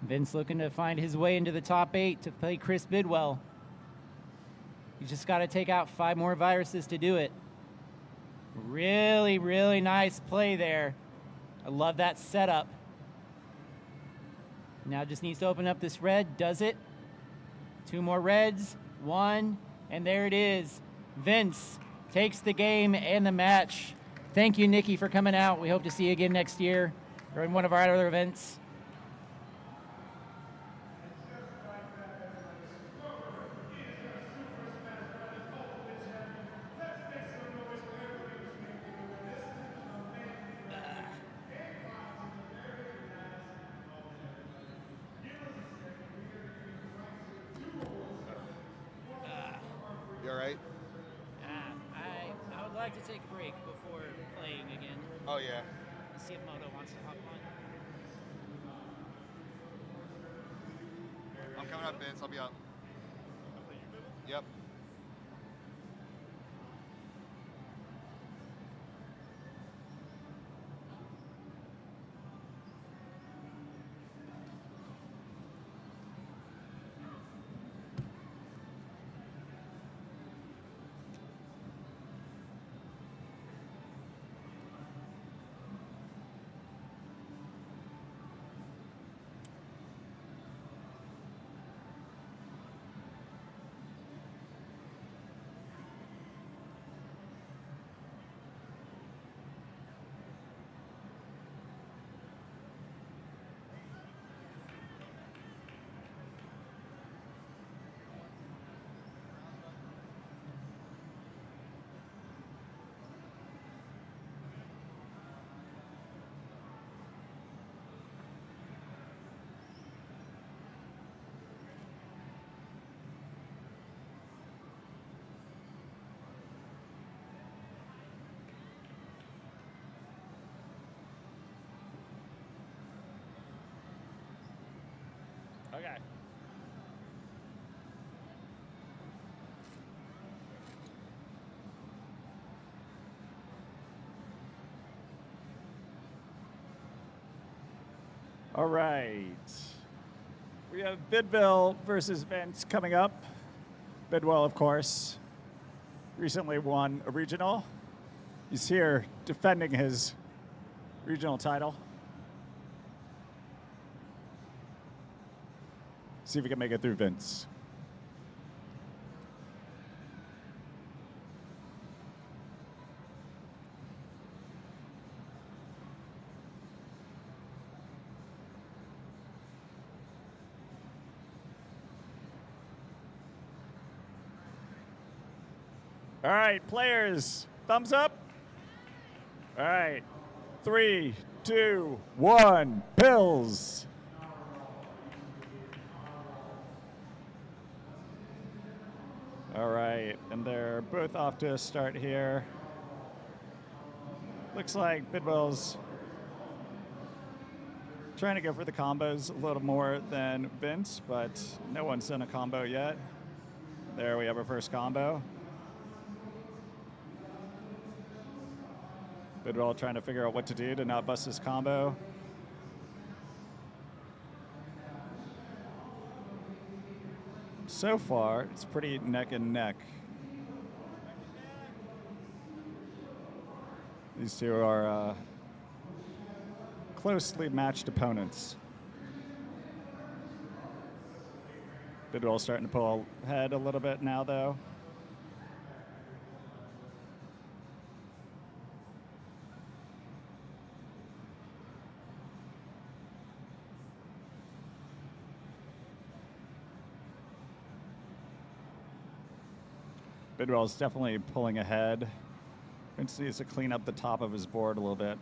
Vince looking to find his way into the top 8 to play Chris Bidwell. You just got to take out 5 more viruses to do it. Really, really nice play there. I love that setup. Now just needs to open up this red. Does it? 2 more reds. 1. And there it is. Vince takes the game and the match. Thank you, Nikki, for coming out. We hope to see you again next year or in one of our other events. You all right? I would like to take a break before playing again. Oh, yeah. Let's see if Moto wants to hop on. I'm coming up, Vince. I'll be up. Yep. All right. We have Bidwell versus Vince coming up. Bidwell, of course, recently won a regional. He's here defending his regional title. See if we can make it through Vince. All right, players, thumbs up. All right, 3, 2, 1, pills. All right, and they're both off to a start here. Looks like Bidwell's trying to go for the combos a little more than Vince, but no one's done a combo yet. There we have our first combo. Bidwell trying to figure out what to do to not bust his combo. So far, it's pretty neck and neck. These two are closely matched opponents. Bidwell starting to pull ahead a little bit now, though. Bidwell's definitely pulling ahead. Vince needs to clean up the top of his board a little bit.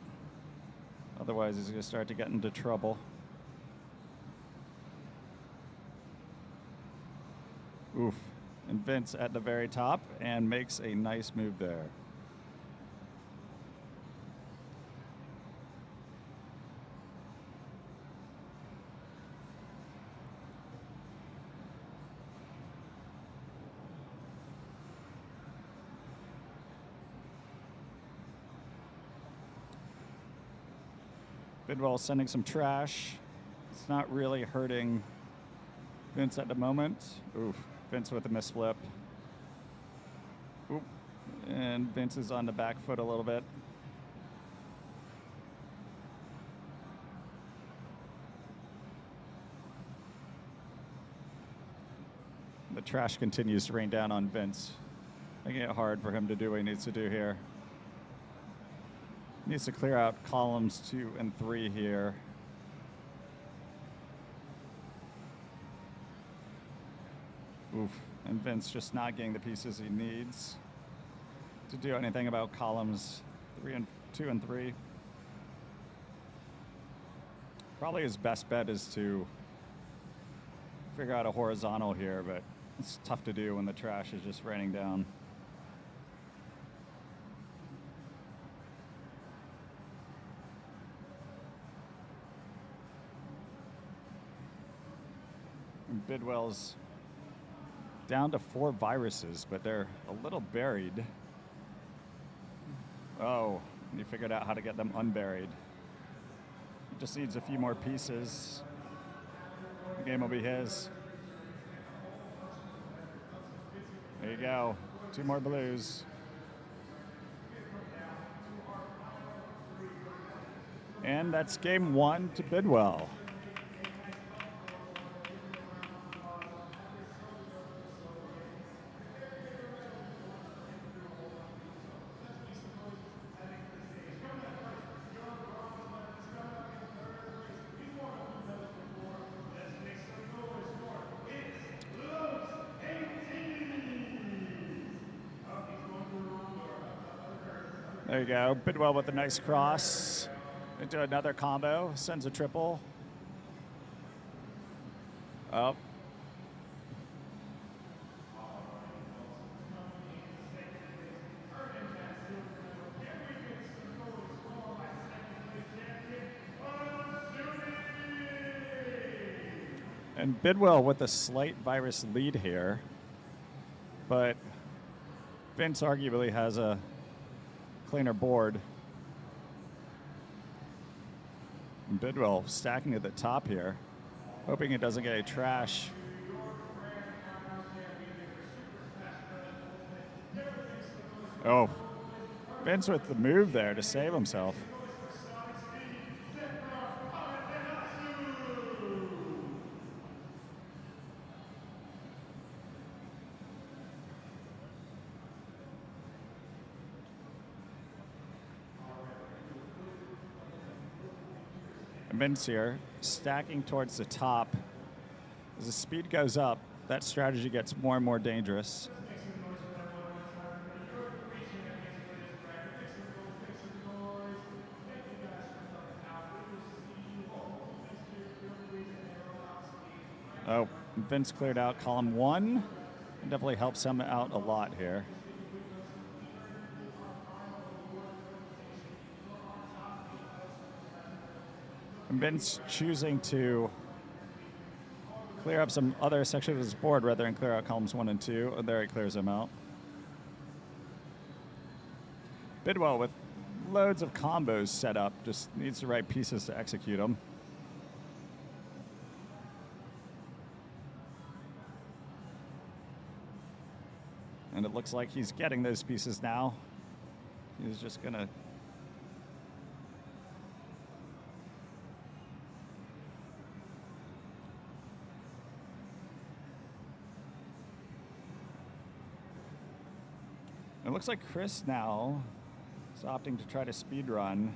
Otherwise, he's going to start to get into trouble. Oof. And Vince at the very top and makes a nice move there. Bidwell sending some trash. It's not really hurting Vince at the moment. Oof, Vince with a misflip. Oop. And Vince is on the back foot a little bit. The trash continues to rain down on Vince, making it hard for him to do what he needs to do here. Needs to clear out columns 2 and 3 here. Oof, and Vince just not getting the pieces he needs to do anything about columns 2 and 3. Probably his best bet is to figure out a horizontal here, but it's tough to do when the trash is just raining down. Bidwell's down to 4 viruses, but they're a little buried. Oh, he figured out how to get them unburied. He just needs a few more pieces. The game will be his. There you go. 2 more blues. And that's game 1 to Bidwell. There you go. Bidwell with a nice cross into another combo. Sends a triple. Oh. And Bidwell with a slight virus lead here. But Vince arguably has a cleaner board. Bidwell stacking at the top here, hoping it doesn't get a trash. Oh, Vince with the move there to save himself. And Vince here stacking towards the top. As the speed goes up, that strategy gets more and more dangerous. Oh, Vince cleared out column 1. It definitely helps him out a lot here. And Vince choosing to clear up some other sections of his board rather than clear out columns 1 and 2. Oh, there he clears them out. Bidwell with loads of combos set up, just needs the right pieces to execute them. And it looks like he's getting those pieces now. He's just gonna It looks like Chris now is opting to try to speed run,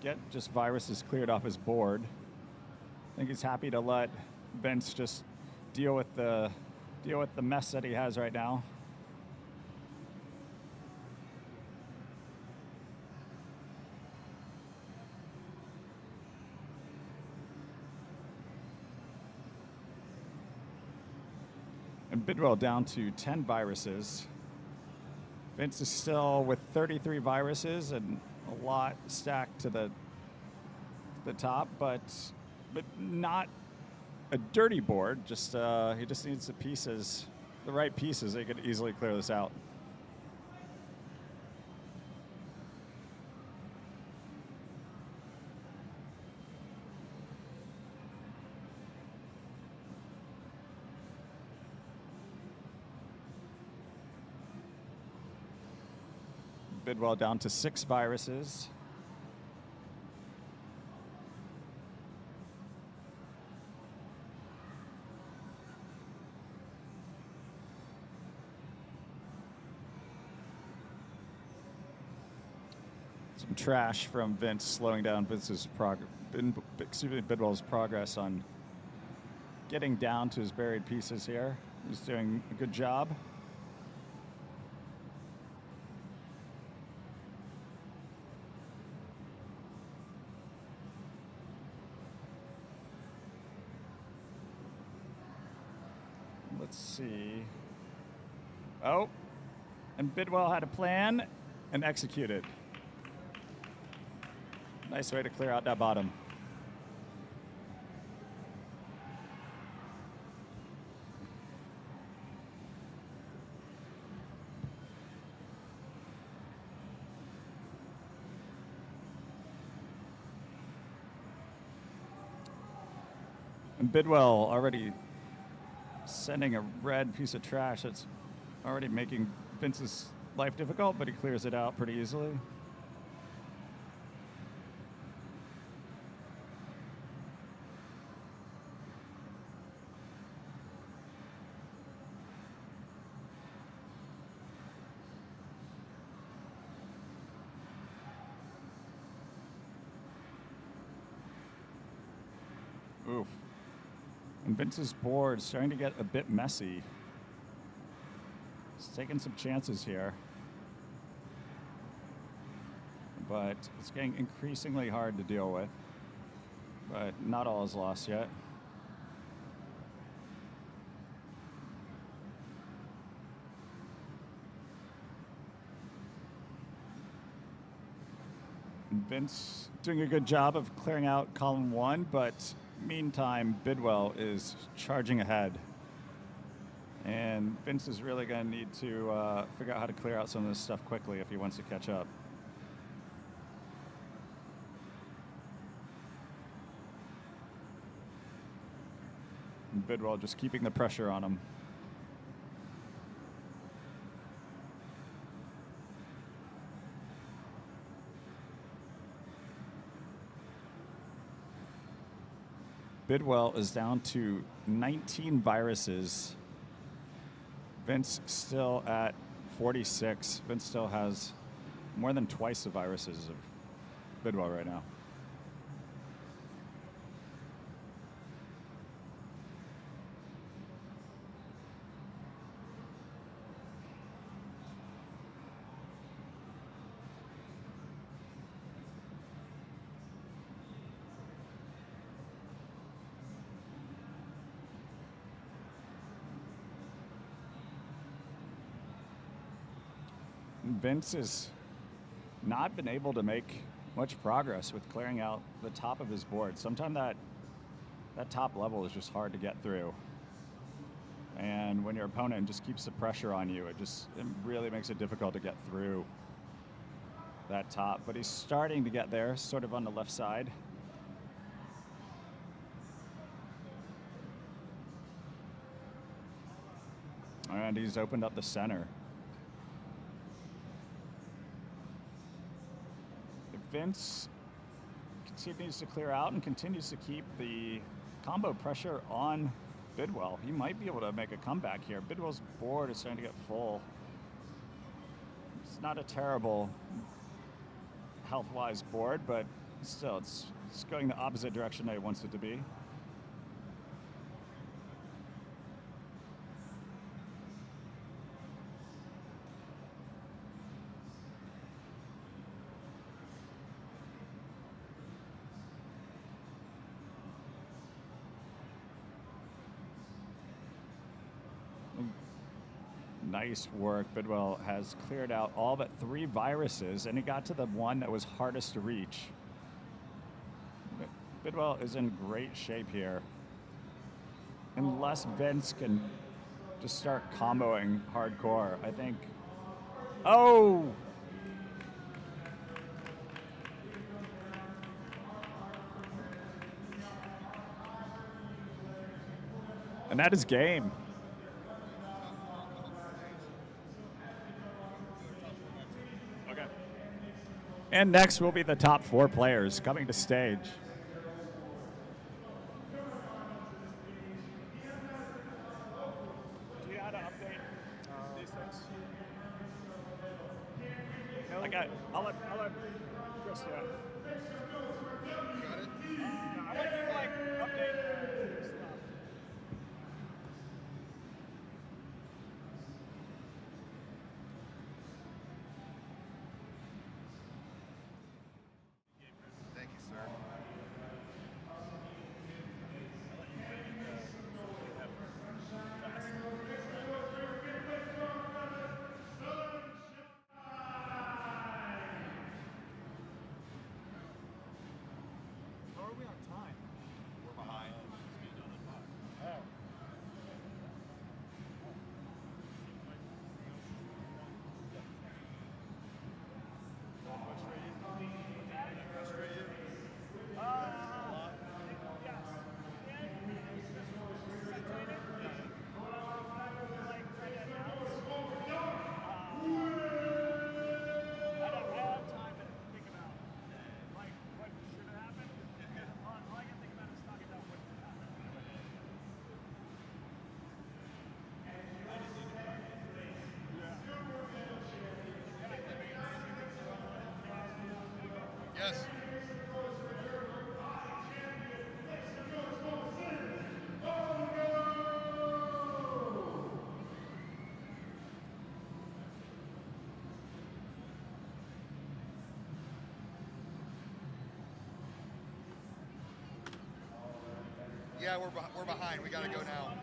get just viruses cleared off his board. I think he's happy to let Vince just deal with the mess that he has right now. And Bidwell down to 10 viruses. Vince is still with 33 viruses and a lot stacked to the top, but not a dirty board. Just he just needs the pieces, the right pieces. They could easily clear this out. Bidwell down to 6 viruses. Some trash from Vince slowing down Bidwell's progress on getting down to his buried pieces here. He's doing a good job. Let's see. Oh, and Bidwell had a plan and executed. Nice way to clear out that bottom. And Bidwell already sending a red piece of trash that's already making Vince's life difficult, but he clears it out pretty easily. Oof. And Vince's board is starting to get a bit messy. He's taking some chances here. But it's getting increasingly hard to deal with. But not all is lost yet. And Vince doing a good job of clearing out column 1, but meantime, Bidwell is charging ahead. And Vince is really going to need to figure out how to clear out some of this stuff quickly if he wants to catch up. And Bidwell just keeping the pressure on him. Bidwell is down to 19 viruses. Vince still at 46. Vince still has more than twice the viruses of Bidwell right now. Vince has not been able to make much progress with clearing out the top of his board. Sometimes that top level is just hard to get through. And when your opponent just keeps the pressure on you, it really makes it difficult to get through that top. But he's starting to get there, sort of on the left side. And he's opened up the center. Vince continues to clear out and continues to keep the combo pressure on Bidwell. He might be able to make a comeback here. Bidwell's board is starting to get full. It's not a terrible health-wise board, but still, it's going the opposite direction that he wants it to be. Nice work. Bidwell has cleared out all but 3 viruses, and he got to the one that was hardest to reach. Bidwell is in great shape here. Unless Vince can just start comboing hardcore, I think. Oh! And that is game. And next will be the top 4 players coming to stage. Do you know how to update these things? No. I'll let Chris do it. Got it? I want you to update stuff. Thank you, sir. How are we on time? We're behind. Yes. Yeah, we're behind. We got to go now.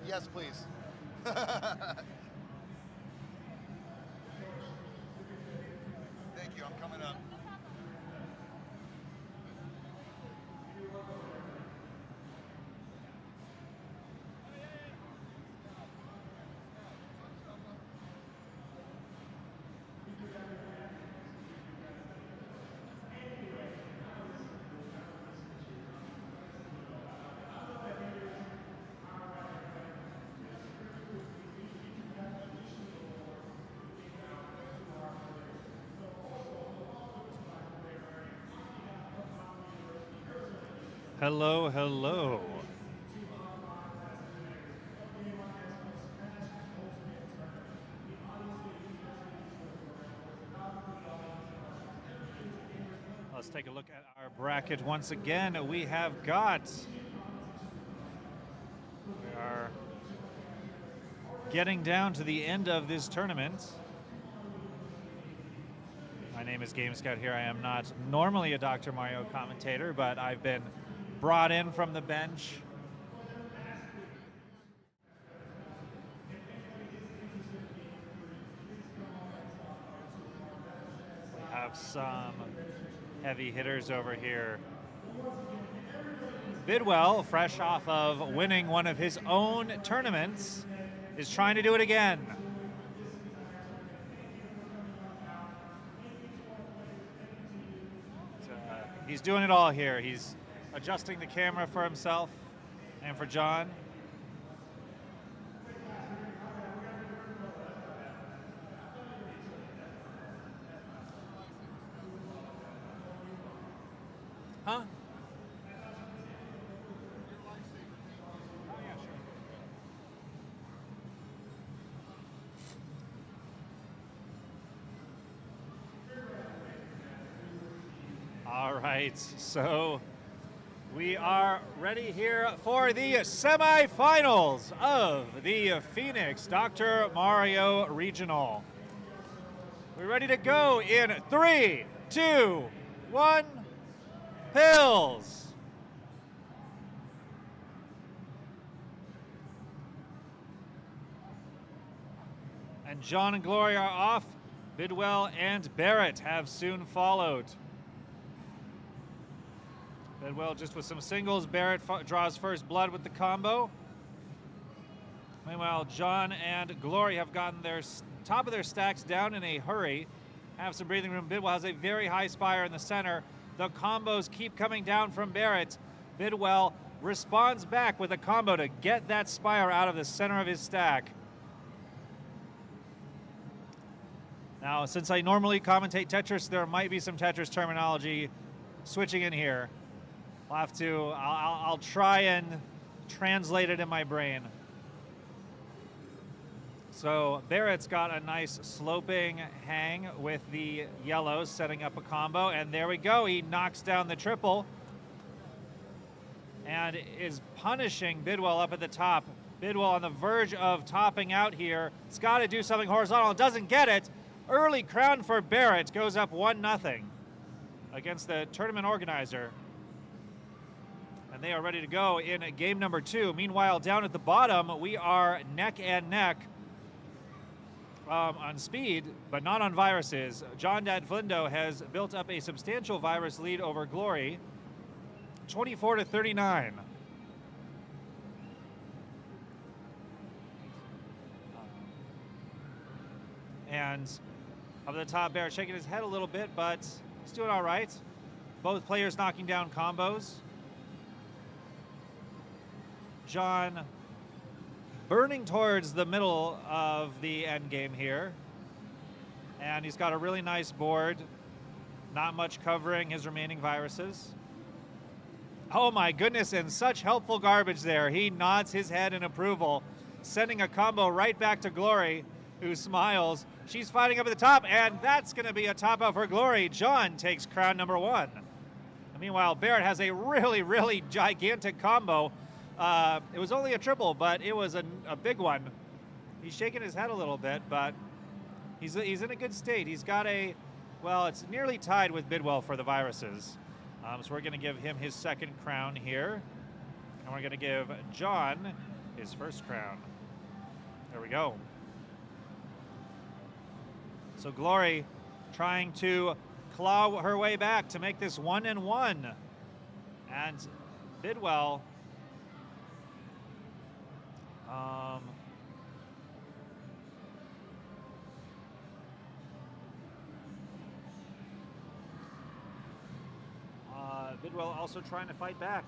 Yes, please. Thank you. I'm coming up. Hello, hello. Let's take a look at our bracket once again. We are getting down to the end of this tournament. My name is Game Scout here. I am not normally a Dr. Mario commentator, but I've been brought in from the bench. We have some heavy hitters over here. Bidwell, fresh off of winning one of his own tournaments, is trying to do it again. He's doing it all here. He's adjusting the camera for himself and for John. Huh? All right, so we are ready here for the semifinals of the Phoenix Dr. Mario Regional. We're ready to go in 3, 2, 1, pills. And John and Glory are off. Bidwell and Barrett have soon followed. Bidwell just with some singles. Barrett draws first blood with the combo. Meanwhile, John and Glory have gotten their top of their stacks down in a hurry. Have some breathing room. Bidwell has a very high spire in the center. The combos keep coming down from Barrett. Bidwell responds back with a combo to get that spire out of the center of his stack. Now, since I normally commentate Tetris, there might be some Tetris terminology switching in here. I'll have to, I'll try and translate it in my brain. So Barrett's got a nice sloping hang with the yellows, setting up a combo, and there we go. He knocks down the triple and is punishing Bidwell up at the top. Bidwell on the verge of topping out here. It's got to do something horizontal. Doesn't get it. Early crown for Barrett, goes up 1-0 against the tournament organizer. And they are ready to go in game number 2. Meanwhile, down at the bottom, we are neck and neck on speed, but not on viruses. John Dadflindo has built up a substantial virus lead over Glory, 24-39. And up at the top, Barrett shaking his head a little bit, but he's doing all right. Both players knocking down combos. John burning towards the middle of the end game here. And he's got a really nice board. Not much covering his remaining viruses. Oh my goodness, and such helpful garbage there. He nods his head in approval, sending a combo right back to Glory, who smiles. She's fighting up at the top, and that's going to be a top out for Glory. John takes crown number 1. Meanwhile, Barrett has a really, really gigantic combo. It was only a triple, but it was a big one. He's shaking his head a little bit, but he's in a good state. He's got well, it's nearly tied with Bidwell for the viruses. So we're going to give him his second crown here. And we're going to give John his first crown. There we go. So Glory trying to claw her way back to make this 1-1. And Bidwell Bidwell also trying to fight back.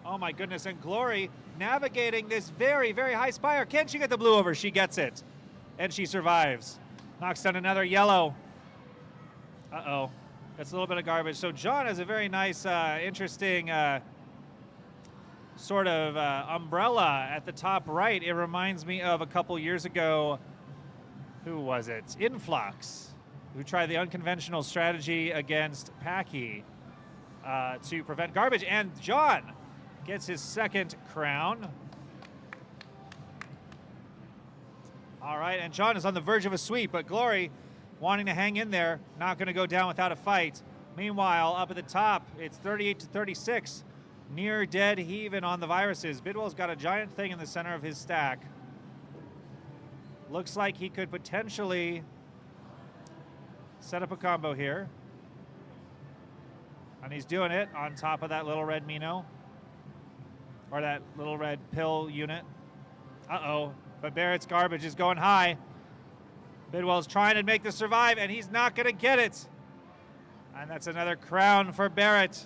Oh my goodness, and Glory navigating this very, very high spire. Can she get the blue over? She gets it, and she survives. Knocks down another yellow. Uh-oh, that's a little bit of garbage. So John has a very nice, interesting sort of umbrella at the top right. It reminds me of a couple years ago, who was it? Influx, who tried the unconventional strategy against Packy to prevent garbage. And John gets his second crown. All right, and John is on the verge of a sweep, but Glory wanting to hang in there, not going to go down without a fight. Meanwhile, up at the top, it's 38-36. Near dead even on the viruses. Bidwell's got a giant thing in the center of his stack. Looks like he could potentially set up a combo here. And he's doing it on top of that little red Mino. Or that little red pill unit. Uh-oh, but Barrett's garbage is going high. Bidwell's trying to make the survive, and he's not going to get it. And that's another crown for Barrett.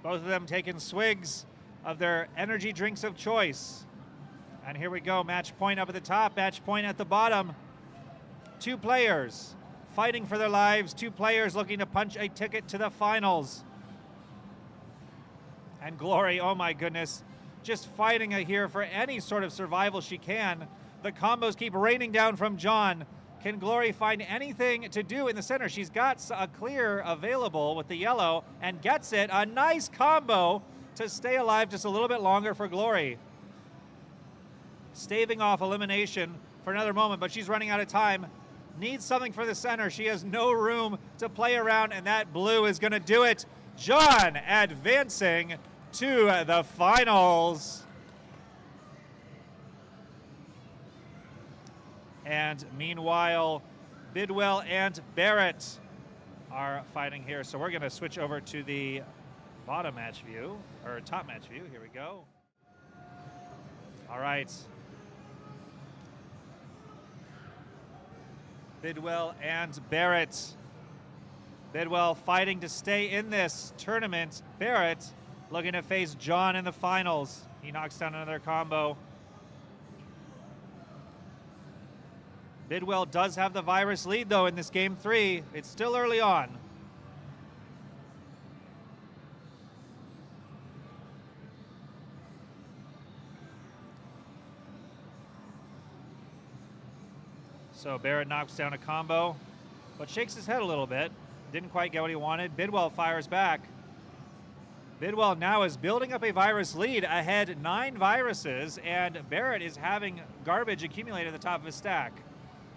Both of them taking swigs of their energy drinks of choice. And here we go, match point up at the top, match point at the bottom. Two players fighting for their lives, two players looking to punch a ticket to the finals. And Glory, oh my goodness, just fighting here for any sort of survival she can. The combos keep raining down from John. Can Glory find anything to do in the center? She's got a clear available with the yellow and gets it. A nice combo to stay alive just a little bit longer for Glory. Staving off elimination for another moment, but she's running out of time. Needs something for the center. She has no room to play around, and that blue is going to do it. John advancing to the finals. And meanwhile, Bidwell and Barrett are fighting here. So we're going to switch over to the bottom match view, or top match view. Here we go. All right. Bidwell and Barrett. Bidwell fighting to stay in this tournament. Barrett looking to face John in the finals. He knocks down another combo. Bidwell does have the virus lead, though, in this game 3. It's still early on. So Barrett knocks down a combo, but shakes his head a little bit. Didn't quite get what he wanted. Bidwell fires back. Bidwell now is building up a virus lead, ahead 9 viruses, and Barrett is having garbage accumulate at the top of his stack.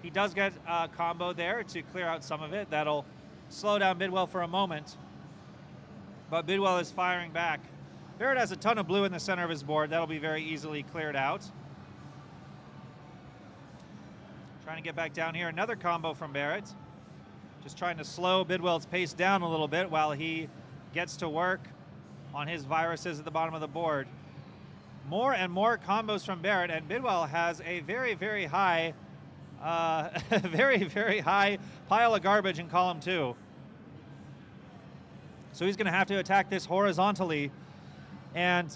He does get a combo there to clear out some of it. That'll slow down Bidwell for a moment. But Bidwell is firing back. Barrett has a ton of blue in the center of his board. That'll be very easily cleared out. Trying to get back down here. Another combo from Barrett. Just trying to slow Bidwell's pace down a little bit while he gets to work on his viruses at the bottom of the board. More and more combos from Barrett, and Bidwell has a very, very high very, very high pile of garbage in column 2. So he's going to have to attack this horizontally. And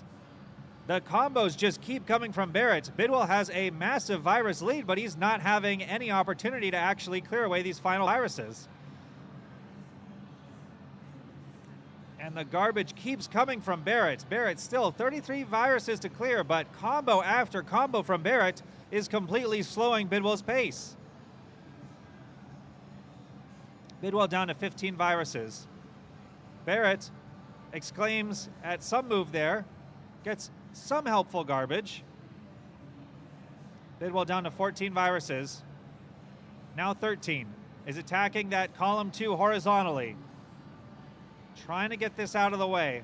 the combos just keep coming from Barrett. Bidwell has a massive virus lead, but he's not having any opportunity to actually clear away these final viruses. And the garbage keeps coming from Barrett. Barrett still 33 viruses to clear, but combo after combo from Barrett is completely slowing Bidwell's pace. Bidwell down to 15 viruses. Barrett exclaims at some move there, gets some helpful garbage. Bidwell down to 14 viruses. Now 13. Is attacking that column 2 horizontally. Trying to get this out of the way.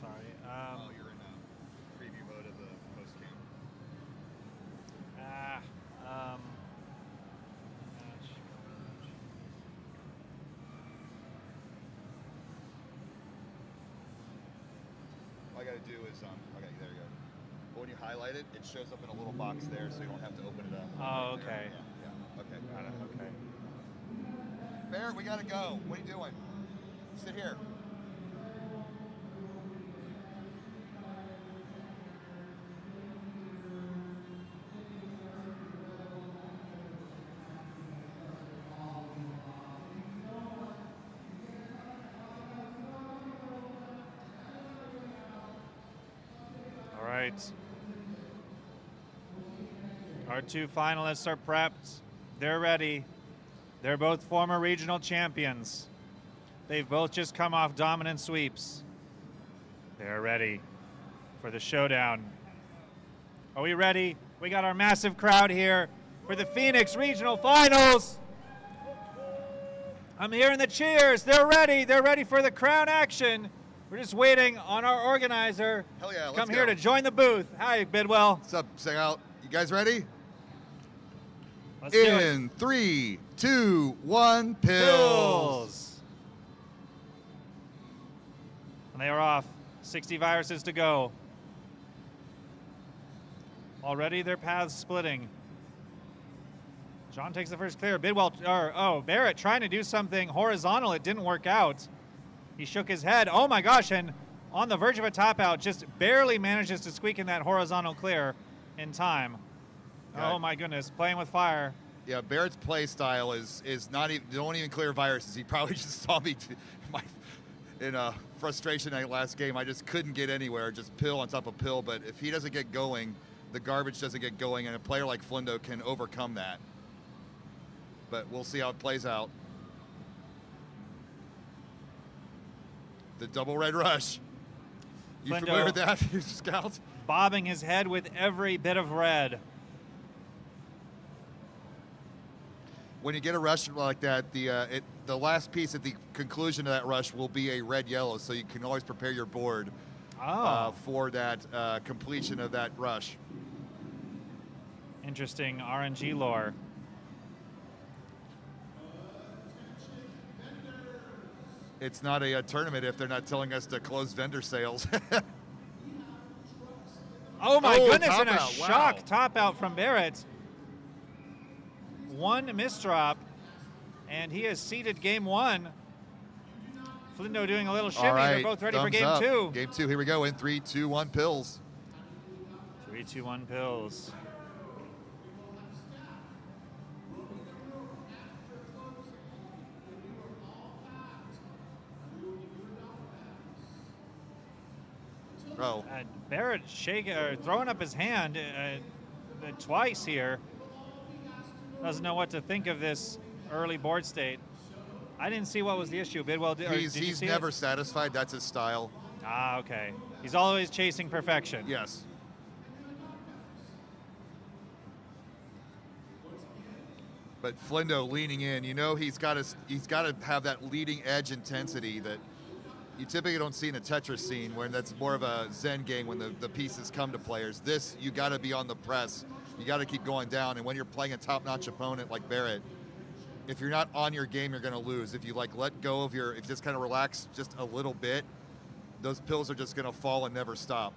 Sorry. You're in preview mode of the post cam. All I got to do is, okay, there you go. But when you highlight it, it shows up in a little box there, so you don't have to open it up. Oh, Right there. okay. Yeah. Okay. Got it. Okay. Barrett, we got to go. What are you doing? Sit here. All right. Our two finalists are prepped. They're ready. They're both former regional champions. They've both just come off dominant sweeps. They're ready for the showdown. Are we ready? We got our massive crowd here for the Phoenix Regional Finals. I'm hearing the cheers. They're ready. They're ready for the crown action. We're just waiting on our organizer. Hell yeah, let's come here go. to join the booth. Hi, Bidwell. What's up, Sing Out? You guys ready? Let's do it. In 3, 2, 1, pills. Pills. And they are off. 60 viruses to go. Already their paths splitting. John takes the first clear. Bidwell, Barrett trying to do something horizontal. It didn't work out. He shook his head. Oh my gosh, and on the verge of a top out, just barely manages to squeak in that horizontal clear in time. Yeah. Oh my goodness, playing with fire. Yeah, Barrett's play style is not even, don't even clear viruses. He probably just saw me in a frustration night last game. I just couldn't get anywhere, just pill on top of pill. But if he doesn't get going, the garbage doesn't get going, and a player like Flindo can overcome that. But we'll see how it plays out. The double red rush. You Flindo. familiar with that, you Scout? Bobbing his head with every bit of red. When you get a rush like that, the last piece at the conclusion of that rush will be a red-yellow, so you can always prepare your board for that completion of that rush. Interesting RNG lore. It's not a tournament if they're not telling us to close vendor sales. Oh my goodness, top and a out, wow. shock top out from Barrett. One misdrop, and he has seeded game one. Flindo doing a little shimmy. All right, They're both ready for thumbs game up. two. Game two, here we go in 3, 2, 1, pills. 3, 2, 1 pills. Oh, Barrett throwing up his hand twice here. Doesn't know what to think of this early board state. I didn't see what was the issue. Bidwell, did you he's see never it? satisfied. That's his style. Ah, okay. He's always chasing perfection. Yes. But Flindo leaning in, you know, he's got to have that leading edge intensity that you typically don't see in a Tetris scene, where that's more of a Zen game when the pieces come to players. This, you got to be on the press. You got to keep going down. And when you're playing a top-notch opponent like Barrett, if you're not on your game, you're going to lose. If you let go of if you just kind of relax just a little bit, those pills are just going to fall and never stop.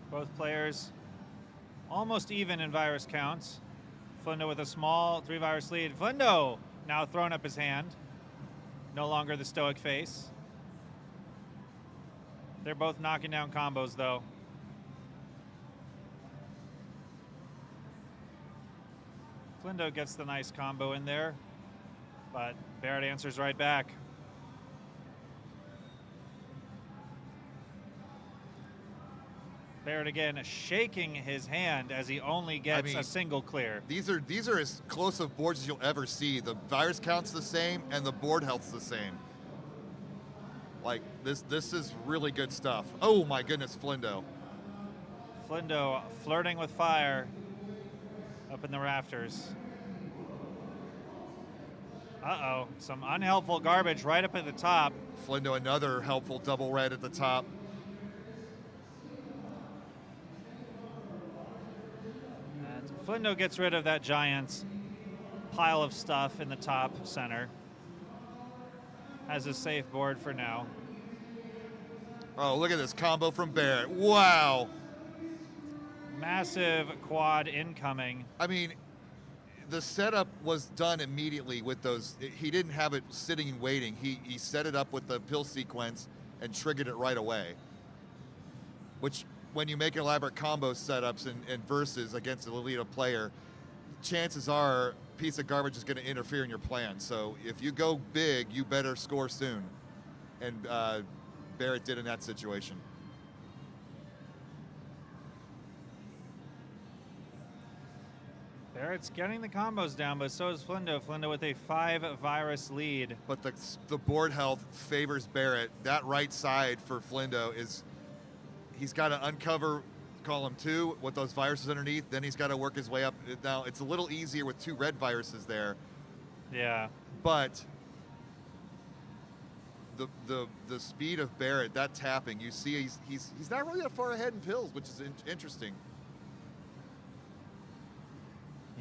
Both players almost even in virus counts. Flindo with a small 3-virus lead. Flindo now throwing up his hand. No longer the stoic face. They're both knocking down combos, though. Flindo gets the nice combo in there, but Barrett answers right back. Barrett again shaking his hand as he only gets a single clear. These are as close of boards as you'll ever see. The virus count's the same and the board health's the same. Like this is really good stuff. Oh my goodness, Flindo. Flindo flirting with fire up in the rafters. Uh-oh, some unhelpful garbage right up at the top. Flindo, another helpful double red at the top. And Flindo gets rid of that giant pile of stuff in the top center. Has a safe board for now. Oh, look at this combo from Barrett. Wow. Massive quad incoming. I mean, the setup was done immediately with those. He didn't have it sitting and waiting. He set it up with the pill sequence and triggered it right away. Which, when you make elaborate combo setups and versus against a Lolita player, chances are a piece of garbage is going to interfere in your plan. So if you go big, you better score soon. And Barrett did in that situation. Barrett's getting the combos down, but so is Flindo. Flindo with a 5 virus lead. But the board health favors Barrett. That right side for Flindo is, he's got to uncover column 2 with those viruses underneath. Then he's got to work his way up. Now, it's a little easier with 2 red viruses there. Yeah. But the speed of Barrett, that tapping, you see he's not really that far ahead in pills, which is interesting.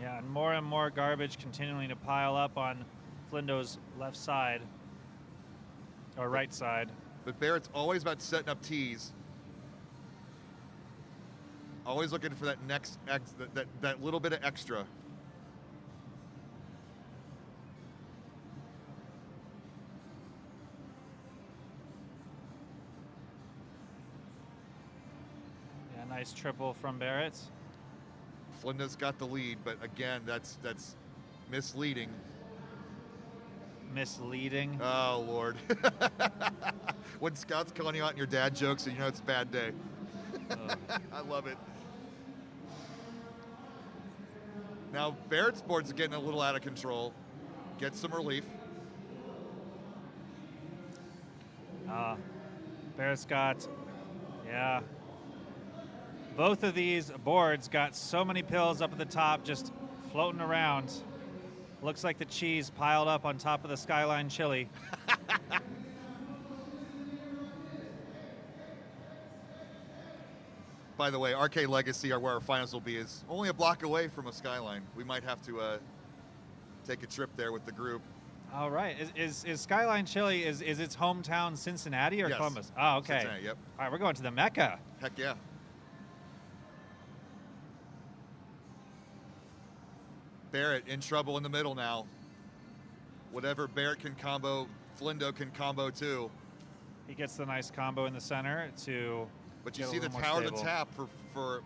Yeah, and more garbage continuing to pile up on Flindo's left side, or right side. But Barrett's always about setting up tees. Always looking for that next, that little bit of extra. Yeah, nice triple from Barrett. Flindo's got the lead, but again, that's misleading. Misleading. Oh, Lord. When Scout's calling you out in your dad jokes, you know it's a bad day. I love it. Now, Barrett's board's getting a little out of control. Get some relief. Barrett's got, yeah. Both of these boards got so many pills up at the top, just floating around. Looks like the cheese piled up on top of the Skyline chili. By the way, RK Legacy, where our finals will be, is only a block away from a Skyline. We might have to take a trip there with the group. All right. Is Skyline Chili, is its hometown Cincinnati or Yes. Columbus? Oh, okay. Cincinnati, yep. All right, we're going to the Mecca. Heck yeah. Barrett in trouble in the middle now. Whatever Barrett can combo, Flindo can combo too. He gets the nice combo in the center to. But you get a see the little more tower to stable. tap for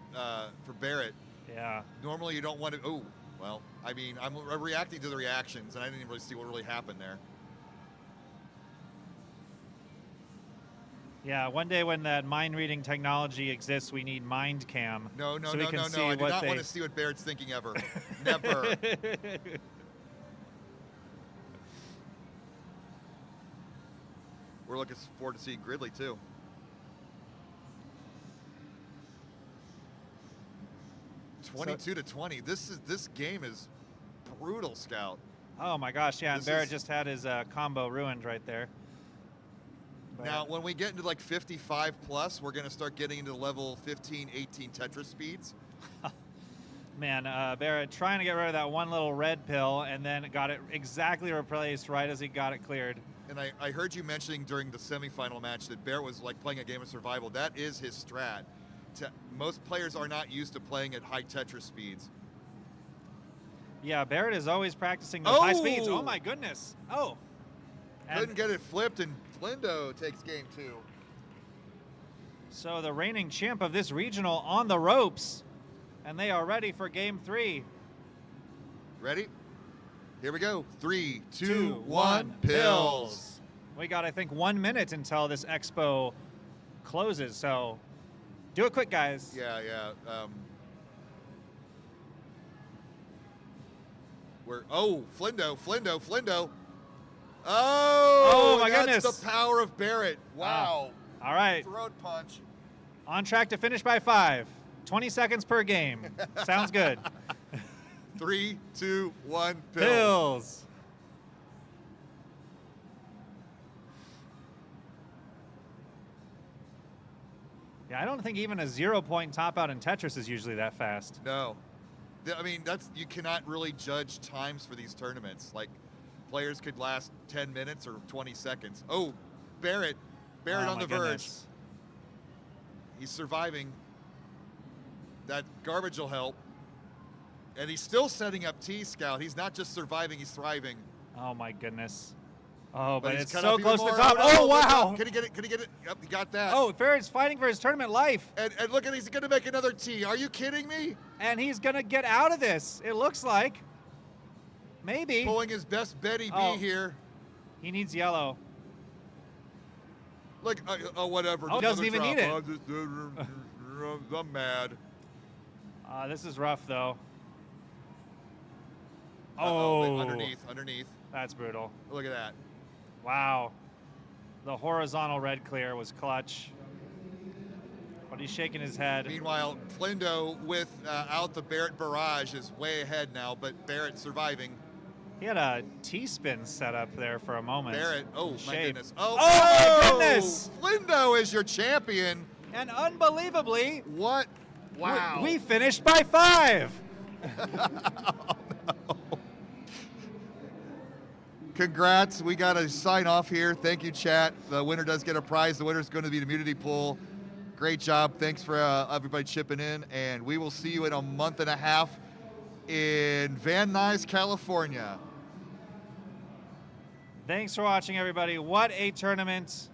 Barrett. Yeah. Normally you don't want to. Oh, well, I mean, I'm reacting to the reactions, and I didn't even really see what really happened there. Yeah, one day when that mind reading technology exists, we need mind cam. No. So we can see I do what not they... want to see what Barrett's thinking ever. Never. We're looking forward to seeing Gridley too. So- 22-20. This game is brutal, Scout. Oh my gosh, yeah, and This Barrett is- just had his combo ruined right there. But- Now, when we get into like 55 plus, we're going to start getting into level 15, 18 Tetris speeds. Man, Barrett trying to get rid of that one little red pill and then got it exactly replaced right as he got it cleared. And I heard you mentioning during the semifinal match that Barrett was like playing a game of survival. That is his strat. Most players are not used to playing at high Tetris speeds. Yeah, Barrett is always practicing those high speeds. Oh! Oh my goodness. Oh. And Couldn't get it flipped, and Flindo takes game 2. so the reigning champ of this regional on the ropes, and they are ready for game 3. Ready? Here we go. 3, 2, 1, pills. We got, I think, 1 minute until this expo closes, so do it quick, guys. Yeah. Flindo. Oh, my that's goodness. the power of Barrett. Wow. All right, Throat punch. on track to finish by 5. 20 seconds per game. Sounds good. 3, 2, 1, pills. Pills. Yeah, I don't think even a 0-point top out in Tetris is usually that fast. No. I mean, you cannot really judge times for these tournaments. Like, players could last 10 minutes or 20 seconds. Oh, Barrett Oh, on my the verge. goodness. He's surviving. That garbage will help. And he's still setting up T-Scout. He's not just surviving, he's thriving. Oh my goodness. Oh, but he's it's cut so up even close to more. the top. no, Oh, look wow. up. Can he get it? Can he get it? Yep, he got that. Oh, Farron's fighting for his tournament life. And look at, he's going to make another T. Are you kidding me? And he's going to get out of this, it looks like. Maybe. Pulling his best Betty Oh. B here. He needs yellow. Look, whatever. Oh, doesn't another even drop. need I'm mad. This is rough, though. Uh-oh, Oh, underneath. that's brutal. Look at that. Wow. The horizontal red clear was clutch. But he's shaking his head. Meanwhile, Flindo out the Barrett barrage is way ahead now, but Barrett surviving. He had a T-spin set up there for a moment. Barrett, oh my Shape. goodness. Oh, my goodness. Flindo is your champion. And unbelievably, What? Wow. we finished by 5. Congrats. We got to sign off here. Thank you, chat. The winner does get a prize. The winner is going to be the immunity pool. Great job. Thanks for everybody chipping in. And we will see you in a month and a half in Van Nuys, California. Thanks for watching, everybody. What a tournament.